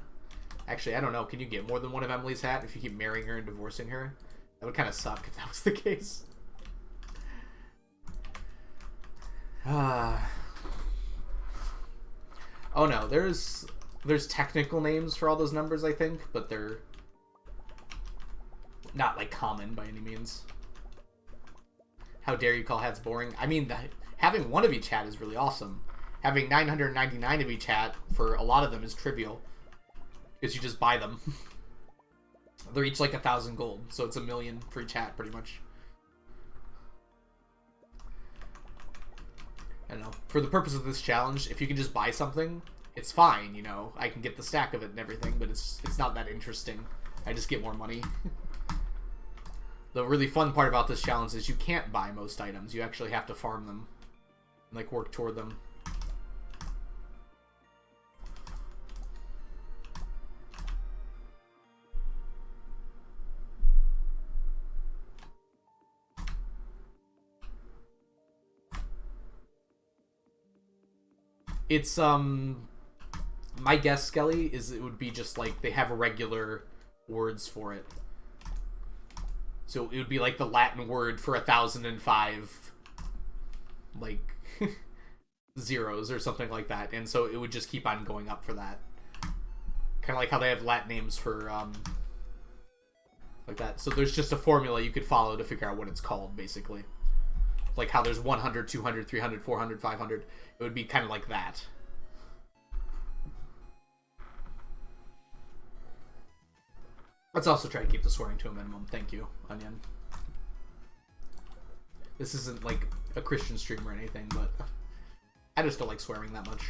Actually, I don't know, can you get more than one of Emily's hat if you keep marrying her and divorcing her? That would kind of suck if that was the case. Oh no, there's technical names for all those numbers, I think, but they're not like common by any means. How dare you call hats boring? I mean, having one of each hat is really awesome. Having 999 of each hat for a lot of them is trivial, because you just buy them. They're each like 1,000 gold, so it's 1 million for each hat, pretty much. I don't know. For the purpose of this challenge, if you can just buy something, it's fine, you know. I can get the stack of it and everything, but it's not that interesting. I just get more money. The really fun part about this challenge is you can't buy most items. You actually have to farm them and, like, work toward them. It's, my guess, Skelly, is it would be just, like, they have regular words for it. So it would be, like, the Latin word for 1,005, like, zeros or something like that. And so it would just keep on going up for that. Kind of like how they have Latin names for, like that. So there's just a formula you could follow to figure out what it's called, basically. Like how there's 100, 200, 300, 400, 500. It would be kind of like that. Let's also try to keep the swearing to a minimum. Thank you, Onion. This isn't like a Christian stream or anything, but I just don't like swearing that much.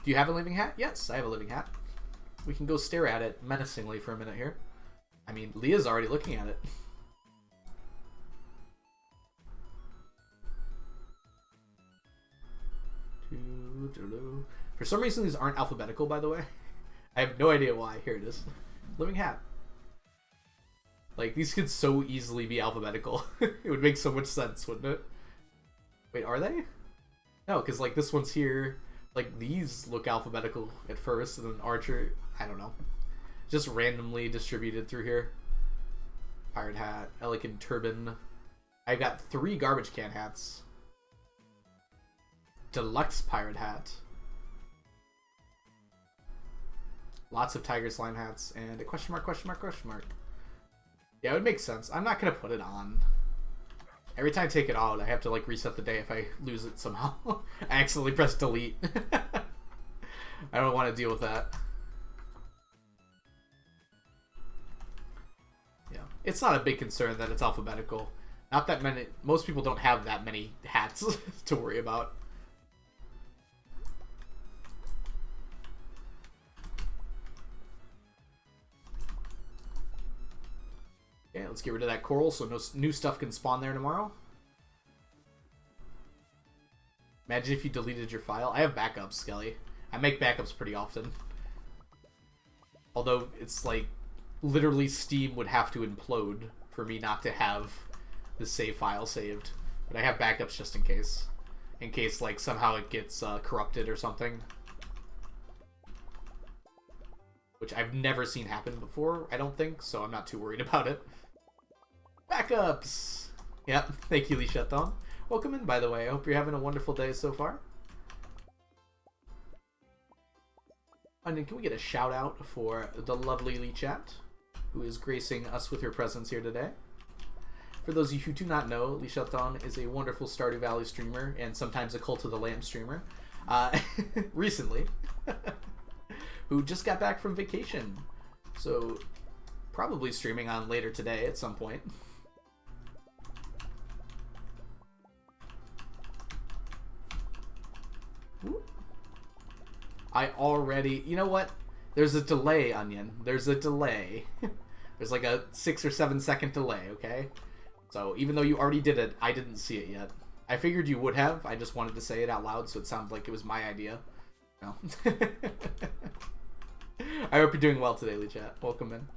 Do you have a living hat? Yes, I have a living hat. We can go stare at it menacingly for a minute here. I mean, Leah's already looking at it. For some reason, these aren't alphabetical, by the way. I have no idea why. Here it is. Living hat. Like, these could so easily be alphabetical. It would make so much sense, wouldn't it? Wait, are they? No, because, like, this one's here. Like, these look alphabetical at first, and then Archer, I don't know. Just randomly distributed through here. Pirate hat, elegant turban. I've got 3 garbage can hats. Deluxe pirate hat. Lots of tiger slime hats, and a question mark, question mark, question mark. Yeah, it would make sense. I'm not going to put it on. Every time I take it out, I have to, like, reset the day if I lose it somehow. I accidentally press delete. I don't want to deal with that. Yeah. It's not a big concern that it's alphabetical. Not that many... Most people don't have that many hats to worry about. let's get rid of that coral so no new stuff can spawn there tomorrow. Imagine if you deleted your file. I have backups, Skelly. I make backups pretty often. Although it's like literally Steam would have to implode for me not to have the save file saved. But I have backups just in case. In case like somehow it gets corrupted or something. Which I've never seen happen before, I don't think, so I'm not too worried about it. Backups! Yep, thank you, Lishaton. Welcome in, by the way. I hope you're having a wonderful day so far. And then can we get a shout out for the lovely Lee Chat, who is gracing us with her presence here today. For those of you who do not know, Lee Shelton is a wonderful Stardew Valley streamer and sometimes a Cult of the Lamb streamer. Recently, who just got back from vacation. So, probably streaming on later today at some point. I already... You know what? There's a delay, Onion. There's a delay. There's like a 6 or 7 second delay, okay? So even though you already did it, I didn't see it yet. I figured you would have. I just wanted to say it out loud so it sounded like it was my idea. No. I hope you're doing well today, Lee Chat. Welcome in.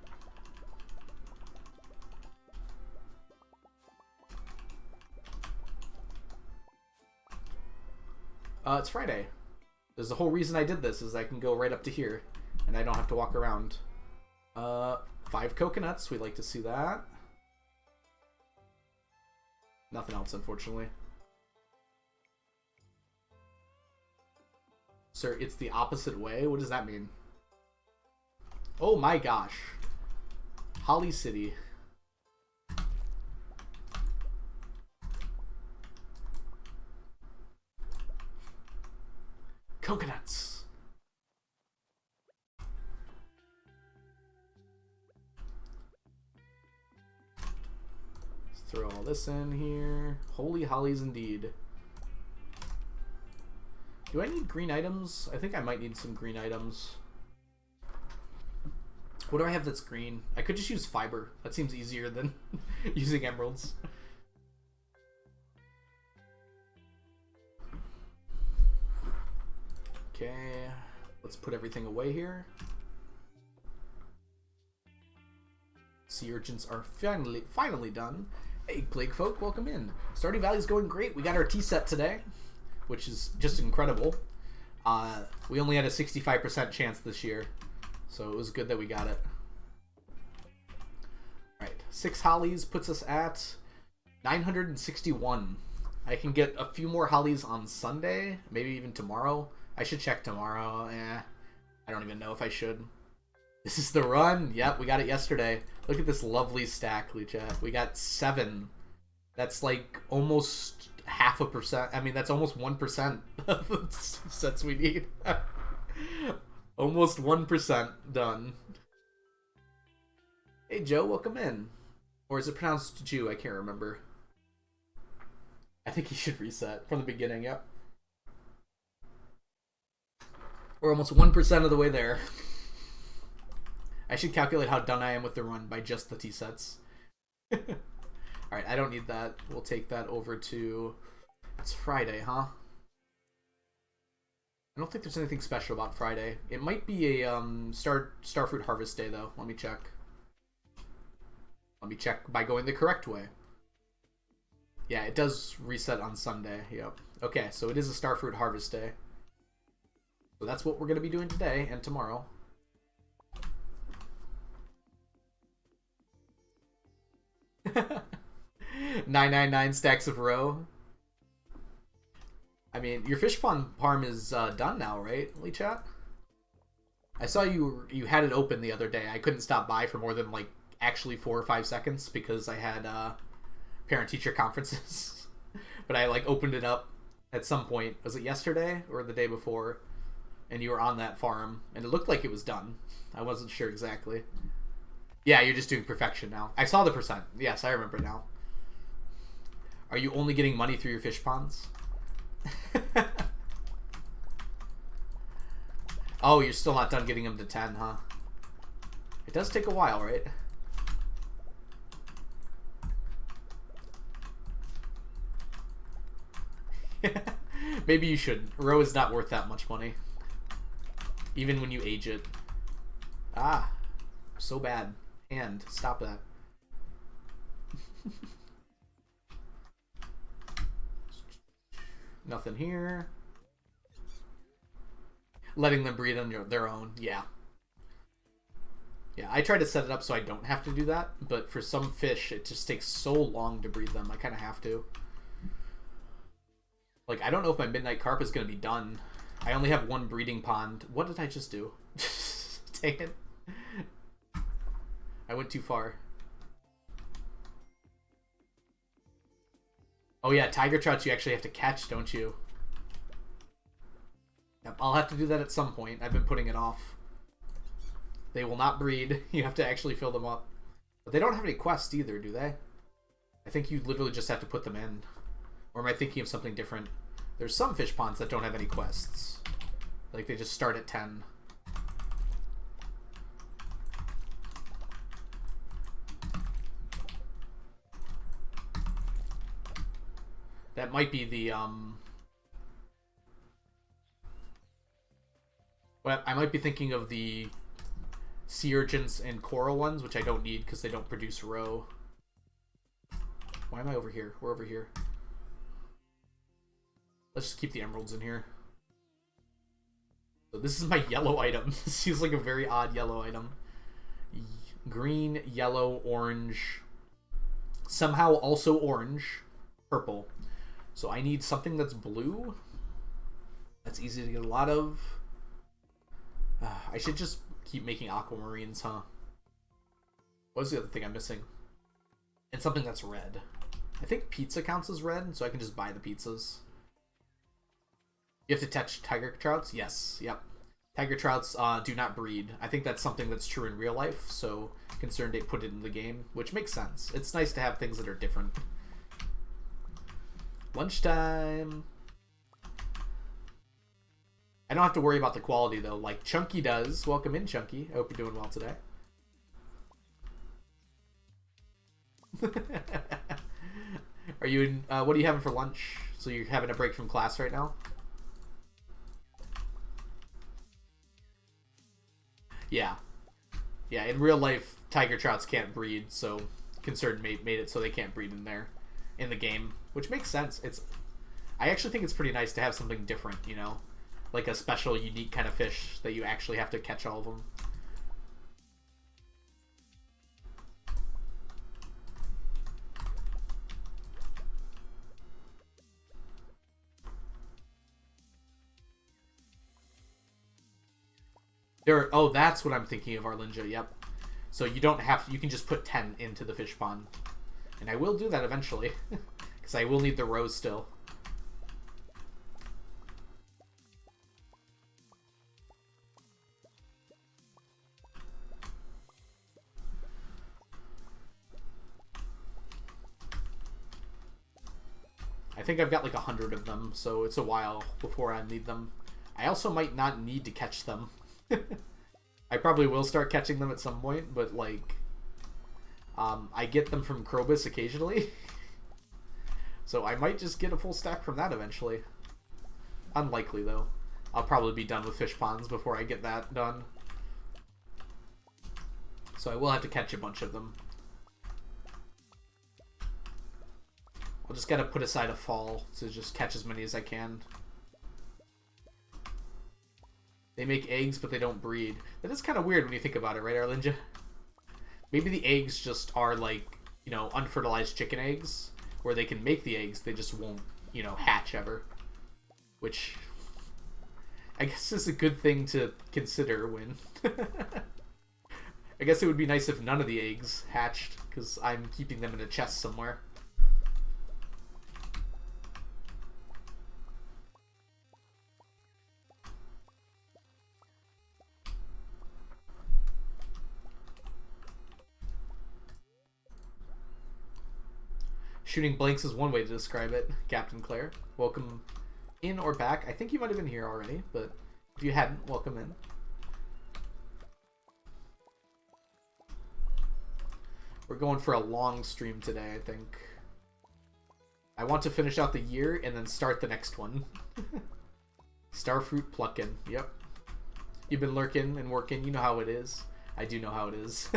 It's Friday. There's the whole reason I did this is I can go right up to here and I don't have to walk around. 5 coconuts. We'd like to see that. Nothing else, unfortunately. Sir, it's the opposite way? What does that mean? Oh my gosh. Holly City. Coconuts. Let's throw all this in here. Holy hollies indeed. Do I need green items? I think I might need some green items. What do I have that's green? I could just use fiber. That seems easier than using emeralds. Okay, let's put everything away here. Sea urchins are finally done. Hey, Plague Folk, welcome in. Stardew Valley's going great. We got our tea set today, which is just incredible. We only had a 65% chance this year, so it was good that we got it. All right, 6 hollies puts us at 961. I can get a few more hollies on Sunday, maybe even tomorrow. I should check tomorrow. I don't even know if I should. This is the run. Yep, we got it yesterday. Look at this lovely stack, Lucha. We got 7. That's like almost 0.5%. I mean, that's almost 1% of the sets we need. Almost 1% done. Hey, Joe, welcome in. Or is it pronounced Jew? I can't remember. I think he should reset from the beginning, yep. We're almost 1% of the way there. I should calculate how done I am with the run by just the T-sets. Alright, I don't need that. We'll take that over to... It's Friday, huh? I don't think there's anything special about Friday. It might be a Starfruit Harvest Day, though. Let me check. Let me check by going the correct way. Yeah, it does reset on Sunday. Yep. Okay, so it is a Starfruit Harvest Day. So that's what we're going to be doing today and tomorrow. $9.99 stacks of row. I mean, your fish pond farm is done now, right, Lee Chat? I saw you had it open the other day. I couldn't stop by for more than like actually 4 or 5 seconds because I had parent-teacher conferences. But I like opened it up at some point. Was it yesterday or the day before? And you were on that farm, and it looked like it was done. I wasn't sure exactly. Yeah, you're just doing perfection now. I saw the percent. Yes, I remember now. Are you only getting money through your fish ponds? Oh, you're still not done getting them to 10, huh? It does take a while, right? Maybe you shouldn't. Roe is not worth that much money. Even when you age it. Ah, so bad. And stop that. Nothing here. Letting them breed on their own. Yeah. Yeah, I try to set it up so I don't have to do that, but for some fish, it just takes so long to breed them. I kind of have to. Like, I don't know if my midnight carp is going to be done. I only have one breeding pond. What did I just do? Dang it. I went too far. Oh yeah, tiger trouts you actually have to catch, don't you? Yep, I'll have to do that at some point. I've been putting it off. They will not breed. You have to actually fill them up. But they don't have any quests either, do they? I think you literally just have to put them in. Or am I thinking of something different? There's some fish ponds that don't have any quests. Like, they just start at 10. That might be the, well, I might be thinking of the sea urchins and coral ones, which I don't need because they don't produce roe. Why am I over here? We're over here. Let's just keep the emeralds in here. So this is my yellow item. This seems like a very odd yellow item. Green, yellow, orange. Somehow also orange. Purple. So I need something that's blue. That's easy to get a lot of. I should just keep making aquamarines, huh? What's the other thing I'm missing? And something that's red. I think pizza counts as red, so I can just buy the pizzas. You have to catch tiger trouts? Yes, yep. Tiger trouts do not breed. I think that's something that's true in real life, so concerned they put it in the game, which makes sense. It's nice to have things that are different. Lunchtime. I don't have to worry about the quality, though, like Chunky does. Welcome in, Chunky. I hope you're doing well today. Are you in, what are you having for lunch? So you're having a break from class right now? Yeah. Yeah, in real life, tiger trouts can't breed, so Concerned made it so they can't breed in there, in the game, which makes sense. I actually think it's pretty nice to have something different, you know? Like a special, unique kind of fish that you actually have to catch all of them. Oh, that's what I'm thinking of, Arlinja, yep. So you don't have to, you can just put 10 into the fish pond. And I will do that eventually, because I will need the rows still. I think I've got like 100 of them, so it's a while before I need them. I also might not need to catch them. I probably will start catching them at some point, but like, I get them from Krobus occasionally. So I might just get a full stack from that eventually. Unlikely though. I'll probably be done with fish ponds before I get that done. So I will have to catch a bunch of them. I'll just gotta put aside a fall to just catch as many as I can. They make eggs, but they don't breed. That is kind of weird when you think about it, right, Arlinja? Maybe the eggs just are like, you know, unfertilized chicken eggs, where they can make the eggs, they just won't, you know, hatch ever. Which, I guess is a good thing to consider when... I guess it would be nice if none of the eggs hatched, because I'm keeping them in a chest somewhere. Shooting blanks is one way to describe it, Captain Claire. Welcome in or back. I think you might have been here already, but if you hadn't, welcome in. We're going for a long stream today, I think. I want to finish out the year and then start the next one. Starfruit plucking. Yep. You've been lurking and working. You know how it is. I do know how it is.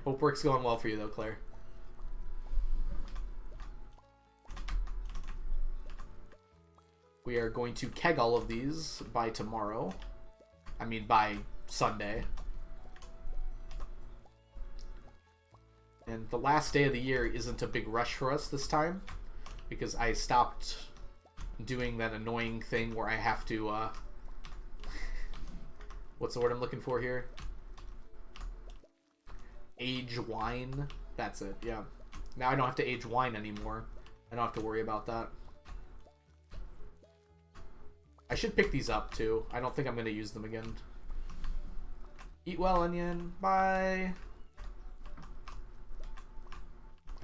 Hope work's going well for you, though, Claire. We are going to keg all of these by tomorrow. I mean, by Sunday. And the last day of the year isn't a big rush for us this time, because I stopped doing that annoying thing where I have to, what's the word I'm looking for here? Age wine. That's it, yeah. Now I don't have to age wine anymore. I don't have to worry about that. I should pick these up, too. I don't think I'm going to use them again. Eat well, Onion. Bye.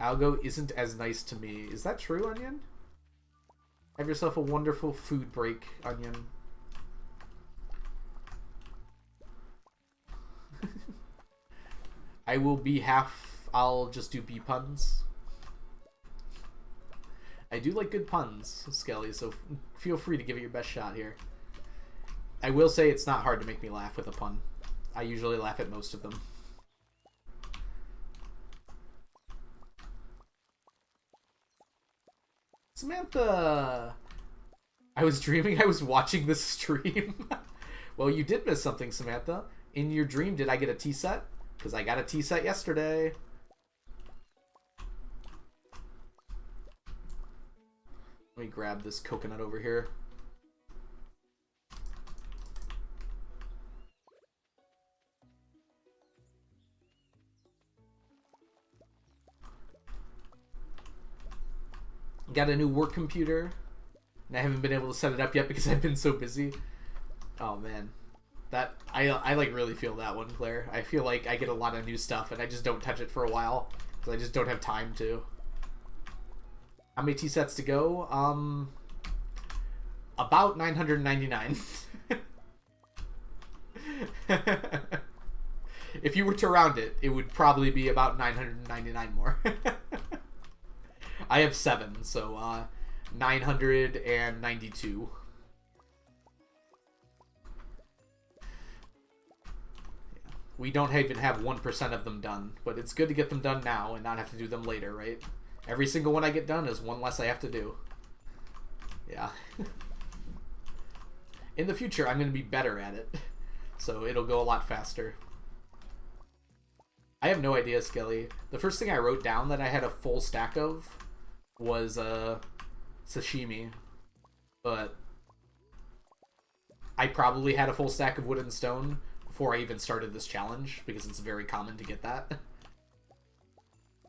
Algo isn't as nice to me. Is that true, Onion? Have yourself a wonderful food break, Onion. I will be half... I'll just do B puns. I do like good puns, Skelly, so feel free to give it your best shot here. I will say it's not hard to make me laugh with a pun. I usually laugh at most of them. Samantha! I was dreaming I was watching this stream. Well, you did miss something, Samantha. In your dream, did I get a tea set? Because I got a tea set yesterday. Let me grab this coconut over here. Got a new work computer, and I haven't been able to set it up yet because I've been so busy. Oh man, that I like really feel that one, Claire. I feel like I get a lot of new stuff and I just don't touch it for a while because I just don't have time to. How many tea sets to go? About 999. If you were to round it, it would probably be about 999 more. I have 7, so 992. We don't even have 1% of them done, but it's good to get them done now and not have to do them later, right? Every single one I get done is one less I have to do. Yeah. In the future, I'm going to be better at it, so it'll go a lot faster. I have no idea, Skelly. The first thing I wrote down that I had a full stack of was sashimi, but I probably had a full stack of wood and stone before I even started this challenge, because it's very common to get that.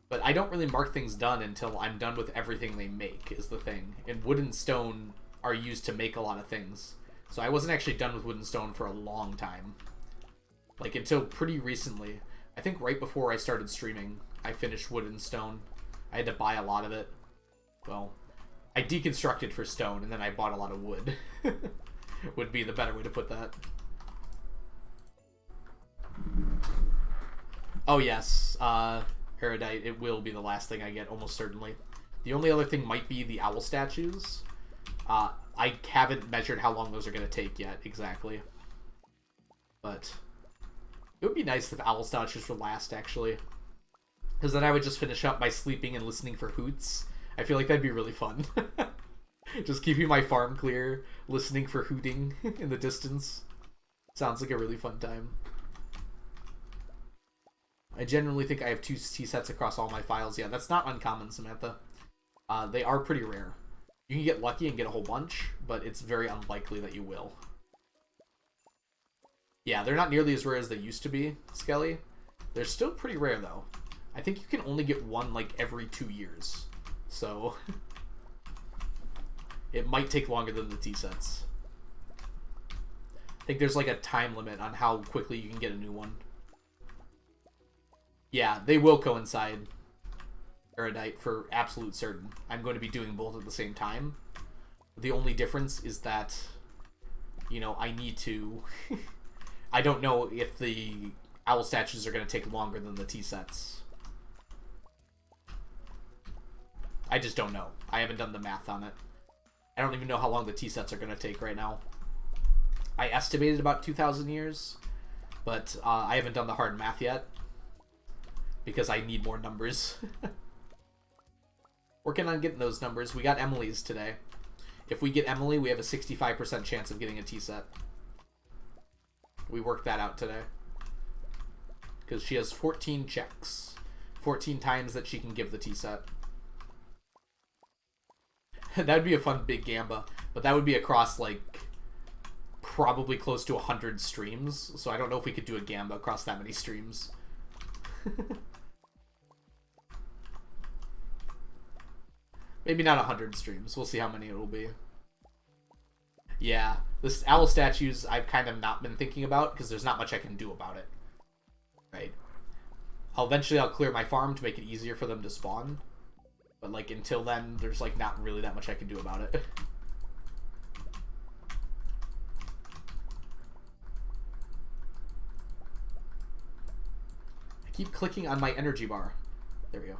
But I don't really mark things done until I'm done with everything they make, is the thing. And wood and stone are used to make a lot of things. So I wasn't actually done with wood and stone for a long time. Like, until pretty recently. I think right before I started streaming, I finished wood and stone. I had to buy a lot of it. Well, I deconstructed for stone, and then I bought a lot of wood. Would be the better way to put that. Oh, yes. Erudite, it will be the last thing I get, almost certainly. The only other thing might be the owl statues. I haven't measured how long those are going to take yet, exactly. But it would be nice if owl statues were last, actually. Because then I would just finish up by sleeping and listening for hoots. I feel like that'd be really fun. Just keeping my farm clear, listening for hooting in the distance. Sounds like a really fun time. I genuinely think I have 2 tea sets across all my files. Yeah, that's not uncommon, Samantha. They are pretty rare. You can get lucky and get a whole bunch, but it's very unlikely that you will. Yeah, they're not nearly as rare as they used to be, Skelly. They're still pretty rare, though. I think you can only get one, like, every 2 years. So it might take longer than the tea sets. I think there's, like, a time limit on how quickly you can get a new one. Yeah, they will coincide, Erudite, for absolute certain. I'm going to be doing both at the same time. The only difference is that, you know, I need to... I don't know if the owl statues are going to take longer than the tea sets. I just don't know. I haven't done the math on it. I don't even know how long the tea sets are going to take right now. I estimated about 2,000 years, but I haven't done the hard math yet because I need more numbers. Working on getting those numbers. We got Emily's today. If we get Emily, we have a 65% chance of getting a tea set. We worked that out today. Because she has 14 checks. 14 times that she can give the tea set. That'd be a fun big gamba. But that would be across, like, probably close to 100 streams. So I don't know if we could do a gamba across that many streams. Maybe not 100 streams. We'll see how many it will be. Yeah. This owl statues I've kind of not been thinking about because there's not much I can do about it. Right. Eventually I'll clear my farm to make it easier for them to spawn. But like until then, there's like not really that much I can do about it. I keep clicking on my energy bar. There we go.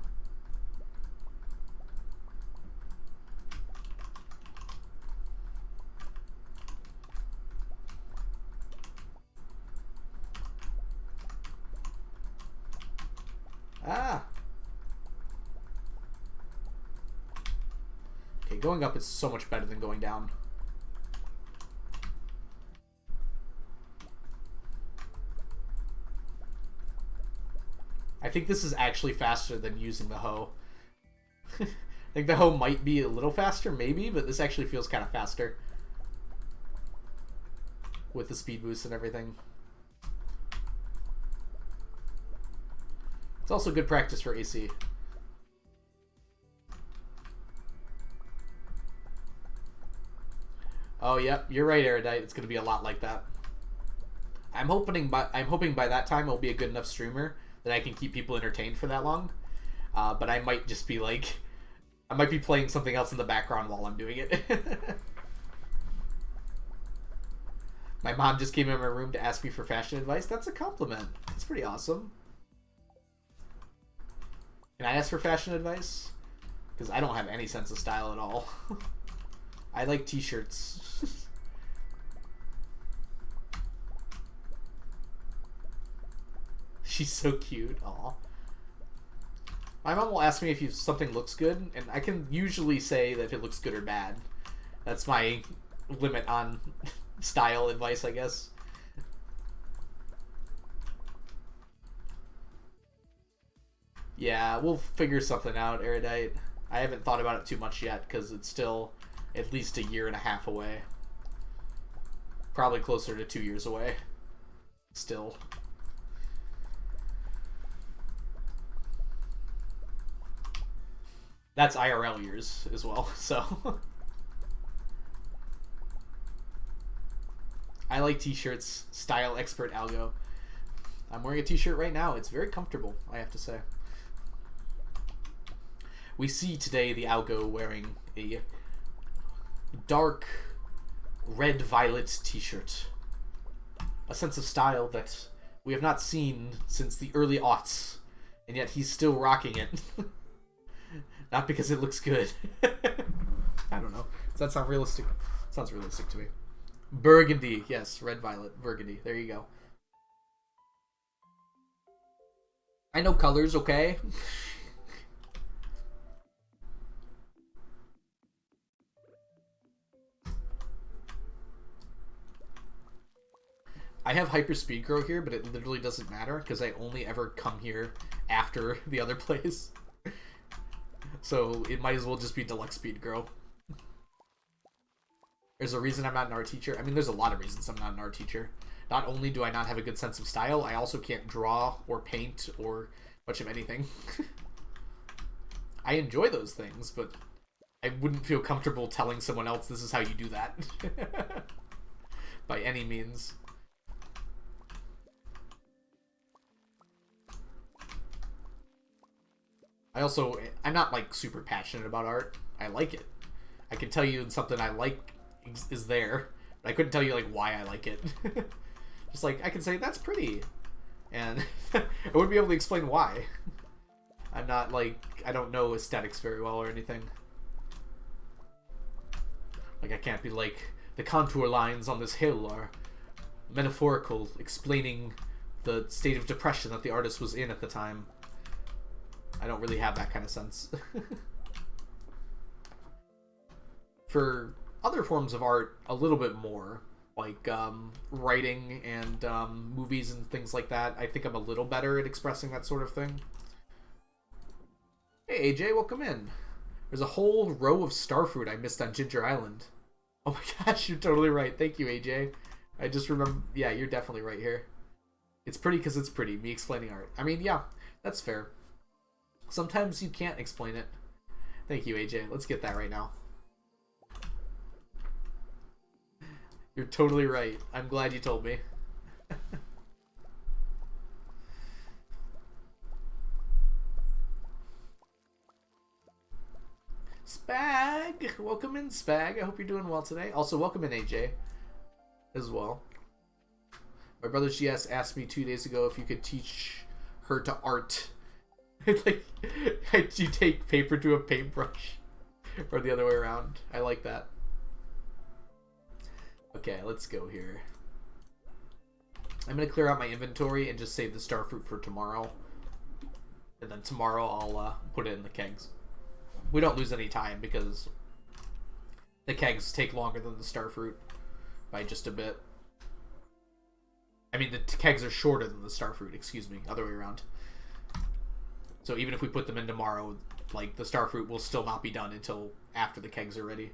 Ah! Okay, going up is so much better than going down. I think this is actually faster than using the hoe. I think the hoe might be a little faster, maybe, but this actually feels kind of faster. With the speed boost and everything. It's also good practice for AC. Oh, yep, you're right, Erudite. It's gonna be a lot like that. I'm hoping by that time I'll be a good enough streamer that I can keep people entertained for that long. But I might just be like, I might be playing something else in the background while I'm doing it. My mom just came in my room to ask me for fashion advice. That's a compliment. That's pretty awesome. Can I ask for fashion advice? Because I don't have any sense of style at all. I like t-shirts. She's so cute. Aw. My mom will ask me if something looks good, and I can usually say that if it looks good or bad. That's my limit on style advice, I guess. Yeah, we'll figure something out, Erudite. I haven't thought about it too much yet, because it's still at least a year and a half away. Probably closer to 2 years away. Still. That's IRL years as well, so. I like t-shirts. Style expert Algo. I'm wearing a t-shirt right now. It's very comfortable, I have to say. We see today the Algo wearing a dark red-violet t-shirt. A sense of style that we have not seen since the early aughts, and yet he's still rocking it. Not because it looks good. I don't know. Does that sound realistic? Sounds realistic to me. Burgundy. Yes, red-violet. Burgundy. There you go. I know colors, okay? I have hyperspeed grow here, but it literally doesn't matter because I only ever come here after the other place. So it might as well just be deluxe speed grow. There's a reason I'm not an art teacher. I mean, there's a lot of reasons I'm not an art teacher. Not only do I not have a good sense of style, I also can't draw or paint or much of anything. I enjoy those things, but I wouldn't feel comfortable telling someone else this is how you do that. By any means. I'm not like super passionate about art. I like it. I can tell you something I like is there, but I couldn't tell you like why I like it. Just like I can say that's pretty, and I wouldn't be able to explain why. I'm not like, I don't know aesthetics very well or anything. Like, I can't be like, the contour lines on this hill are metaphorical, explaining the state of depression that the artist was in at the time. I don't really have that kind of sense. For other forms of art, a little bit more. Like writing and movies and things like that. I think I'm a little better at expressing that sort of thing. Hey AJ, welcome in. There's a whole row of starfruit I missed on Ginger Island. Oh my gosh, you're totally right. Thank you, AJ. I just remember, yeah, you're definitely right here. It's pretty because it's pretty, me explaining art. I mean, yeah, that's fair. Sometimes you can't explain it. Thank you, AJ. Let's get that right now. You're totally right. I'm glad you told me. Spag! Welcome in, Spag. I hope you're doing well today. Also, welcome in, AJ, as well. My brother GS asked me 2 days ago if you could teach her to art. Like, you take paper to a paintbrush. Or the other way around. I like that. Okay, let's go here. I'm going to clear out my inventory and just save the starfruit for tomorrow. And then tomorrow I'll put it in the kegs. We don't lose any time because the kegs take longer than the starfruit by just a bit. I mean, the kegs are shorter than the starfruit, excuse me, other way around. So even if we put them in tomorrow, like, the starfruit will still not be done until after the kegs are ready.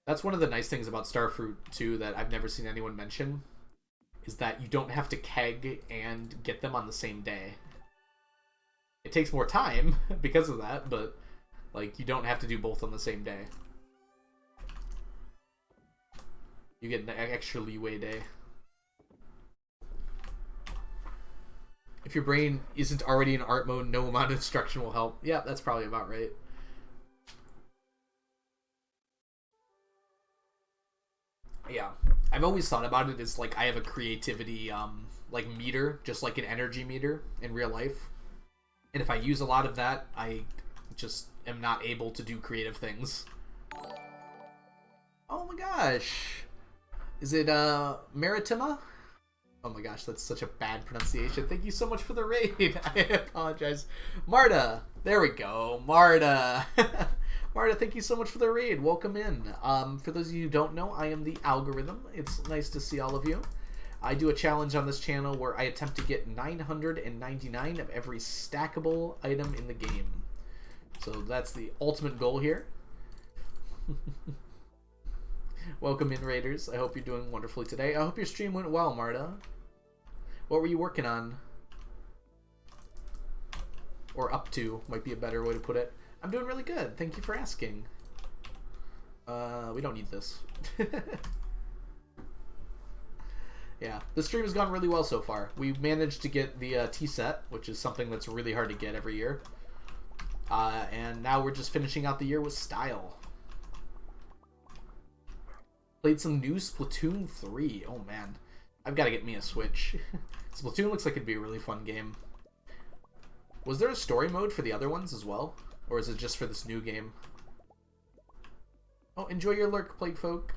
That's one of the nice things about starfruit, too, that I've never seen anyone mention, is that you don't have to keg and get them on the same day. It takes more time because of that, but, like, you don't have to do both on the same day. You get an extra leeway day. If your brain isn't already in art mode, no amount of instruction will help. Yeah, that's probably about right. Yeah, I've always thought about it as like I have a creativity like meter, just like an energy meter in real life. And if I use a lot of that, I just am not able to do creative things. Oh my gosh. Is it Maritima? Oh my gosh, that's such a bad pronunciation. Thank you so much for the raid. I apologize. Marta. There we go. Marta. Marta, thank you so much for the raid. Welcome in. For those of you who don't know, I am the algorithm. It's nice to see all of you. I do a challenge on this channel where I attempt to get 999 of every stackable item in the game. So that's the ultimate goal here. Welcome in, Raiders. I hope you're doing wonderfully today. I hope your stream went well, Marta. What were you working on? Or up to, might be a better way to put it. I'm doing really good. Thank you for asking. We don't need this. Yeah, the stream has gone really well so far. We've managed to get the tea set, which is something that's really hard to get every year. And now we're just finishing out the year with style. Played some new Splatoon 3. Oh man, I've got to get me a Switch. Splatoon looks like it'd be a really fun game. Was there a story mode for the other ones as well? Or is it just for this new game? Oh, enjoy your lurk, Plague Folk.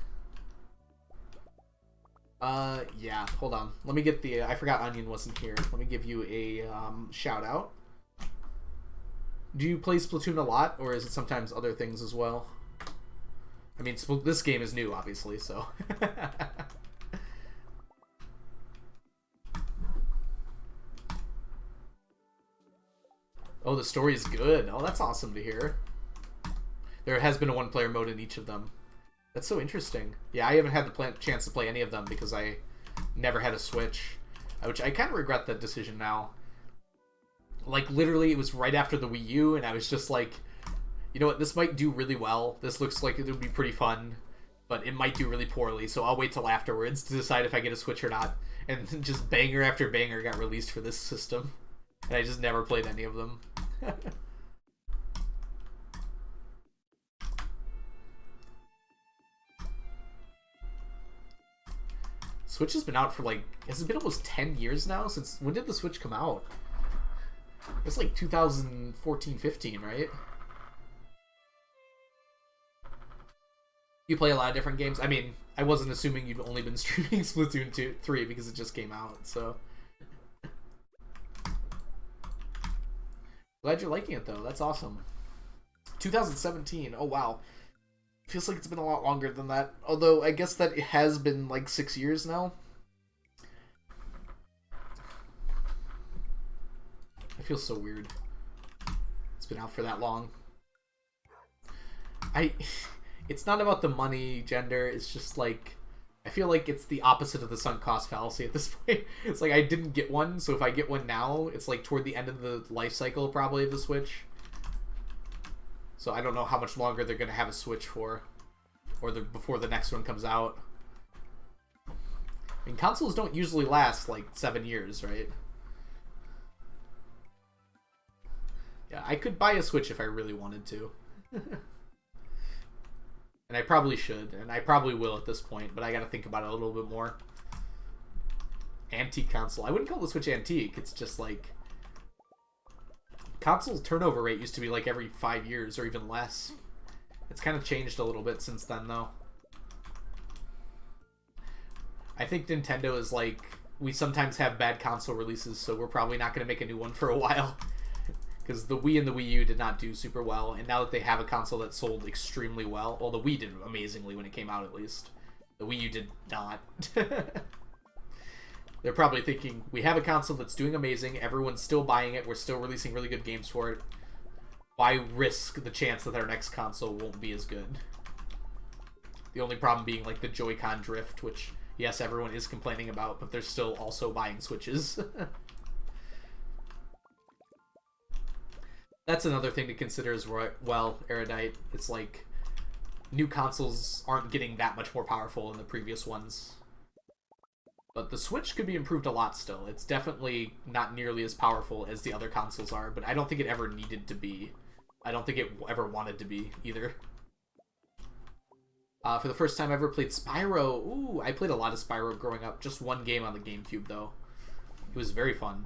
Yeah, hold on. Let me get the... I forgot Onion wasn't here. Let me give you a shout out. Do you play Splatoon a lot, or is it sometimes other things as well? I mean, this game is new, obviously, so... Oh, the story is good. Oh, that's awesome to hear. There has been a one-player mode in each of them. That's so interesting. Yeah, I haven't had the chance to play any of them because I never had a Switch. Which I kind of regret that decision now. Like, literally, it was right after the Wii U, and I was just like, you know what, this might do really well. This looks like it would be pretty fun, but it might do really poorly, so I'll wait till afterwards to decide if I get a Switch or not. And just banger after banger got released for this system. And I just never played any of them. Switch has been out for like, has it been almost 10 years now? Since when did the Switch come out? It's like 2014, 15, right? You play a lot of different games. I mean, I wasn't assuming you've only been streaming Splatoon 3 because it just came out, so. Glad you're liking it, though. That's awesome. 2017. Oh, wow. Feels like it's been a lot longer than that. Although, I guess that it has been, like, 6 years now. I feel so weird. It's been out for that long. It's not about the money, gender. It's just, like... I feel like it's the opposite of the sunk cost fallacy at this point. It's like I didn't get one, so if I get one now, it's like toward the end of the life cycle probably of the Switch. So I don't know how much longer they're going to have a Switch for, or before the next one comes out. I mean, consoles don't usually last like 7 years, right? Yeah, I could buy a Switch if I really wanted to. And I probably should, and I probably will at this point, but I gotta think about it a little bit more. Antique console. I wouldn't call the Switch antique, it's just like... Console's turnover rate used to be like every 5 years, or even less. It's kind of changed a little bit since then, though. I think Nintendo is like... We sometimes have bad console releases, so we're probably not gonna make a new one for a while. Because the Wii and the Wii U did not do super well, and now that they have a console that sold extremely well, well, the Wii did amazingly when it came out, at least. The Wii U did not. They're probably thinking, we have a console that's doing amazing, everyone's still buying it, we're still releasing really good games for it. Why risk the chance that our next console won't be as good? The only problem being, like, the Joy-Con drift, which, yes, everyone is complaining about, but they're still also buying Switches. That's another thing to consider as well, Erudite. It's like, new consoles aren't getting that much more powerful than the previous ones. But the Switch could be improved a lot still. It's definitely not nearly as powerful as the other consoles are, but I don't think it ever needed to be. I don't think it ever wanted to be, either. For the first time I ever played Spyro. Ooh, I played a lot of Spyro growing up. Just one game on the GameCube, though. It was very fun.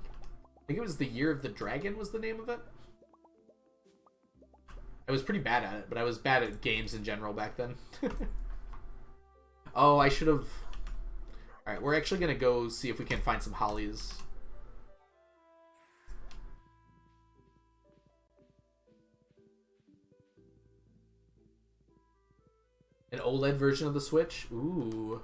I think it was The Year of the Dragon was the name of it. I was pretty bad at it, but I was bad at games in general back then. Oh, I should have... Alright, we're actually going to go see if we can find some hollies. An OLED version of the Switch? Ooh.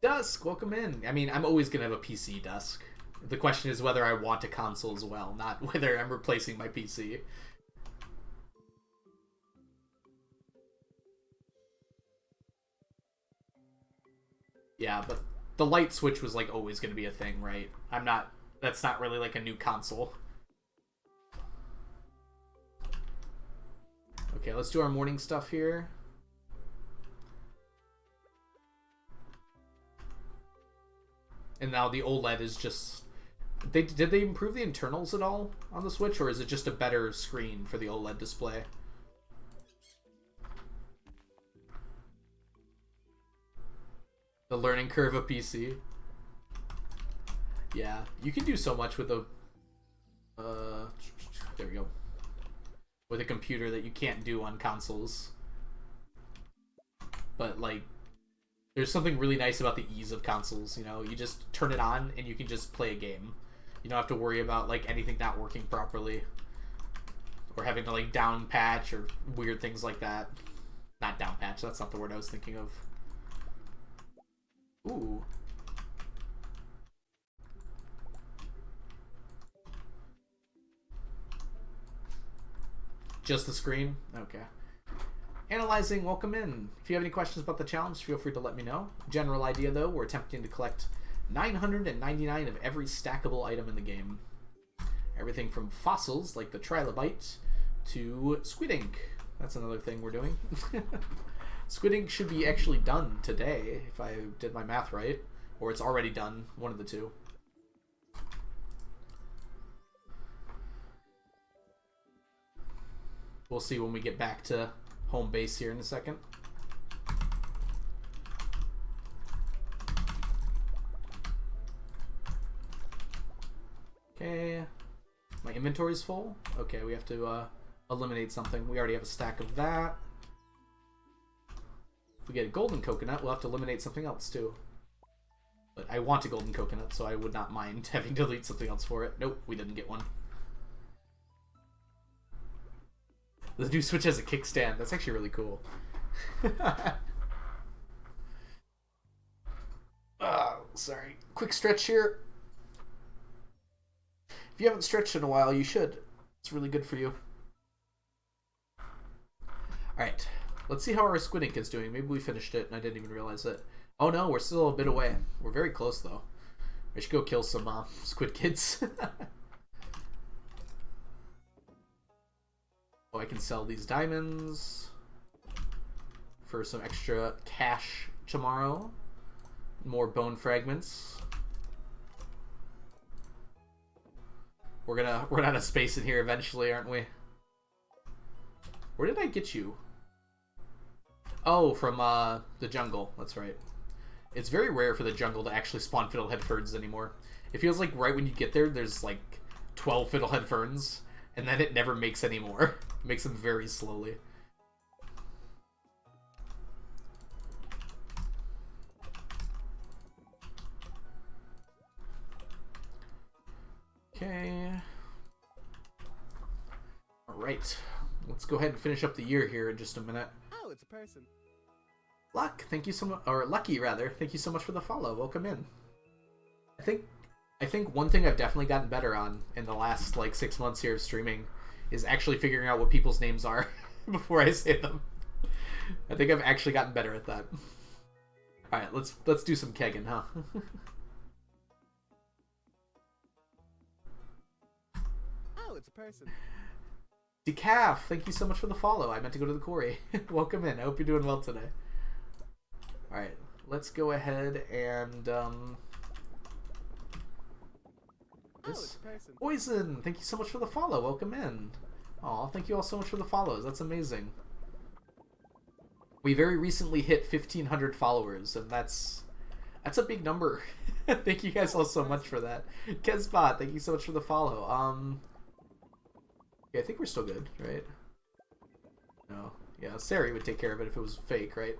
Dusk, welcome in. I mean, I'm always going to have a PC, Dusk. The question is whether I want a console as well, not whether I'm replacing my PC. Yeah, but the light switch was like always going to be a thing, right? That's not really like a new console. Okay, let's do our morning stuff here. And now the OLED is just... Did they improve the internals at all on the Switch, or is it just a better screen for the OLED display? The learning curve of PC. Yeah, you can do so much with a... there we go. With a computer that you can't do on consoles. But, like, there's something really nice about the ease of consoles, you know? You just turn it on and you can just play a game. You don't have to worry about, like, anything not working properly. Or having to, like, down patch or weird things like that. Not down patch, that's not the word I was thinking of. Ooh. Just the screen? Okay. Analyzing, welcome in. If you have any questions about the challenge, feel free to let me know. General idea, though, we're attempting to collect 999 of every stackable item in the game. Everything from fossils, like the trilobite, to squid ink. That's another thing we're doing. Squid ink should be actually done today, if I did my math right. Or it's already done, one of the two. We'll see when we get back to home base here in a second. inventory's full? Okay, we have to eliminate something. We already have a stack of that. If we get a golden coconut, we'll have to eliminate something else too. But I want a golden coconut, so I would not mind having to delete something else for it. Nope, we didn't get one. The new Switch has a kickstand. That's actually really cool. Oh, sorry. Quick stretch here. If you haven't stretched in a while, you should. It's really good for you. Alright. Let's see how our squid ink is doing. Maybe we finished it and I didn't even realize it. Oh no, we're still a bit away. We're very close though. I should go kill some squid kids. Oh, I can sell these diamonds for some extra cash tomorrow. More bone fragments. We're gonna run out of space in here eventually, aren't we? Where did I get you? Oh, from the jungle. That's right. It's very rare for the jungle to actually spawn fiddlehead ferns anymore. It feels like right when you get there, there's like 12 fiddlehead ferns, and then it never makes any more. It makes them very slowly. Okay. Alright. Let's go ahead and finish up the year here in just a minute. Oh, it's a person. Luck, thank you so much, or Lucky rather, thank you so much for the follow. Welcome in. I think one thing I've definitely gotten better on in the last like 6 months here of streaming is actually figuring out what people's names are before I say them. I think I've actually gotten better at that. All right, let's do some kegging, huh? Oh, it's a person. Decaf, thank you so much for the follow. I meant to go to the quarry. Welcome in. I hope you're doing well today. All right, let's go ahead and It's a person. Poison, thank you so much for the follow. Welcome in. Aw, thank you all so much for the follows. That's amazing. We very recently hit 1,500 followers, and that's a big number. Thank you guys all so much for that. Kezbot, thank you so much for the follow. Yeah, I think we're still good, right? No. Yeah, Sari would take care of it if it was fake, right?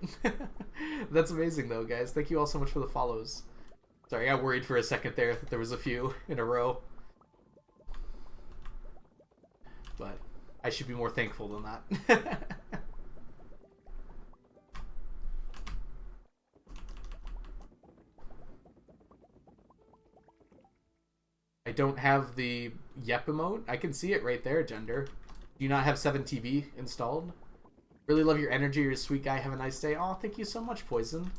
That's amazing, though, guys. Thank you all so much for the follows. Sorry, I got worried for a second there that there was a few in a row. But I should be more thankful than that. I don't have the Yep emote. I can see it right there, Gender. Do you not have 7TV installed? Really love your energy. You're a sweet guy. Have a nice day. Oh, thank you so much, Poison.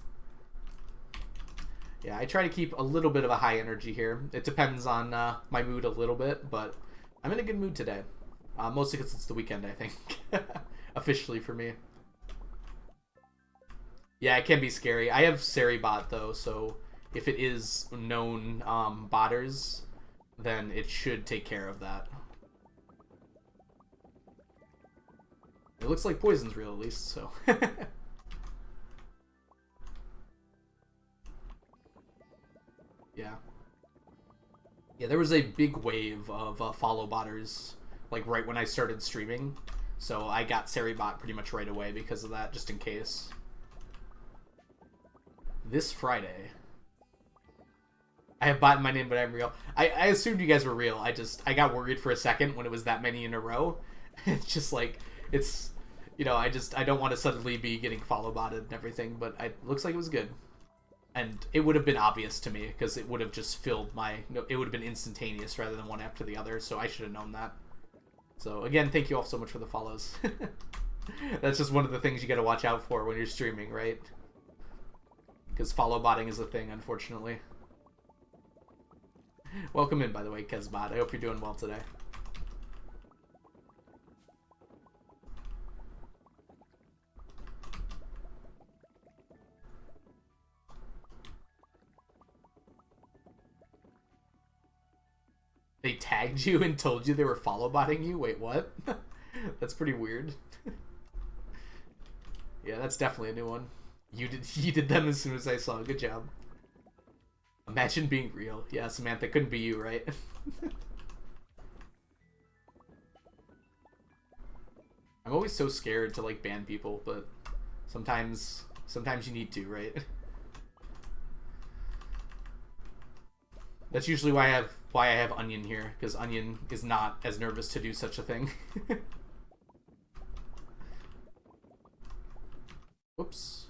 Yeah, I try to keep a little bit of a high energy here. It depends on my mood a little bit, but I'm in a good mood today. Mostly because it's the weekend, I think. Officially for me. Yeah, it can be scary. I have Saribot, though, so if it is known botters, then it should take care of that. It looks like Poison's real, at least, so... Yeah. Yeah, there was a big wave of follow botters, like, right when I started streaming. So I got Saribot pretty much right away because of that, just in case. This Friday... I have bought my name, but I'm real. I assumed you guys were real. I got worried for a second when it was that many in a row. It's just like, it's, you know, I don't want to suddenly be getting follow botted and everything, but it looks like it was good. And it would have been obvious to me because it would have just filled my, it would have been instantaneous rather than one after the other, so I should have known that. So again, thank you all so much for the follows. That's just one of the things you got to watch out for when you're streaming, right? Because follow botting is a thing, unfortunately. Welcome in, by the way, Kezbot. I hope you're doing well today. They tagged you and told you they were follow botting you? Wait, what? That's pretty weird. Yeah, that's definitely a new one. You did them as soon as I saw. Good job. Imagine being real. Yeah, Samantha, couldn't be you, right? I'm always so scared to like ban people, but sometimes you need to, right? That's usually why I have Onion here, because Onion is not as nervous to do such a thing. Whoops.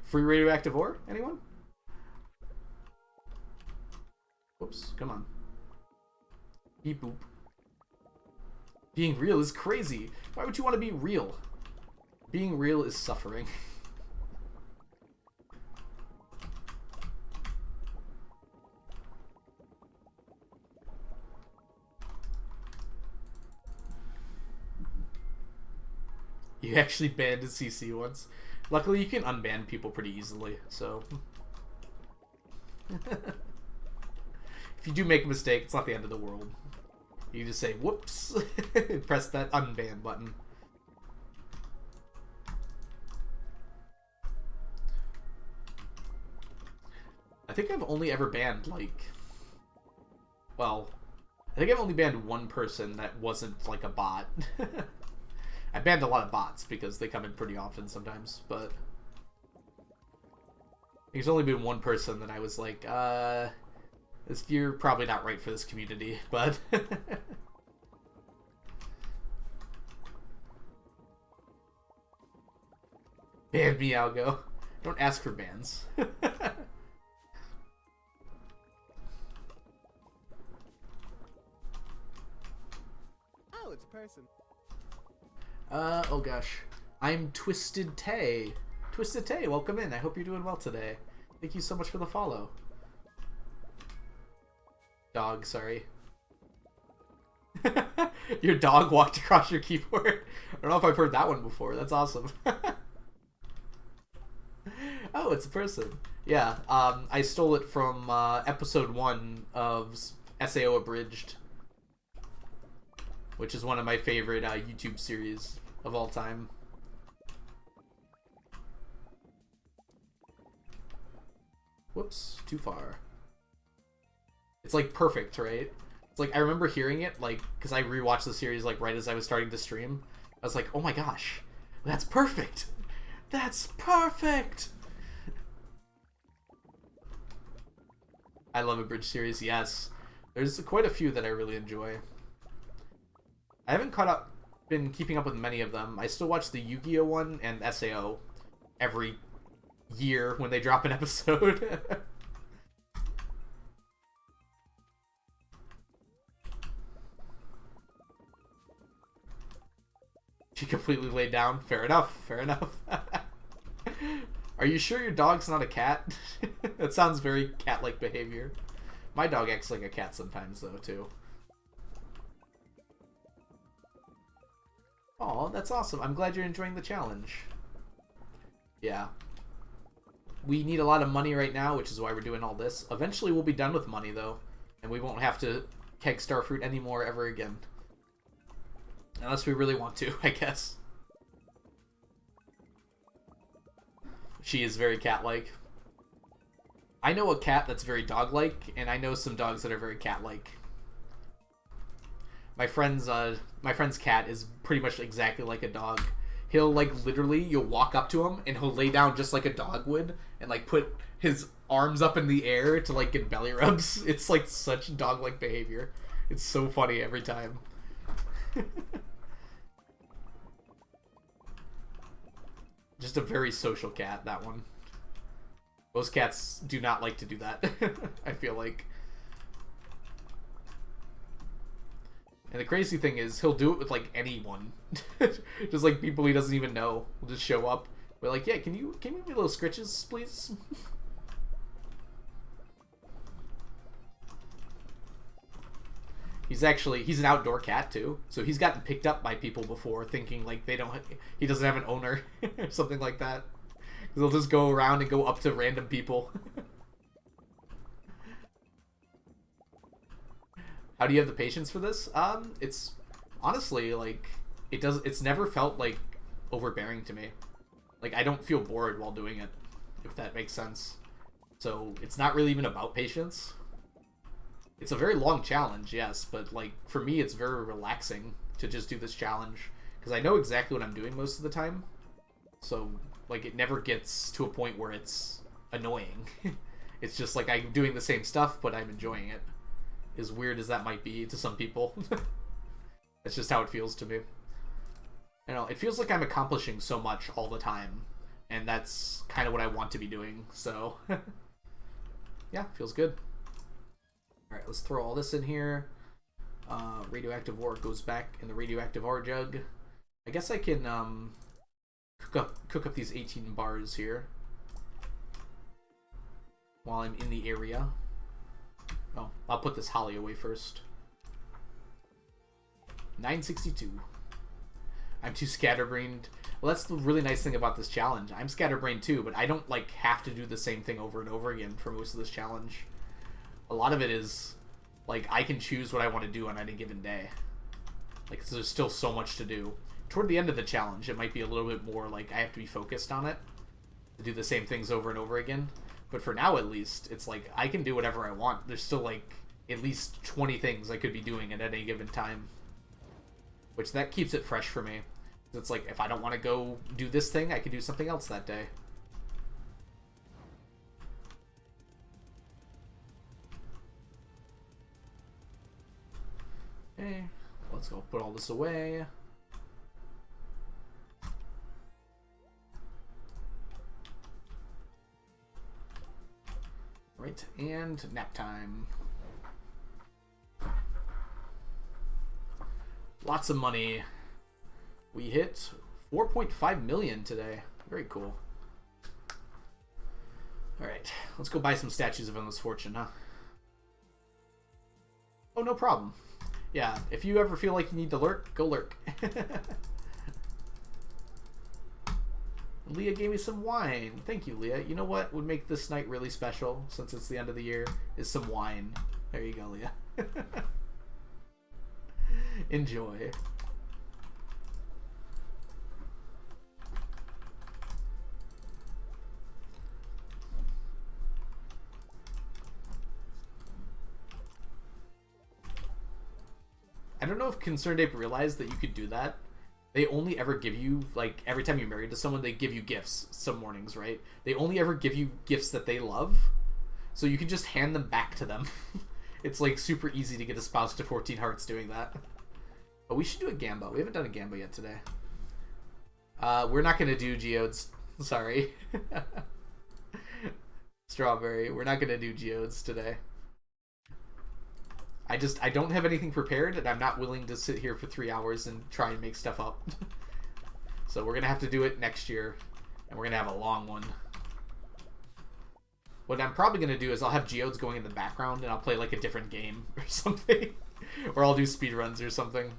Free radioactive ore? Anyone? Whoops, come on. Beep boop. Being real is crazy. Why would you want to be real? Being real is suffering. You actually banned a CC once. Luckily, you can unban people pretty easily, so... If you do make a mistake, it's not the end of the world. You just say, whoops, and press that unban button. I think I've only ever banned, like... Well, I think I've only banned one person that wasn't, like, a bot. I banned a lot of bots because they come in pretty often sometimes, but there's only been one person that I was like, you're probably not right for this community, but ban me, Algo. Don't ask for bans. Oh, it's a person. Oh gosh. I'm Twisted Tay. Twisted Tay, welcome in. I hope you're doing well today. Thank you so much for the follow. Dog, sorry. Your dog walked across your keyboard. I don't know if I've heard that one before. That's awesome. Oh, it's a person. Yeah, I stole it from episode 1 of SAO Abridged, which is one of my favorite YouTube series of all time. Whoops, too far. It's like perfect, right? It's like I remember hearing it, like, because I rewatched the series like right as I was starting to stream. I was like, oh my gosh, that's perfect! That's perfect! I love Abridged series, yes. There's quite a few that I really enjoy. I haven't been keeping up with many of them. I still watch the Yu-Gi-Oh one and SAO every year when they drop an episode. She completely laid down. Fair enough. Fair enough. Are you sure your dog's not a cat? That sounds very cat-like behavior. My dog acts like a cat sometimes, though, too. Aw, that's awesome. I'm glad you're enjoying the challenge. Yeah. We need a lot of money right now, which is why we're doing all this. Eventually we'll be done with money, though. And we won't have to keg Starfruit anymore ever again. Unless we really want to, I guess. She is very cat-like. I know a cat that's very dog-like, and I know some dogs that are very cat-like. My friend's cat is pretty much exactly like a dog. He'll, like, literally, you'll walk up to him, and he'll lay down just like a dog would, and, like, put his arms up in the air to, like, get belly rubs. It's, like, such dog-like behavior. It's so funny every time. Just a very social cat, that one. Most cats do not like to do that, I feel like. And the crazy thing is, he'll do it with, like, anyone. Just, like, people he doesn't even know will just show up. We're like, yeah, can you give me little scritches, please? He's an outdoor cat, too. So he's gotten picked up by people before, thinking, like, he doesn't have an owner, or something like that. They'll just go around and go up to random people. How do you have the patience for this? It's honestly, like, it's never felt, like, overbearing to me. Like, I don't feel bored while doing it, if that makes sense. So, it's not really even about patience. It's a very long challenge, yes, but like for me it's very relaxing to just do this challenge because I know exactly what I'm doing most of the time. So like it never gets to a point where it's annoying. It's just like I'm doing the same stuff, but I'm enjoying it. As weird as that might be to some people. That's just how it feels to me. You know, it feels like I'm accomplishing so much all the time, and that's kind of what I want to be doing, so yeah, feels good. Alright, let's throw all this in here. Radioactive ore goes back in the radioactive ore jug. I guess I can cook up these 18 bars here while I'm in the area. Oh, I'll put this holly away first. 962. I'm too scatterbrained. Well, that's the really nice thing about this challenge. I'm scatterbrained too, but I don't like have to do the same thing over and over again for most of this challenge. A lot of it is like I can choose what I want to do on any given day. Like there's still so much to do. Toward the end of the challenge, it might be a little bit more like I have to be focused on it to do the same things over and over again. But for now, at least, it's like I can do whatever I want. There's still like at least 20 things I could be doing at any given time. Which that keeps it fresh for me. It's like if I don't want to go do this thing, I can do something else that day. Okay, let's go put all this away. Right, and nap time. Lots of money. We hit 4.5 million today. Very cool. Alright, let's go buy some statues of Endless Fortune, huh? Oh, no problem. Yeah, if you ever feel like you need to lurk, go lurk. Leah gave me some wine. Thank you, Leah. You know what would make this night really special, since it's the end of the year, is some wine. There you go, Leah. Enjoy. I don't know if Concerned Ape realized that you could do that. They only ever give you, like, every time you're married to someone, they give you gifts some mornings, right? They only ever give you gifts that they love, so you can just hand them back to them. It's, like, super easy to get a spouse to 14 hearts doing that. But we should do a Gamba. We haven't done a Gamba yet today. We're not going to do geodes. Sorry. Strawberry. We're not going to do geodes today. I don't have anything prepared, and I'm not willing to sit here for 3 hours and try and make stuff up. So we're going to have to do it next year, and we're going to have a long one. What I'm probably going to do is I'll have geodes going in the background, and I'll play like a different game or something. Or I'll do speedruns or something.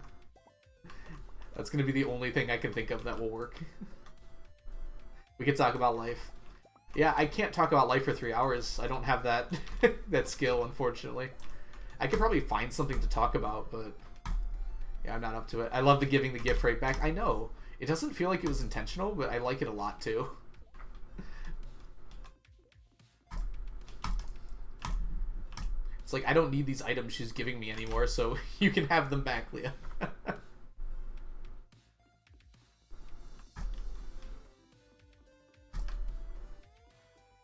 That's going to be the only thing I can think of that will work. We could talk about life. Yeah, I can't talk about life for 3 hours. I don't have that that skill, unfortunately. I could probably find something to talk about, but yeah, I'm not up to it. I love the giving the gift right back. I know. It doesn't feel like it was intentional, but I like it a lot, too. It's like, I don't need these items she's giving me anymore, so you can have them back, Leah.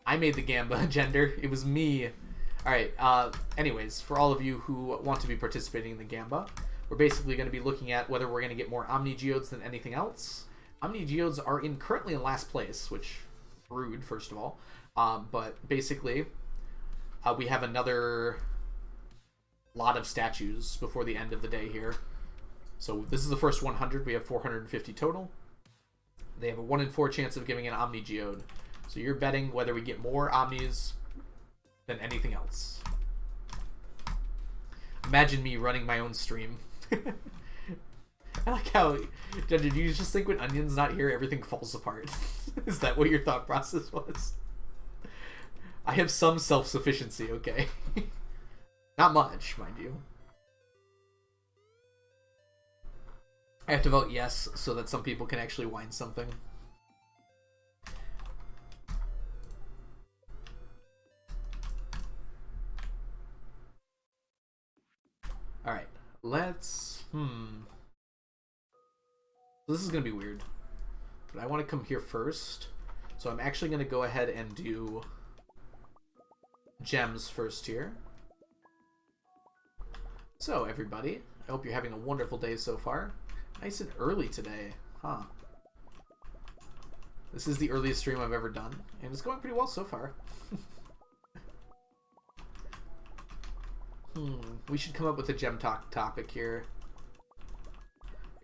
I made the Gamba gender. It was me. Alright, anyways, for all of you who want to be participating in the Gamba, we're basically going to be looking at whether we're going to get more Omni Geodes than anything else. Omni Geodes are currently in last place, which, rude, first of all. But basically, we have another lot of statues before the end of the day here. So this is the first 100. We have 450 total. They have a 1 in 4 chance of giving an Omni Geode. So you're betting whether we get more Omnis than anything else. Imagine me running my own stream. I like how, Ginger, do you just think when Onion's not here, everything falls apart? Is that what your thought process was? I have some self-sufficiency, okay? Not much, mind you. I have to vote yes so that some people can actually whine something. Let's... This is going to be weird. But I want to come here first. So I'm actually going to go ahead and do gems first here. So, everybody, I hope you're having a wonderful day so far. Nice and early today, huh? This is the earliest stream I've ever done, and it's going pretty well so far. We should come up with a gem talk topic here.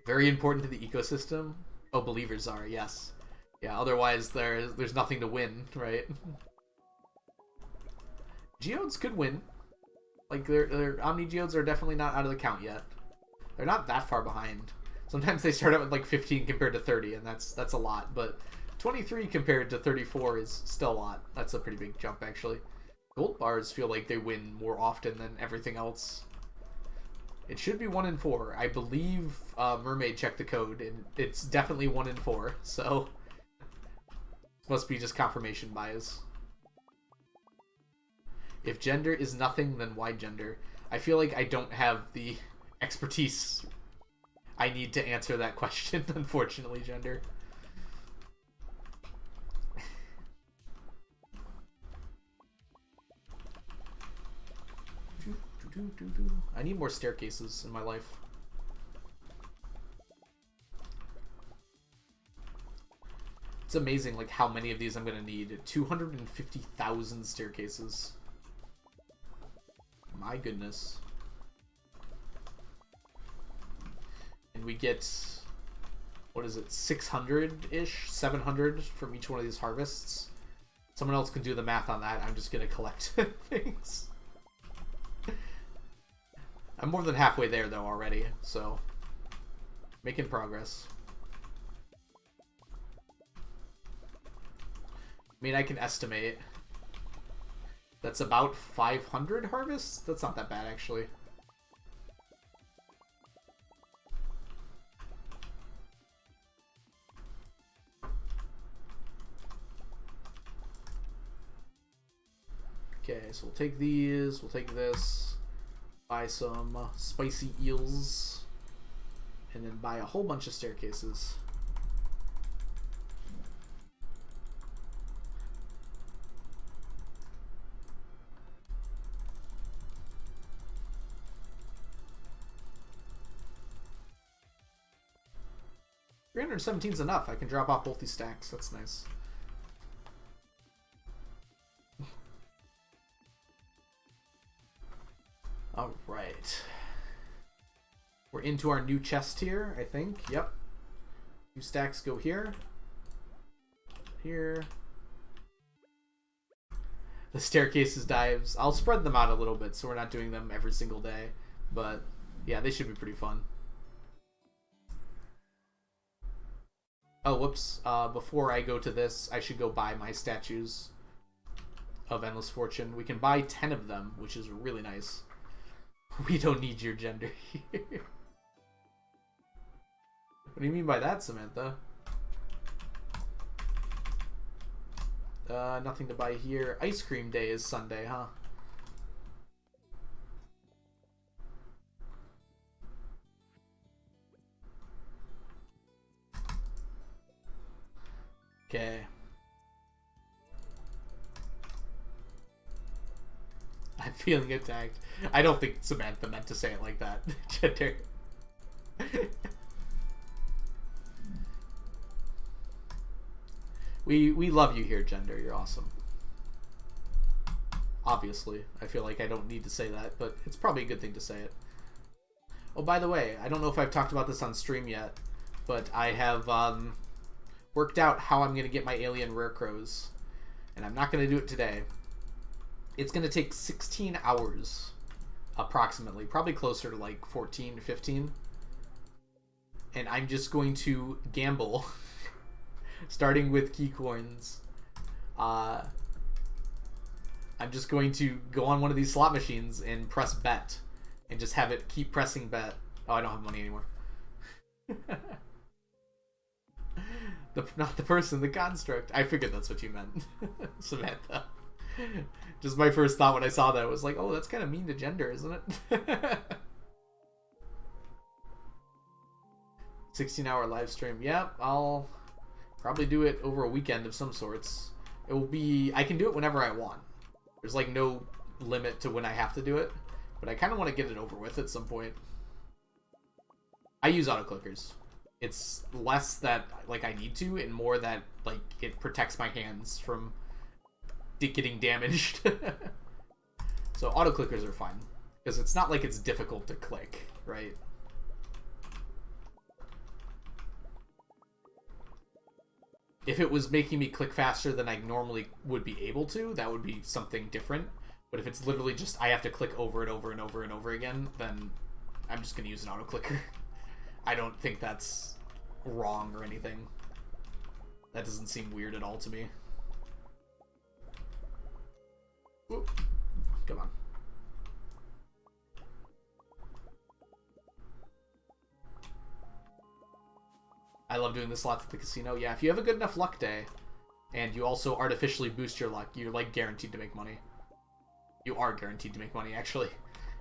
Very important to the ecosystem. Oh, believers are, yes. Yeah, otherwise there's nothing to win, right? Geodes could win. Like, their Omni Geodes are definitely not out of the count yet. They're not that far behind. Sometimes they start out with like 15 compared to 30, and that's a lot, but 23 compared to 34 is still a lot. That's a pretty big jump, actually. Gold bars feel like they win more often than everything else. It should be 1 in 4. I believe Mermaid checked the code, and it's definitely 1 in 4, so must be just confirmation bias. If gender is nothing, then why gender? I feel like I don't have the expertise I need to answer that question, unfortunately, gender. I need more staircases in my life. It's amazing like how many of these I'm gonna need. 250,000 staircases. My goodness. And we get, what is it, 600-ish? 700 from each one of these harvests. Someone else can do the math on that. I'm just gonna collect things. I'm more than halfway there, though, already, so making progress. I mean, I can estimate. That's about 500 harvests? That's not that bad, actually. Okay, so we'll take these, we'll take this. Buy some spicy eels, and then buy a whole bunch of staircases. $317 is enough. I can drop off both these stacks. That's nice. Alright. We're into our new chest here, I think. Yep. 2 stacks go here. Here. The staircases dives. I'll spread them out a little bit so we're not doing them every single day. But, yeah, they should be pretty fun. Oh, whoops. Before I go to this, I should go buy my statues of Endless Fortune. We can buy 10 of them, which is really nice. We don't need your gender here. What do you mean by that, Samantha? Nothing to buy here. Ice cream day is Sunday, huh? Okay. I'm feeling attacked. I don't think Samantha meant to say it like that. Gender. We love you here, Gender. You're awesome. Obviously. I feel like I don't need to say that, but it's probably a good thing to say it. Oh, by the way, I don't know if I've talked about this on stream yet, but I have worked out how I'm going to get my alien rare crows. And I'm not going to do it today. It's going to take 16 hours, approximately. Probably closer to like 14, 15. And I'm just going to gamble, starting with key coins. I'm just going to go on one of these slot machines and press bet. And just have it keep pressing bet. Oh, I don't have money anymore. Not the person, the construct. I figured that's what you meant, Samantha. Just my first thought when I saw that was like, oh, that's kind of mean to Gender, isn't it? 16-hour live stream. Yep, I'll probably do it over a weekend of some sorts. It will be... I can do it whenever I want. There's like no limit to when I have to do it. But I kind of want to get it over with at some point. I use auto-clickers. It's less that like I need to and more that like it protects my hands from getting damaged. So auto-clickers are fine. Because it's not like it's difficult to click, right? If it was making me click faster than I normally would be able to, that would be something different. But if it's literally just I have to click over and over and over and over again, then I'm just going to use an auto-clicker. I don't think that's wrong or anything. That doesn't seem weird at all to me. Whoop. Come on. I love doing the slots at the casino. Yeah, if you have a good enough luck day, and you also artificially boost your luck, you're, like, guaranteed to make money. You are guaranteed to make money, actually.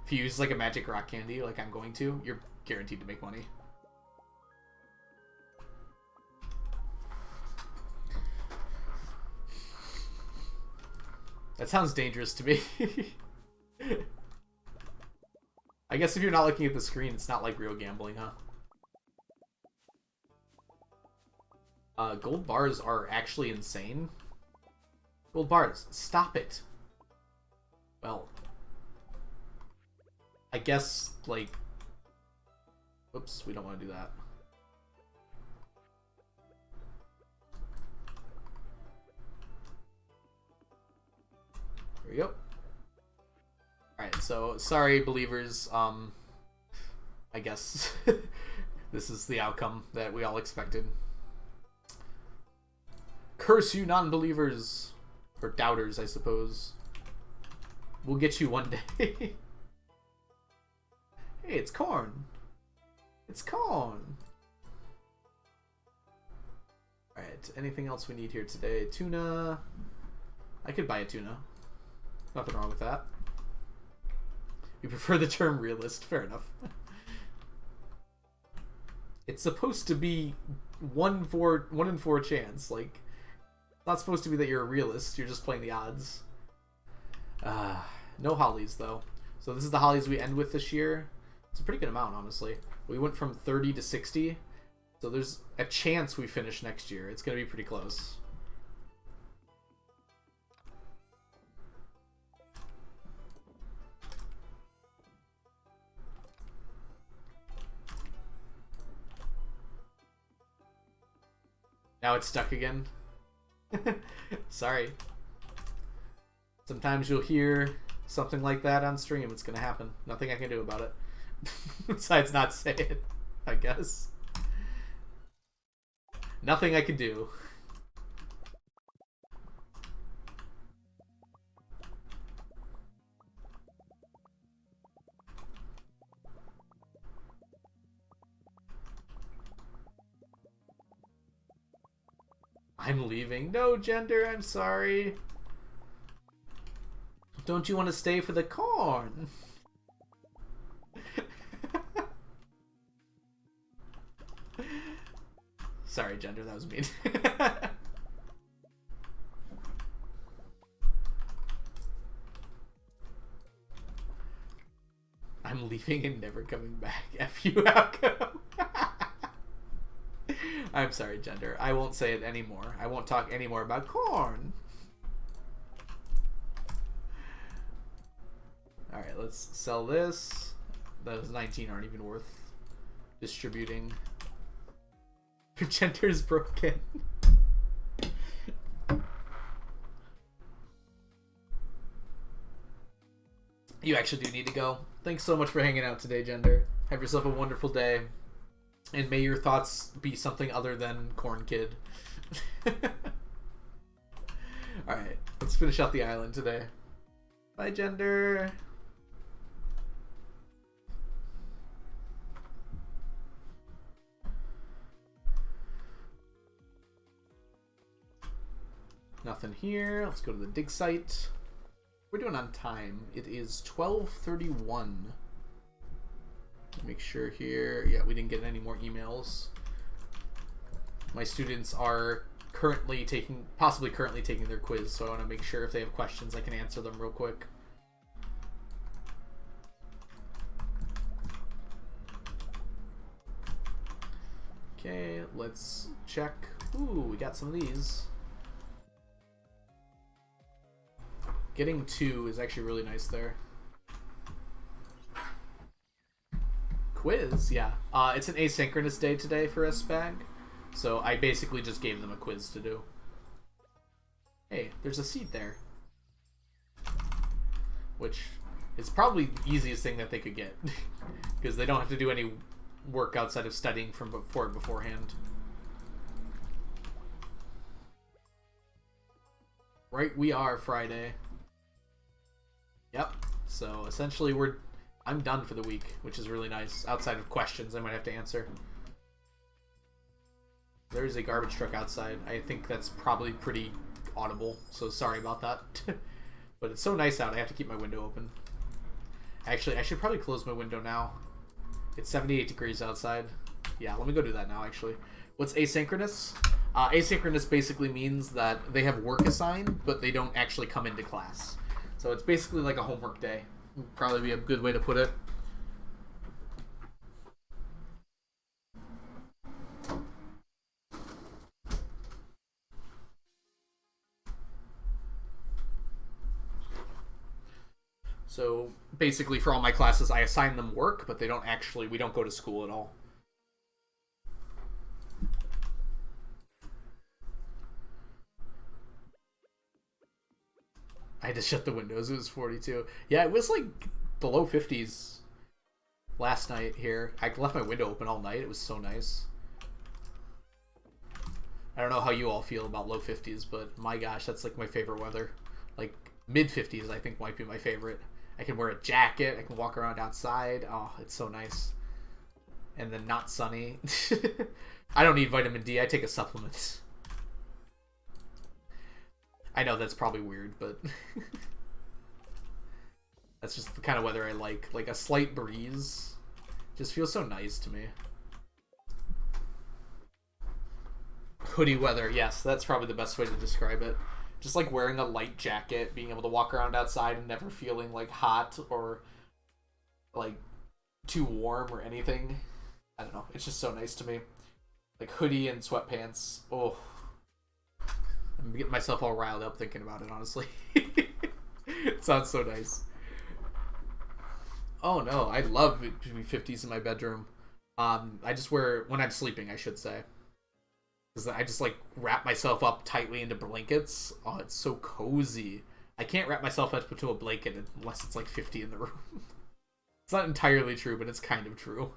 If you use, like, a magic rock candy, like I'm going to, you're guaranteed to make money. That sounds dangerous to me. I guess if you're not looking at the screen, it's not like real gambling, huh? Gold bars are actually insane. Gold bars, stop it. Well, I guess, like... Oops, we don't want to do that. There we go. Alright, so, sorry, believers. I guess this is the outcome that we all expected. Curse you, non-believers. Or doubters, I suppose. We'll get you one day. Hey, it's corn. It's corn. Alright, anything else we need here today? Tuna. I could buy a tuna. Nothing wrong with that. You prefer the term realist. Fair enough. It's supposed to be 1 in 4 chance. Like, it's not supposed to be that you're a realist. You're just playing the odds. No hollies, though. So this is the hollies we end with this year. It's a pretty good amount, honestly. We went from 30 to 60. So there's a chance we finish next year. It's going to be pretty close. Now it's stuck again. Sorry. Sometimes you'll hear something like that on stream. It's gonna happen. Nothing I can do about it. Besides not say it, I guess. Nothing I can do. I'm leaving. No, Gender, I'm sorry. Don't you want to stay for the corn? Sorry, Gender, that was mean. I'm leaving and never coming back. F you, outcome. I'm sorry, Gender. I won't say it anymore. I won't talk anymore about corn. Alright, let's sell this. Those 19 aren't even worth distributing. Your Gender's broken. You actually do need to go. Thanks so much for hanging out today, Gender. Have yourself a wonderful day. And may your thoughts be something other than Corn Kid. Alright, let's finish out the island today. Bye, Gender. Nothing here. Let's go to the dig site. We're doing on time. It is 12:31. Make sure here. Yeah, we didn't get any more emails. My students are possibly currently taking their quiz, so I want to make sure if they have questions I can answer them real quick. Okay, let's check. Ooh, we got some of these. Getting 2 is actually really nice there. Quiz, yeah. It's an asynchronous day today for SBAG, so I basically just gave them a quiz to do. Hey, there's a seed there. Which is probably the easiest thing that they could get. Because they don't have to do any work outside of studying from beforehand. Right, we are Friday. Yep. So essentially I'm done for the week, which is really nice. Outside of questions I might have to answer. There's a garbage truck outside. I think that's probably pretty audible, so sorry about that. But it's so nice out, I have to keep my window open. Actually, I should probably close my window now. It's 78 degrees outside. Yeah, let me go do that now, actually. What's asynchronous? Asynchronous basically means that they have work assigned, but they don't actually come into class. So it's basically like a homework day. Would probably be a good way to put it. So basically for all my classes, I assign them work, but we don't go to school at all. I had to shut the windows. It was 42. Yeah, it was like below 50s last night here. I left my window open all night. It was so nice. I don't know how you all feel about low 50s, but my gosh, that's like my favorite weather. Like mid 50s, I think might be my favorite. I can wear a jacket. I can walk around outside. Oh, it's so nice. And then not sunny. I don't need vitamin D. I take a supplement. I know that's probably weird, but that's just the kind of weather I like. Like a slight breeze just feels so nice to me. Hoodie weather, yes, that's probably the best way to describe it. Just like wearing a light jacket, being able to walk around outside and never feeling like hot or like too warm or anything. I don't know, it's just so nice to me. Like hoodie and sweatpants. Oh, I'm getting myself all riled up thinking about it, honestly. It sounds so nice. Oh no, I love it to be 50s in my bedroom. I just wear, when I'm sleeping, I should say. Because I just like wrap myself up tightly into blankets. Oh, it's so cozy. I can't wrap myself up into a blanket unless it's like 50 in the room. It's not entirely true, but it's kind of true.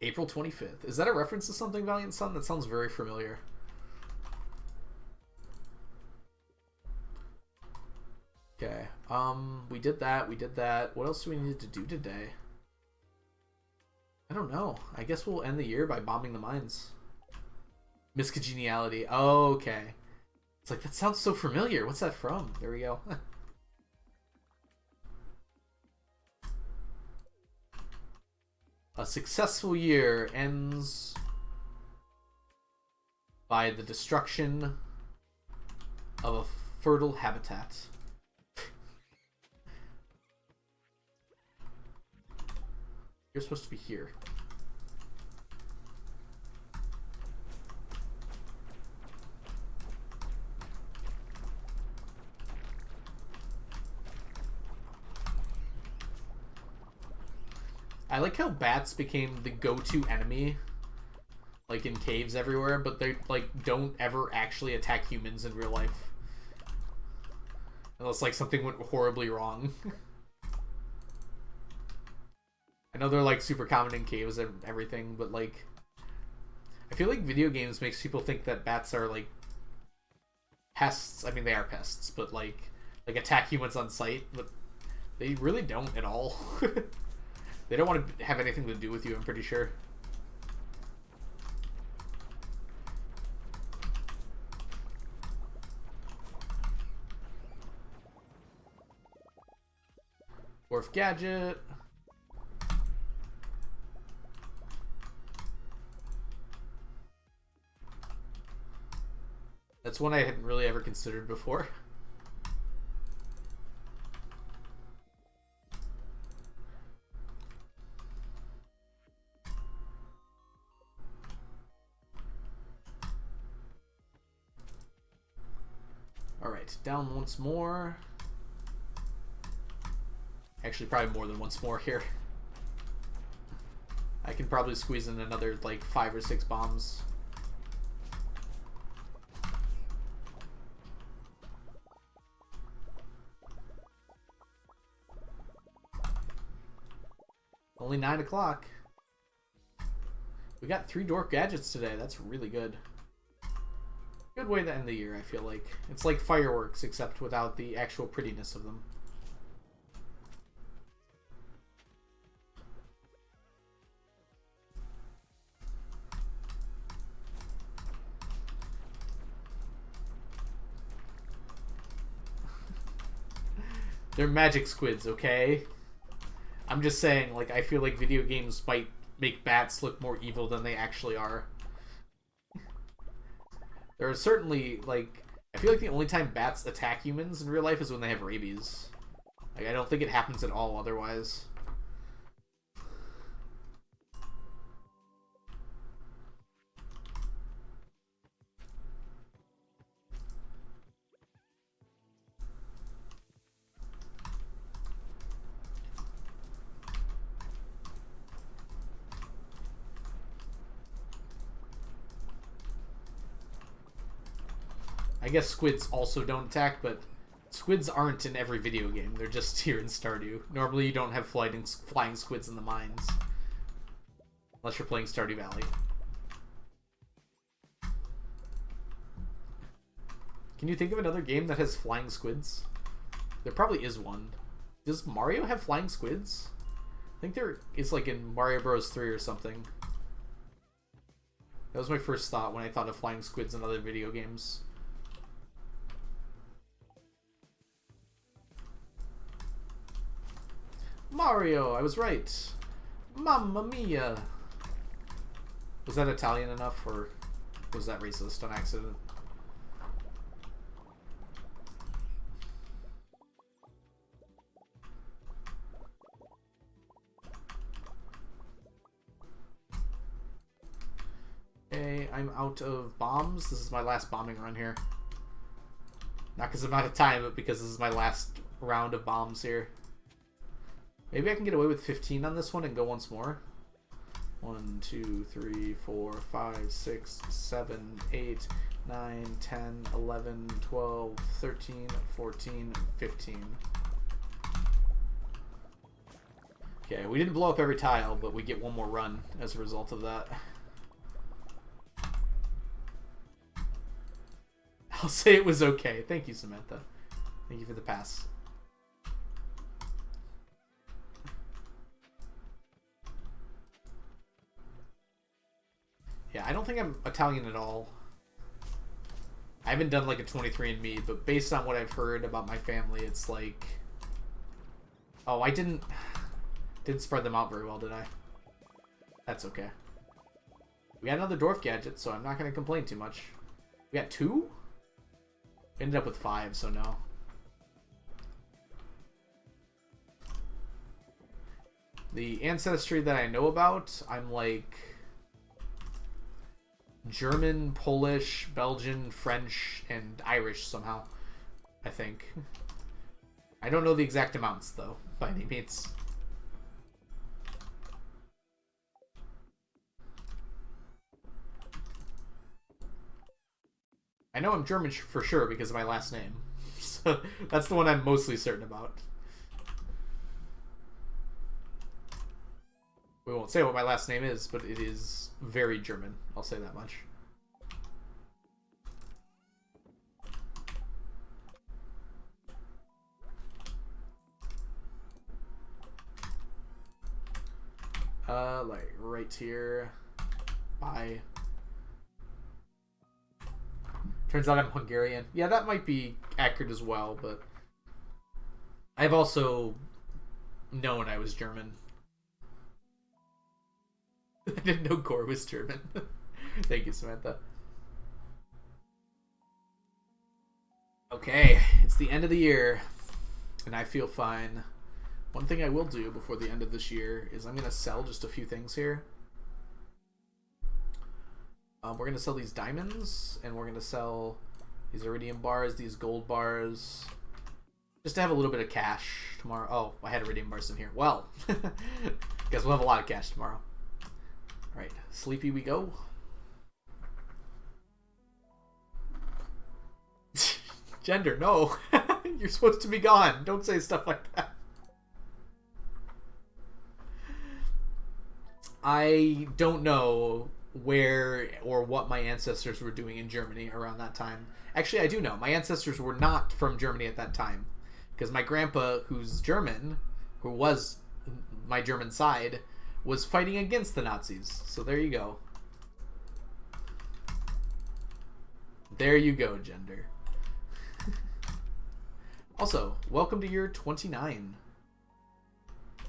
April 25th. Is that a reference to something, Valiant Sun? That sounds very familiar. Okay. We did that. What else do we need to do today? I don't know. I guess we'll end the year by bombing the mines. Miscongeniality. Oh, okay. It's like, that sounds so familiar. What's that from? There we go. A successful year ends by the destruction of a fertile habitat. You're supposed to be here. I like how bats became the go-to enemy, like in caves everywhere, but they like don't ever actually attack humans in real life. Unless like something went horribly wrong. I know they're like super common in caves and everything, but like I feel like video games makes people think that bats are like pests. I mean, they are pests, but like attack humans on sight, but they really don't at all. They don't want to have anything to do with you, I'm pretty sure. Dwarf Gadget. That's one I hadn't really ever considered before. Alright, down once more. Actually, probably more than once more here. I can probably squeeze in another, like, 5 or 6 bombs. Only 9 o'clock. We got 3 dwarf gadgets today. That's really good. Good way to end the year, I feel like. It's like fireworks, except without the actual prettiness of them. They're magic squids, okay? I'm just saying, like, I feel like video games might make bats look more evil than they actually are. There are certainly, like, I feel like the only time bats attack humans in real life is when they have rabies. Like, I don't think it happens at all otherwise. I guess squids also don't attack, but squids aren't in every video game. They're just here in Stardew. Normally you don't have flying squids in the mines. Unless you're playing Stardew Valley. Can you think of another game that has flying squids? There probably is one. Does Mario have flying squids? I think there is, like, in Mario Bros. 3 or something. That was my first thought when I thought of flying squids in other video games. Mario, I was right. Mamma mia. Was that Italian enough, or was that racist on accident? Okay, I'm out of bombs. This is my last bombing run here. Not because I'm out of time, but because this is my last round of bombs here. Maybe I can get away with 15 on this one and go once more. 1, 2, 3, 4, 5, 6, 7, 8, 9, 10, 11, 12, 13, 14, 15. Okay, we didn't blow up every tile, but we get one more run as a result of that. I'll say it was okay. Thank you, Samantha. Thank you for the pass. Yeah, I don't think I'm Italian at all. I haven't done like a 23andMe, but based on what I've heard about my family, it's like... Oh, I didn't spread them out very well, did I? That's okay. We got another dwarf gadget, so I'm not going to complain too much. We got 2? Ended up with 5, so no. The ancestry that I know about, I'm like... German, Polish, Belgian, French, and Irish somehow, I think. I don't know the exact amounts, though, by any means. I know I'm German for sure because of my last name. So that's the one I'm mostly certain about. We won't say what my last name is, but it is very German. I'll say that much. Like right here. Bye. Turns out I'm Hungarian. Yeah, that might be accurate as well, but I've also known I was German. I didn't know Gore was German. Thank you, Samantha. Okay, it's the end of the year, and I feel fine. One thing I will do before the end of this year is I'm going to sell just a few things here. We're going to sell these diamonds, and we're going to sell these iridium bars, these gold bars, just to have a little bit of cash tomorrow. Oh, I had iridium bars in here. Well, guess we'll have a lot of cash tomorrow. All right, sleepy we go. Gender, no. You're supposed to be gone. Don't say stuff like that. I don't know where or what my ancestors were doing in Germany around that time. Actually, I do know. My ancestors were not from Germany at that time. Because my grandpa, who's German, who was my German side, was fighting against the Nazis. So there you go. There you go, gender. Also, welcome to year 29.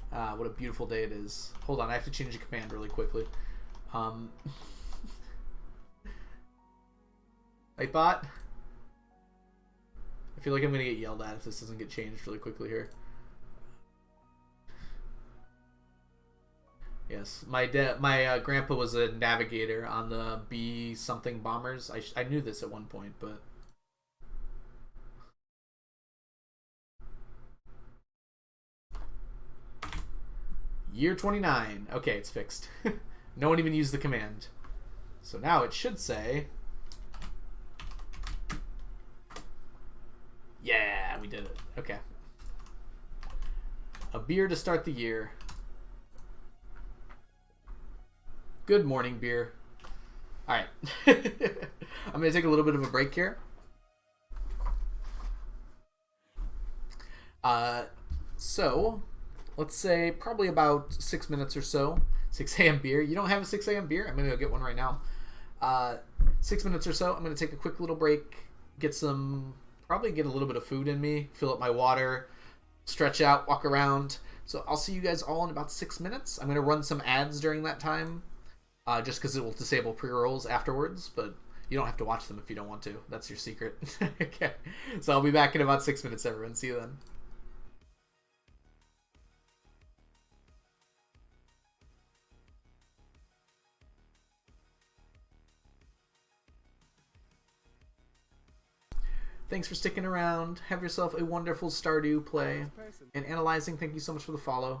What a beautiful day it is. Hold on, I have to change the command really quickly. Nightbot? I feel like I'm going to get yelled at if this doesn't get changed really quickly here. Yes, my grandpa was a navigator on the B something bombers. I knew this at one point, but... Year 29. Okay, it's fixed. No one even used the command. So now it should say... Yeah, we did it. Okay. A beer to start the year. Good morning, beer. Alright. I'm going to take a little bit of a break here. So... Let's say probably about 6 minutes or so. 6 a.m. beer. You don't have a 6 a.m. beer? I'm going to go get one right now. 6 minutes or so. I'm going to take a quick little break. Probably get a little bit of food in me. Fill up my water. Stretch out. Walk around. So I'll see you guys all in about 6 minutes. I'm going to run some ads during that time. Just because it will disable pre-rolls afterwards. But you don't have to watch them if you don't want to. That's your secret. Okay. So I'll be back in about 6 minutes, everyone. See you then. Thanks for sticking around. Have yourself a wonderful Stardew play. And analyzing, thank you so much for the follow.